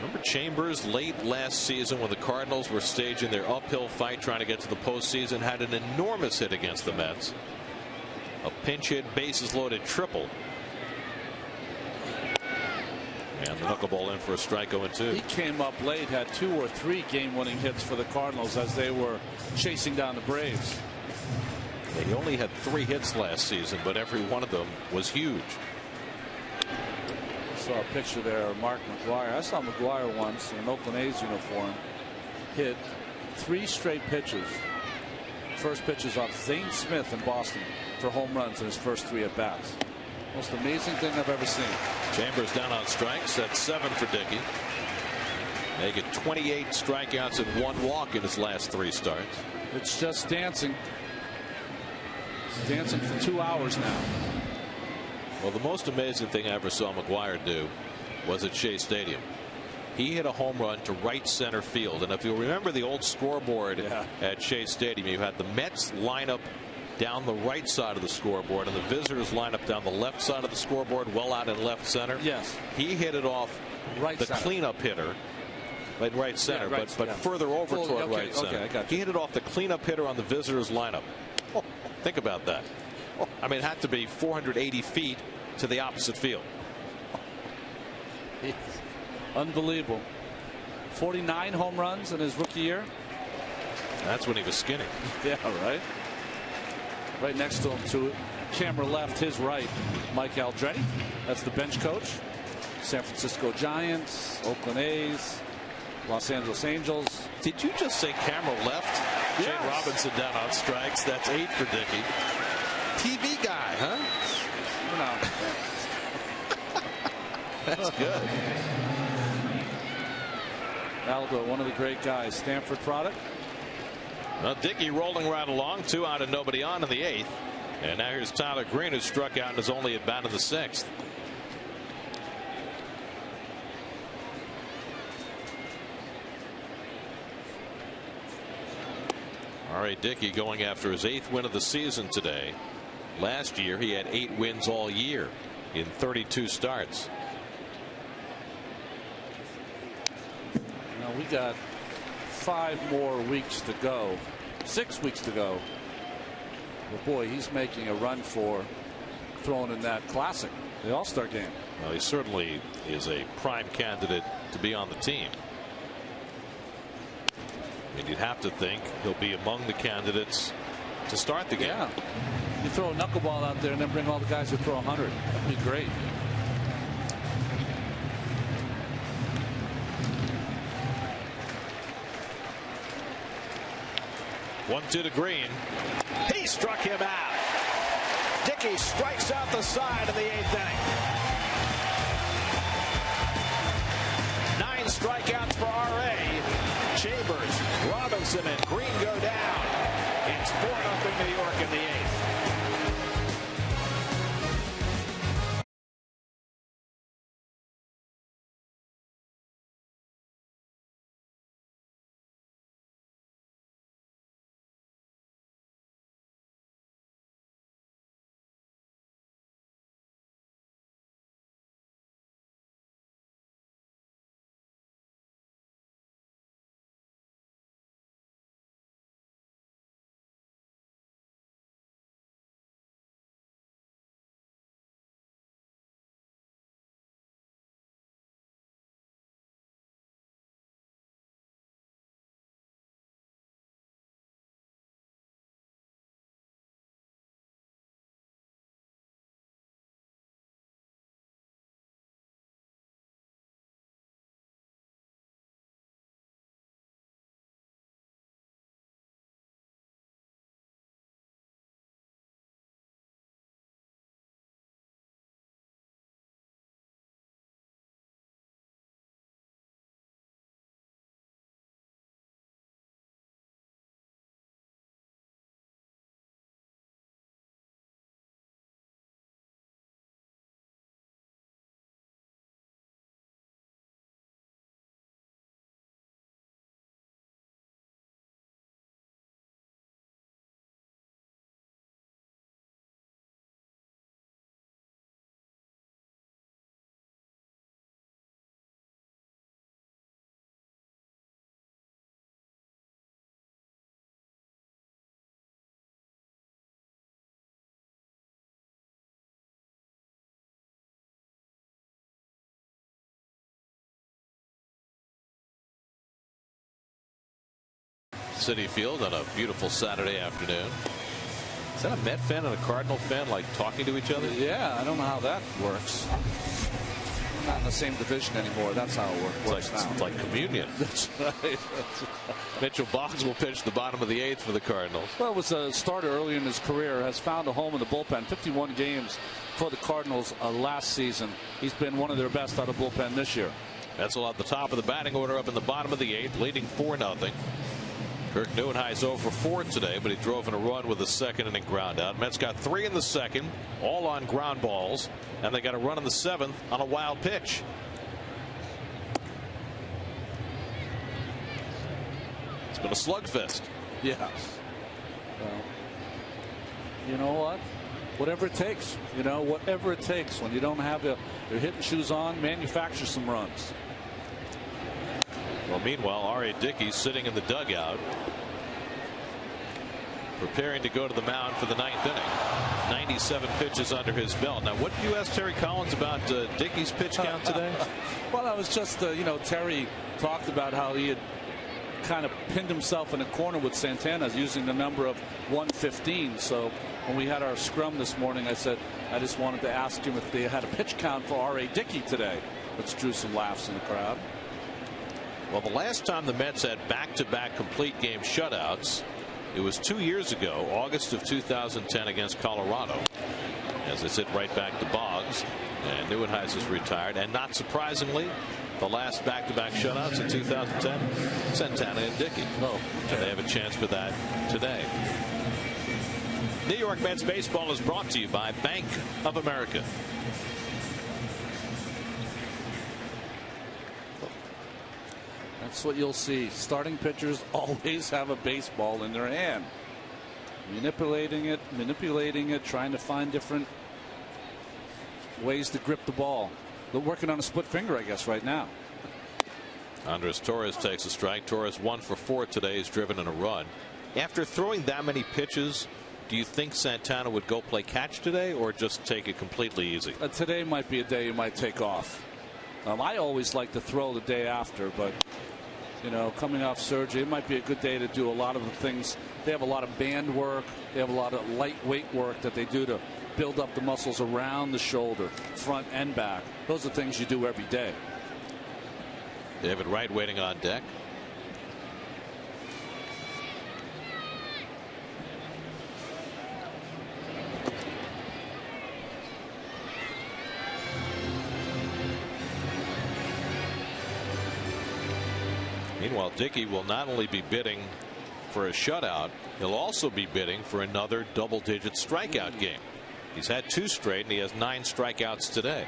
Remember Chambers late last season when the Cardinals were staging their uphill fight trying to get to the postseason, had an enormous hit against the Mets. A pinch hit, bases loaded triple. And the knuckleball in for a strike 0-2. He came up late, had 2 or 3 game-winning hits for the Cardinals as they were chasing down the Braves. He only had 3 hits last season, but every one of them was huge. I saw a picture there of Mark McGwire. I saw McGwire once in an Oakland A's uniform hit 3 straight pitches. First pitches off Zane Smith in Boston for home runs in his first 3 at bats. Most amazing thing I've ever seen. Chambers down on strikes. That's 7 for Dickey. Make it 28 strikeouts and 1 walk in his last 3 starts. It's just dancing. It's dancing for 2 hours now. Well, the most amazing thing I ever saw McGwire do was at Shea Stadium. He hit a home run to right center field. And if you remember the old scoreboard at Shea Stadium, you had the Mets lineup down the right side of the scoreboard and the visitors line up down the left side of the scoreboard, well out in left center. Yes. He hit it off the cleanup hitter, like right center, but further over toward right center. Okay, I got you. He hit it off the cleanup hitter on the visitors lineup. Think about that. I mean, it had to be 480 feet to the opposite field. Unbelievable. 49 home runs in his rookie year. That's when he was skinny. Yeah, right. Right next to him, to camera left, his right, Mike Aldrete. That's the bench coach. San Francisco Giants, Oakland A's, Los Angeles Angels. Did you just say camera left? Yes. Shane Robinson down on strikes. That's 8 for Dickey. TV guy, huh? No. That's good. Aldo, one of the great guys. Stanford product. Well, Dickey rolling right along, 2 out and nobody on in the 8th. And now here's Tyler Green, who struck out and is only at bat in the 6th. R.A. Dickey going after his 8th win of the season today. Last year he had 8 wins all year in 32 starts. Now we got 5 more weeks to go, 6 weeks to go. But boy, he's making a run for throwing in that classic, the All-Star game. Well, he certainly is a prime candidate to be on the team. I mean, you'd have to think he'll be among the candidates to start the game. Yeah. You throw a knuckleball out there and then bring all the guys who throw 100. That'd be great. One-two to Green. He struck him out. Dickey strikes out the side of the 8th inning. 9 strikeouts for R.A. Chambers, Robinson, and Green go down. It's 4-0 New York in the 8th. Citi Field on a beautiful Saturday afternoon. Is that a Met fan and a Cardinal fan like talking to each other? Yeah, I don't know how that works. We're not in the same division anymore. That's how it works now. It's like communion. That's right. Mitchell Boggs will pitch the bottom of the 8th for the Cardinals. Well, was a starter early in his career, has found a home in the bullpen. 51 games for the Cardinals last season. He's been one of their best out of bullpen this year. Etzel at the top of the batting order up in the bottom of the 8th, leading 4-0. Kirk Neuenhuis 0 for 4 today, but he drove in a run with a second inning ground out. Mets got 3 in the second, all on ground balls, and they got a run in the 7th on a wild pitch. It's been a slugfest. Yeah. Well, you know what? Whatever it takes. You know, whatever it takes. When you don't have your hitting shoes on, manufacture some runs. Well, meanwhile, R.A. Dickey sitting in the dugout, preparing to go to the mound for the 9th inning. 97 pitches under his belt. Now, what did you ask Terry Collins about Dickey's pitch count today? Well, that was just, you know, Terry talked about how he had kind of pinned himself in a corner with Santana using the number of 115. So when we had our scrum this morning, I said I just wanted to ask him if they had a pitch count for R.A. Dickey today, which drew some laughs in the crowd. Well, the last time the Mets had back-to-back complete game shutouts, it was 2 years ago, August of 2010 against Colorado. As they sit right back to Boggs, and Neuenhuis is retired. And not surprisingly, the last back-to-back shutouts in 2010, Santana and Dickey. Oh, and they have a chance for that today. New York Mets baseball is brought to you by Bank of America. That's what you'll see. Starting pitchers always have a baseball in their hand. Manipulating it, trying to find different ways to grip the ball. They're working on a split finger, I guess, right now. Andres Torres takes a strike. Torres 1 for 4 today. He's driven in a run. After throwing that many pitches, do you think Santana would go play catch today or just take it completely easy? Today might be a day you might take off. I always like to throw the day after, but you know, coming off surgery, it might be a good day to do a lot of the things. They have a lot of band work. They have a lot of lightweight work that they do to build up the muscles around the shoulder, front and back. Those are things you do every day. David Wright waiting on deck. Meanwhile, Dickey will not only be bidding for a shutout, he'll also be bidding for another double-digit strikeout game. He's had 2 straight, and he has 9 strikeouts today.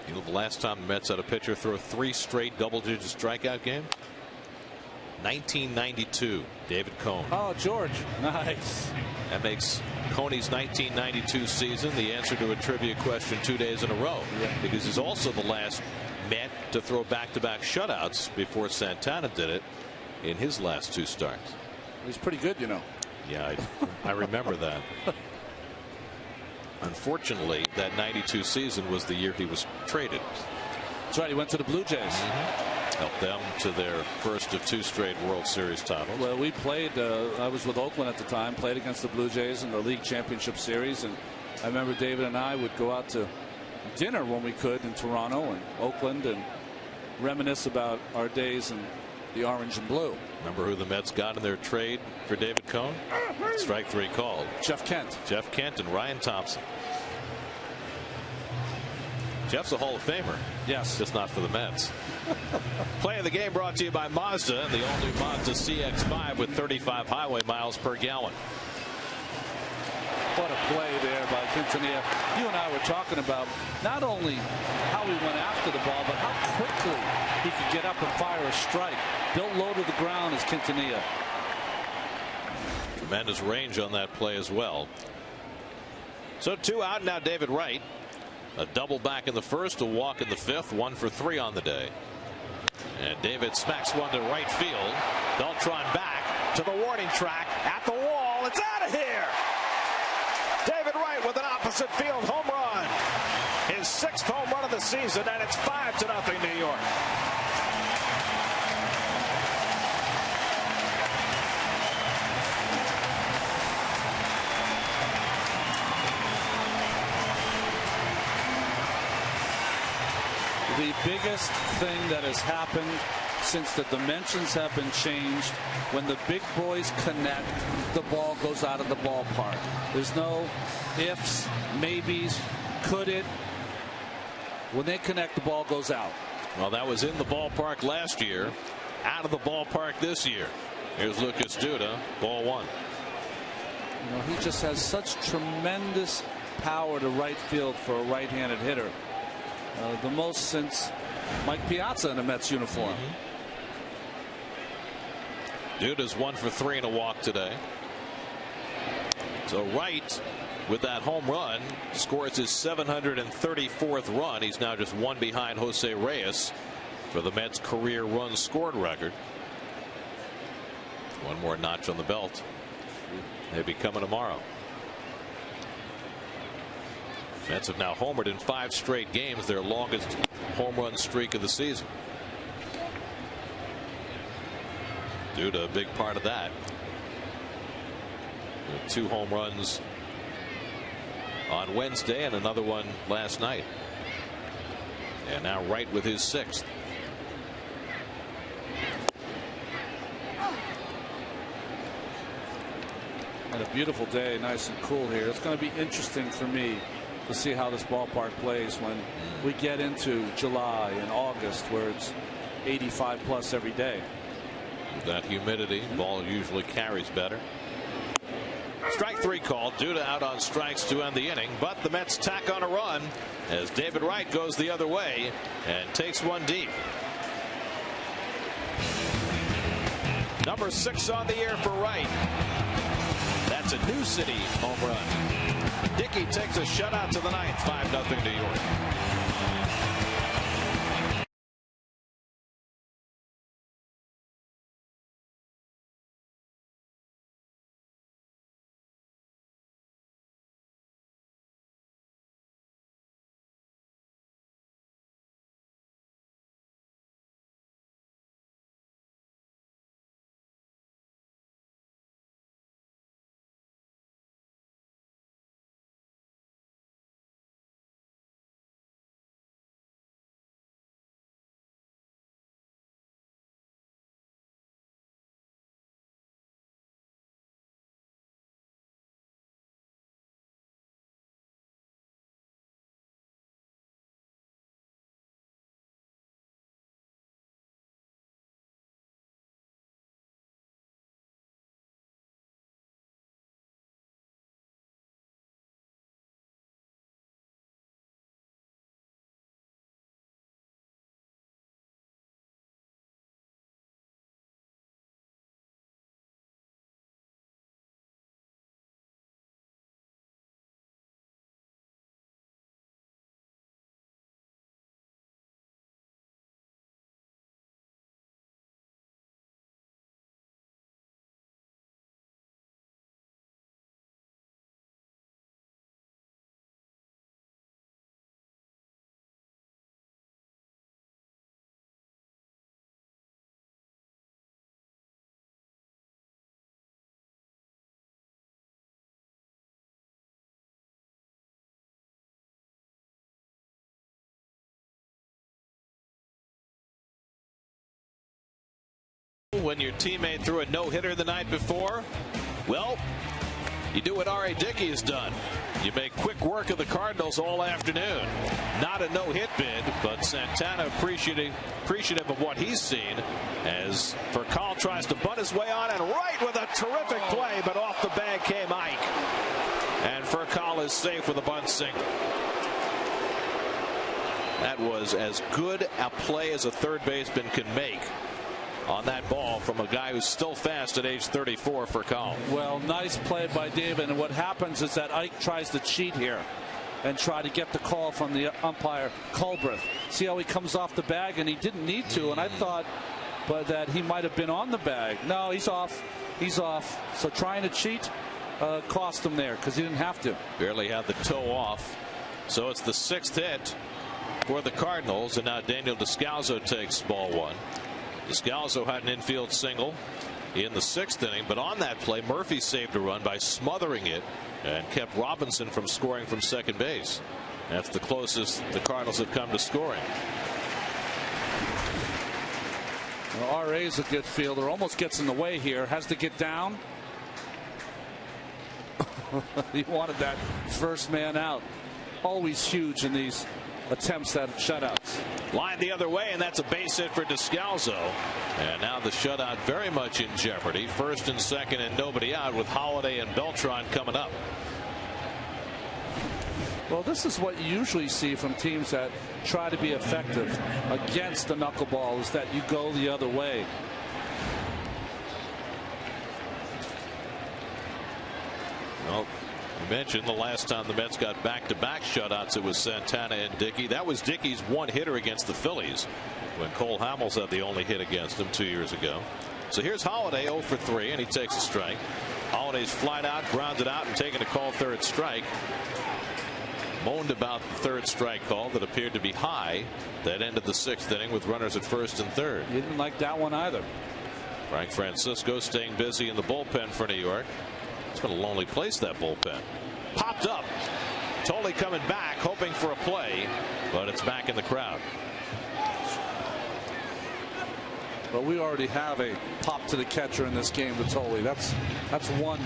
You know, the last time the Mets had a pitcher throw 3 straight double-digit strikeout game? 1992, David Cone. Oh, George. Nice. That makes Coney's 1992 season the answer to a trivia question 2 days in a row. Yeah. Because he's also the last Met to throw back-to-back shutouts before Santana did it in his last 2 starts. He's pretty good, you know. Yeah, I remember that. Unfortunately, that 92 season was the year he was traded. That's right. He went to the Blue Jays. Helped them to their first of 2 straight World Series titles. Well, we played. I was with Oakland at the time. Played against the Blue Jays in the League Championship Series, and I remember David and I would go out to dinner when we could in Toronto and Oakland and reminisce about our days in the orange and blue. Remember who the Mets got in their trade for David Cone? Strike 3 called. Jeff Kent. Jeff Kent and Ryan Thompson. Jeff's a Hall of Famer. Yes. Just not for the Mets. Play of the game brought to you by Mazda and the all-new Mazda CX-5 with 35 highway miles per gallon. What a play there by Quintanilla. You and I were talking about not only how he went after the ball, but how quickly he could get up and fire a strike. Built low to the ground is Quintanilla. Tremendous range on that play as well. So 2 out now. David Wright. A double back in the first, a walk in the 5th, 1 for 3 on the day. And David smacks one to right field. Beltran back to the warning track at the wall. It's out of here. David Wright with an opposite field home run. His 6th home run of the season, and it's 5-0 New York. The biggest thing that has happened since the dimensions have been changed, when the big boys connect, the ball goes out of the ballpark. There's no ifs, maybes, could it. When they connect, the ball goes out. Well, that was in the ballpark last year, out of the ballpark this year. Here's Lucas Duda, ball one. You know, he just has such tremendous power to right field for a right-handed hitter. The most since Mike Piazza in a Mets uniform. Duda's 1 for 3 and a walk today. So Wright, with that home run, scores his 734th run. He's now just one behind Jose Reyes for the Mets' career runs scored record. One more notch on the belt. Maybe coming tomorrow. Mets have now homered in 5 straight games, their longest home run streak of the season. Duda, a big part of that. With 2 home runs on Wednesday and another one last night. And now Wright with his 6th. And a beautiful day, nice and cool here. It's going to be interesting for me to see how this ballpark plays when we get into July and August, where it's 85 plus every day. With that humidity, ball usually carries better. Strike 3 called. Duda out on strikes to end the inning, but the Mets tack on a run as David Wright goes the other way and takes one deep. Number 6 on the year for Wright. That's a New City home run. Dickey takes a shutout to the 9th, 5-0 New York. When your teammate threw a no-hitter the night before, well, you do what R.A. Dickey has done. You make quick work of the Cardinals all afternoon. Not a no-hit bid, but Santana appreciative of what he's seen as Furcal tries to butt his way on, and Wright with a terrific play, but off the bag came Ike. And Furcal is safe with a bunt single. That was as good a play as a third baseman can make on that ball from a guy who's still fast at age 34 for Cal. Well, nice play by David, and what happens is that Ike tries to cheat here and try to get the call from the umpire Culbreth. See how he comes off the bag, and he didn't need to, and I thought that he might have been on the bag. No, he's off. He's off. So trying to cheat cost him there because he didn't have to. Barely had the toe off. So it's the 6th hit for the Cardinals, and now Daniel Descalso takes ball 1. Descalso had an infield single in the 6th inning, but on that play Murphy saved a run by smothering it and kept Robinson from scoring from second base. That's the closest the Cardinals have come to scoring. Well, R.A.'s a good fielder. Almost gets in the way here. Has to get down. He wanted that first man out. Always huge in these attempts at shutouts. Line the other way, and that's a base hit for Descalso. And now the shutout very much in jeopardy. First and second and nobody out with Holiday and Beltran coming up. Well, this is what you usually see from teams that try to be effective against the knuckleball, is that you go the other way. Well, you mentioned the last time the Mets got back-to-back shutouts, it was Santana and Dickey. That was Dickey's one hitter against the Phillies when Cole Hamels had the only hit against him 2 years ago. So here's Holiday 0 for 3, and he takes a strike. Holiday's flied out, grounded out, and taken a call third strike. Moaned about the third strike call that appeared to be high. That ended the 6th inning with runners at first and third. He didn't like that one either. Frank Francisco staying busy in the bullpen for New York. It's been a lonely place, that bullpen. Popped up. Tolley coming back, hoping for a play, but it's back in the crowd. But we already have a pop to the catcher in this game to Tolley. That's one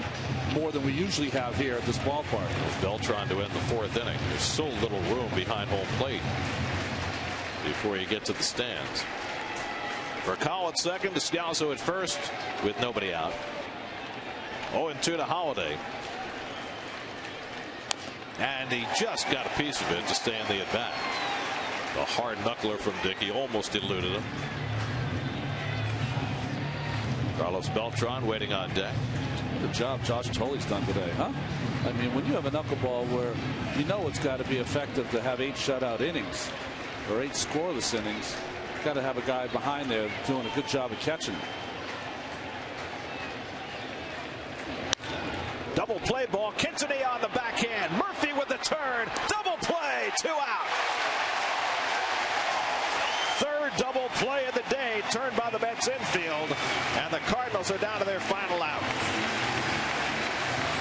more than we usually have here at this ballpark. Beltran to end the 4th inning. There's so little room behind home plate before you get to the stands. Vercal at second, Descalso at first with nobody out. 0-2 to Holiday. And he just got a piece of it to stay in the at-bat. The hard knuckler from Dickey almost eluded him. Carlos Beltran waiting on deck. Good job Josh Tolley's done today, huh? I mean, when you have a knuckleball where you know it's got to be effective to have 8 shutout innings or 8 scoreless innings, got to have a guy behind there doing a good job of catching. Double play ball. Quintanilla on the backhand. Murphy with the turn. Double play. 2 out. Third double play of the day turned by the Mets infield, and the Cardinals are down to their final out.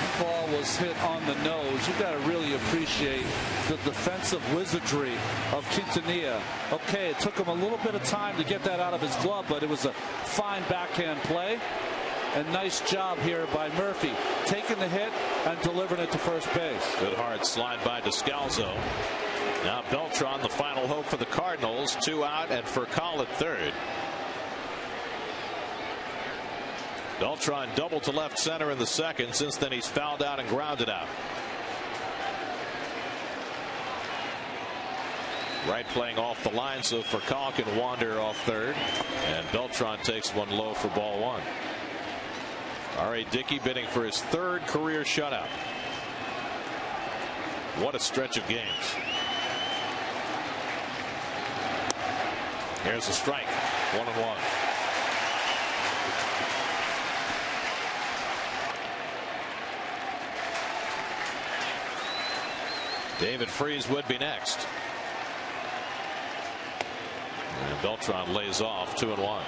The ball was hit on the nose. You got to really appreciate the defensive wizardry of Quintanilla. Okay, it took him a little bit of time to get that out of his glove, but it was a fine backhand play. And nice job here by Murphy, taking the hit and delivering it to first base. Good hard slide by Descalso. Now Beltran, the final hope for the Cardinals. 2 out and Vercal at third. Beltran doubled to left center in the second. Since then he's fouled out and grounded out. Right playing off the line so Vercal can wander off third. And Beltran takes one low for ball 1. R.A. Dickey bidding for his 3rd career shutout. What a stretch of games. Here's a strike. 1-1. David Freese would be next. And Beltran lays off. 2-1.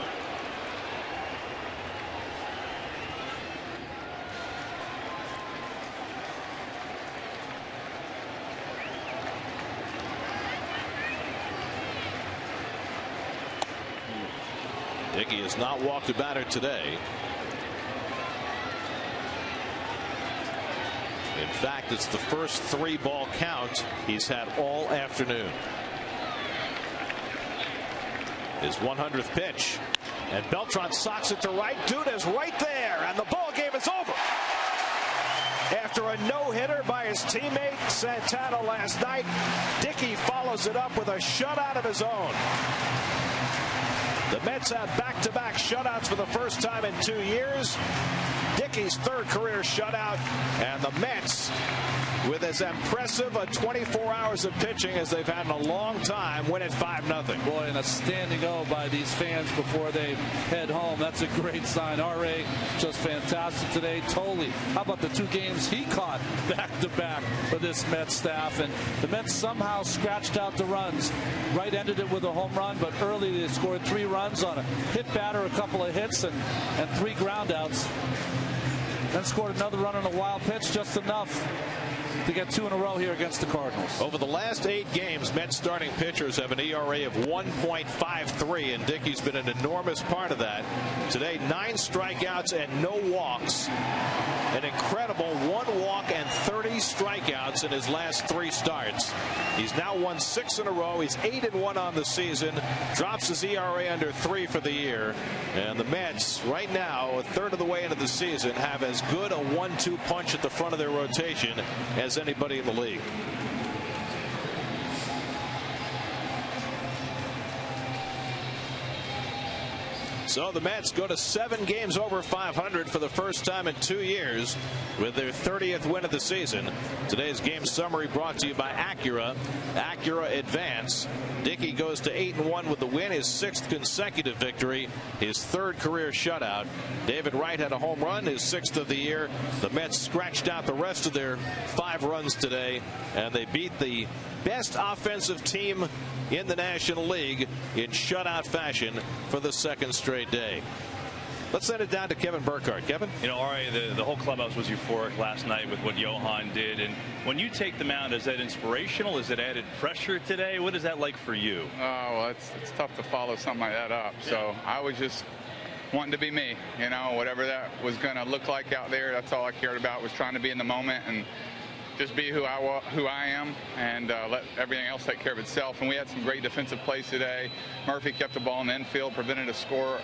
Dickey has not walked a batter today. In fact, it's the first 3-ball count he's had all afternoon. His 100th pitch. And Beltran socks it to right. Dude is right there. And the ball game is over. After a no-hitter by his teammate Santana last night, Dickey follows it up with a shutout of his own. The Mets have back-to-back shutouts for the first time in 2 years. Dickey's 3rd career shutout, and the Mets with as impressive a 24 hours of pitching as they've had in a long time, win at 5-0. Boy, and a standing O by these fans before they head home. That's a great sign. R.A. just fantastic today. Tolley, how about the 2 games he caught back-to-back for this Mets staff? And the Mets somehow scratched out the runs. Right ended it with a home run, but early they scored 3 runs on a hit batter, a couple of hits, and 3 groundouts. Then scored another run on a wild pitch, just enough to get 2 in a row here against the Cardinals. Over the last 8 games, Mets starting pitchers have an ERA of 1.53, and Dickey's been an enormous part of that. Today, 9 strikeouts and no walks. An incredible 1 walk and 30 strikeouts in his last 3 starts. He's now won 6 in a row. He's 8-1 on the season. Drops his ERA under 3 for the year. And the Mets, right now, a third of the way into the season, have as good a 1-2 punch at the front of their rotation as anybody in the league. So the Mets go to 7 games over 500 for the first time in 2 years with their 30th win of the season. Today's game summary brought to you by Acura. Acura Advance. Dickey goes to 8-1 with the win, his 6th consecutive victory, his 3rd career shutout. David Wright had a home run, his 6th of the year. The Mets scratched out the rest of their 5 runs today, and they beat the best offensive team in the National League in shutout fashion for the 2nd straight day. Let's send it down to Kevin Burkhardt. Kevin? You know, Ari, the whole clubhouse was euphoric last night with what Johan did. And when you take the mound, is that inspirational? Is it added pressure today? What is that like for you? Well, it's tough to follow something like that up. Yeah. So I was just wanting to be me. You know, whatever that was going to look like out there, that's all I cared about, was trying to be in the moment and just be who I am, and let everything else take care of itself. And we had some great defensive plays today. Murphy kept the ball in the infield, prevented a score.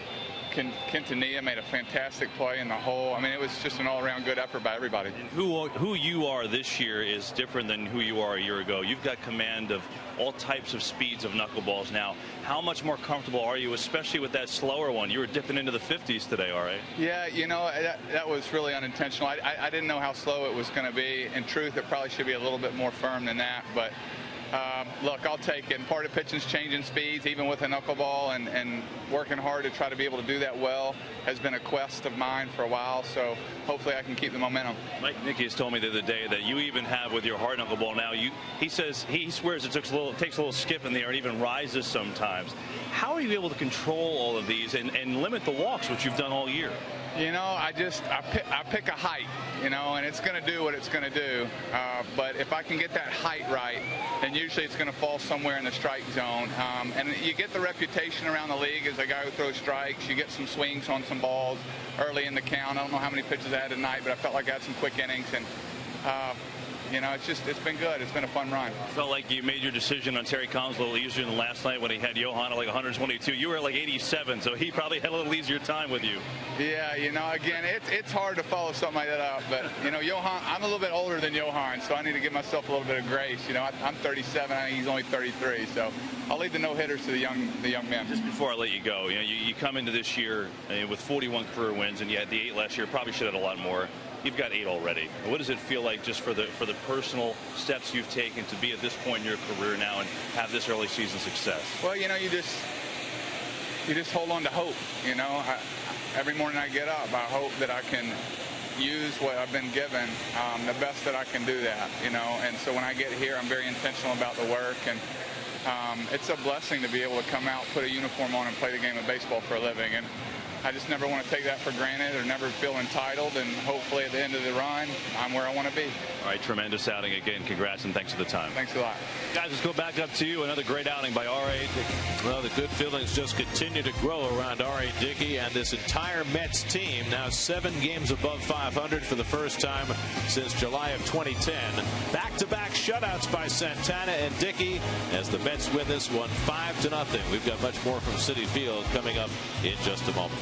Quintanilla made a fantastic play in the hole. I mean, it was just an all-around good effort by everybody. And who you are this year is different than who you are a year ago. You've got command of all types of speeds of knuckleballs now. How much more comfortable are you, especially with that slower one? You were dipping into the 50s today, all right? Yeah, you know, that was really unintentional. I didn't know how slow it was going to be. In truth, it probably should be a little bit more firm than that, but look, I'll take it. And part of pitching's changing speeds, even with a knuckleball, and working hard to try to be able to do that well has been a quest of mine for a while. So hopefully I can keep the momentum. Mike Nicky has told me the other day that you even have with your hard knuckleball now. He says he swears it takes a little skip in there and even rises sometimes. How are you able to control all of these and limit the walks, which you've done all year? You know, I pick a height, you know, and it's going to do what it's going to do. But if I can get that height right, then usually it's going to fall somewhere in the strike zone. And you get the reputation around the league as a guy who throws strikes. You get some swings on some balls early in the count. I don't know how many pitches I had tonight, but I felt like I had some quick innings. And you know, it's been good. It's been a fun run. Felt like you made your decision on Terry Collins a little easier than last night when he had Johan at like 122. You were at like 87, so he probably had a little easier time with you. Yeah, you know, again, it's hard to follow something like that up. But, you know, Johan, I'm a little bit older than Johan, so I need to give myself a little bit of grace. You know, I'm 37. I think he's only 33. So I'll leave the no-hitters to the young men. Just before I let you go, you know, you come into this year with 41 career wins, and you had the 8 last year. Probably should have had a lot more. You've got 8 already. What does it feel like just for the personal steps you've taken to be at this point in your career now and have this early season success? Well, you know, you just hold on to hope. You know, every morning I get up, I hope that I can use what I've been given the best that I can do that. You know, and so when I get here, I'm very intentional about the work, and it's a blessing to be able to come out, put a uniform on, and play the game of baseball for a living. And I just never want to take that for granted or never feel entitled, and hopefully at the end of the run, I'm where I want to be. All right, tremendous outing again. Congrats and thanks for the time. Thanks a lot. Guys, let's go back up to you. Another great outing by R.A. Dickey. Well, the good feelings just continue to grow around R.A. Dickey and this entire Mets team. Now 7 games above 500 for the first time since July of 2010. Back-to-back shutouts by Santana and Dickey as the Mets win this one 5-0. We've got much more from Citi Field coming up in just a moment.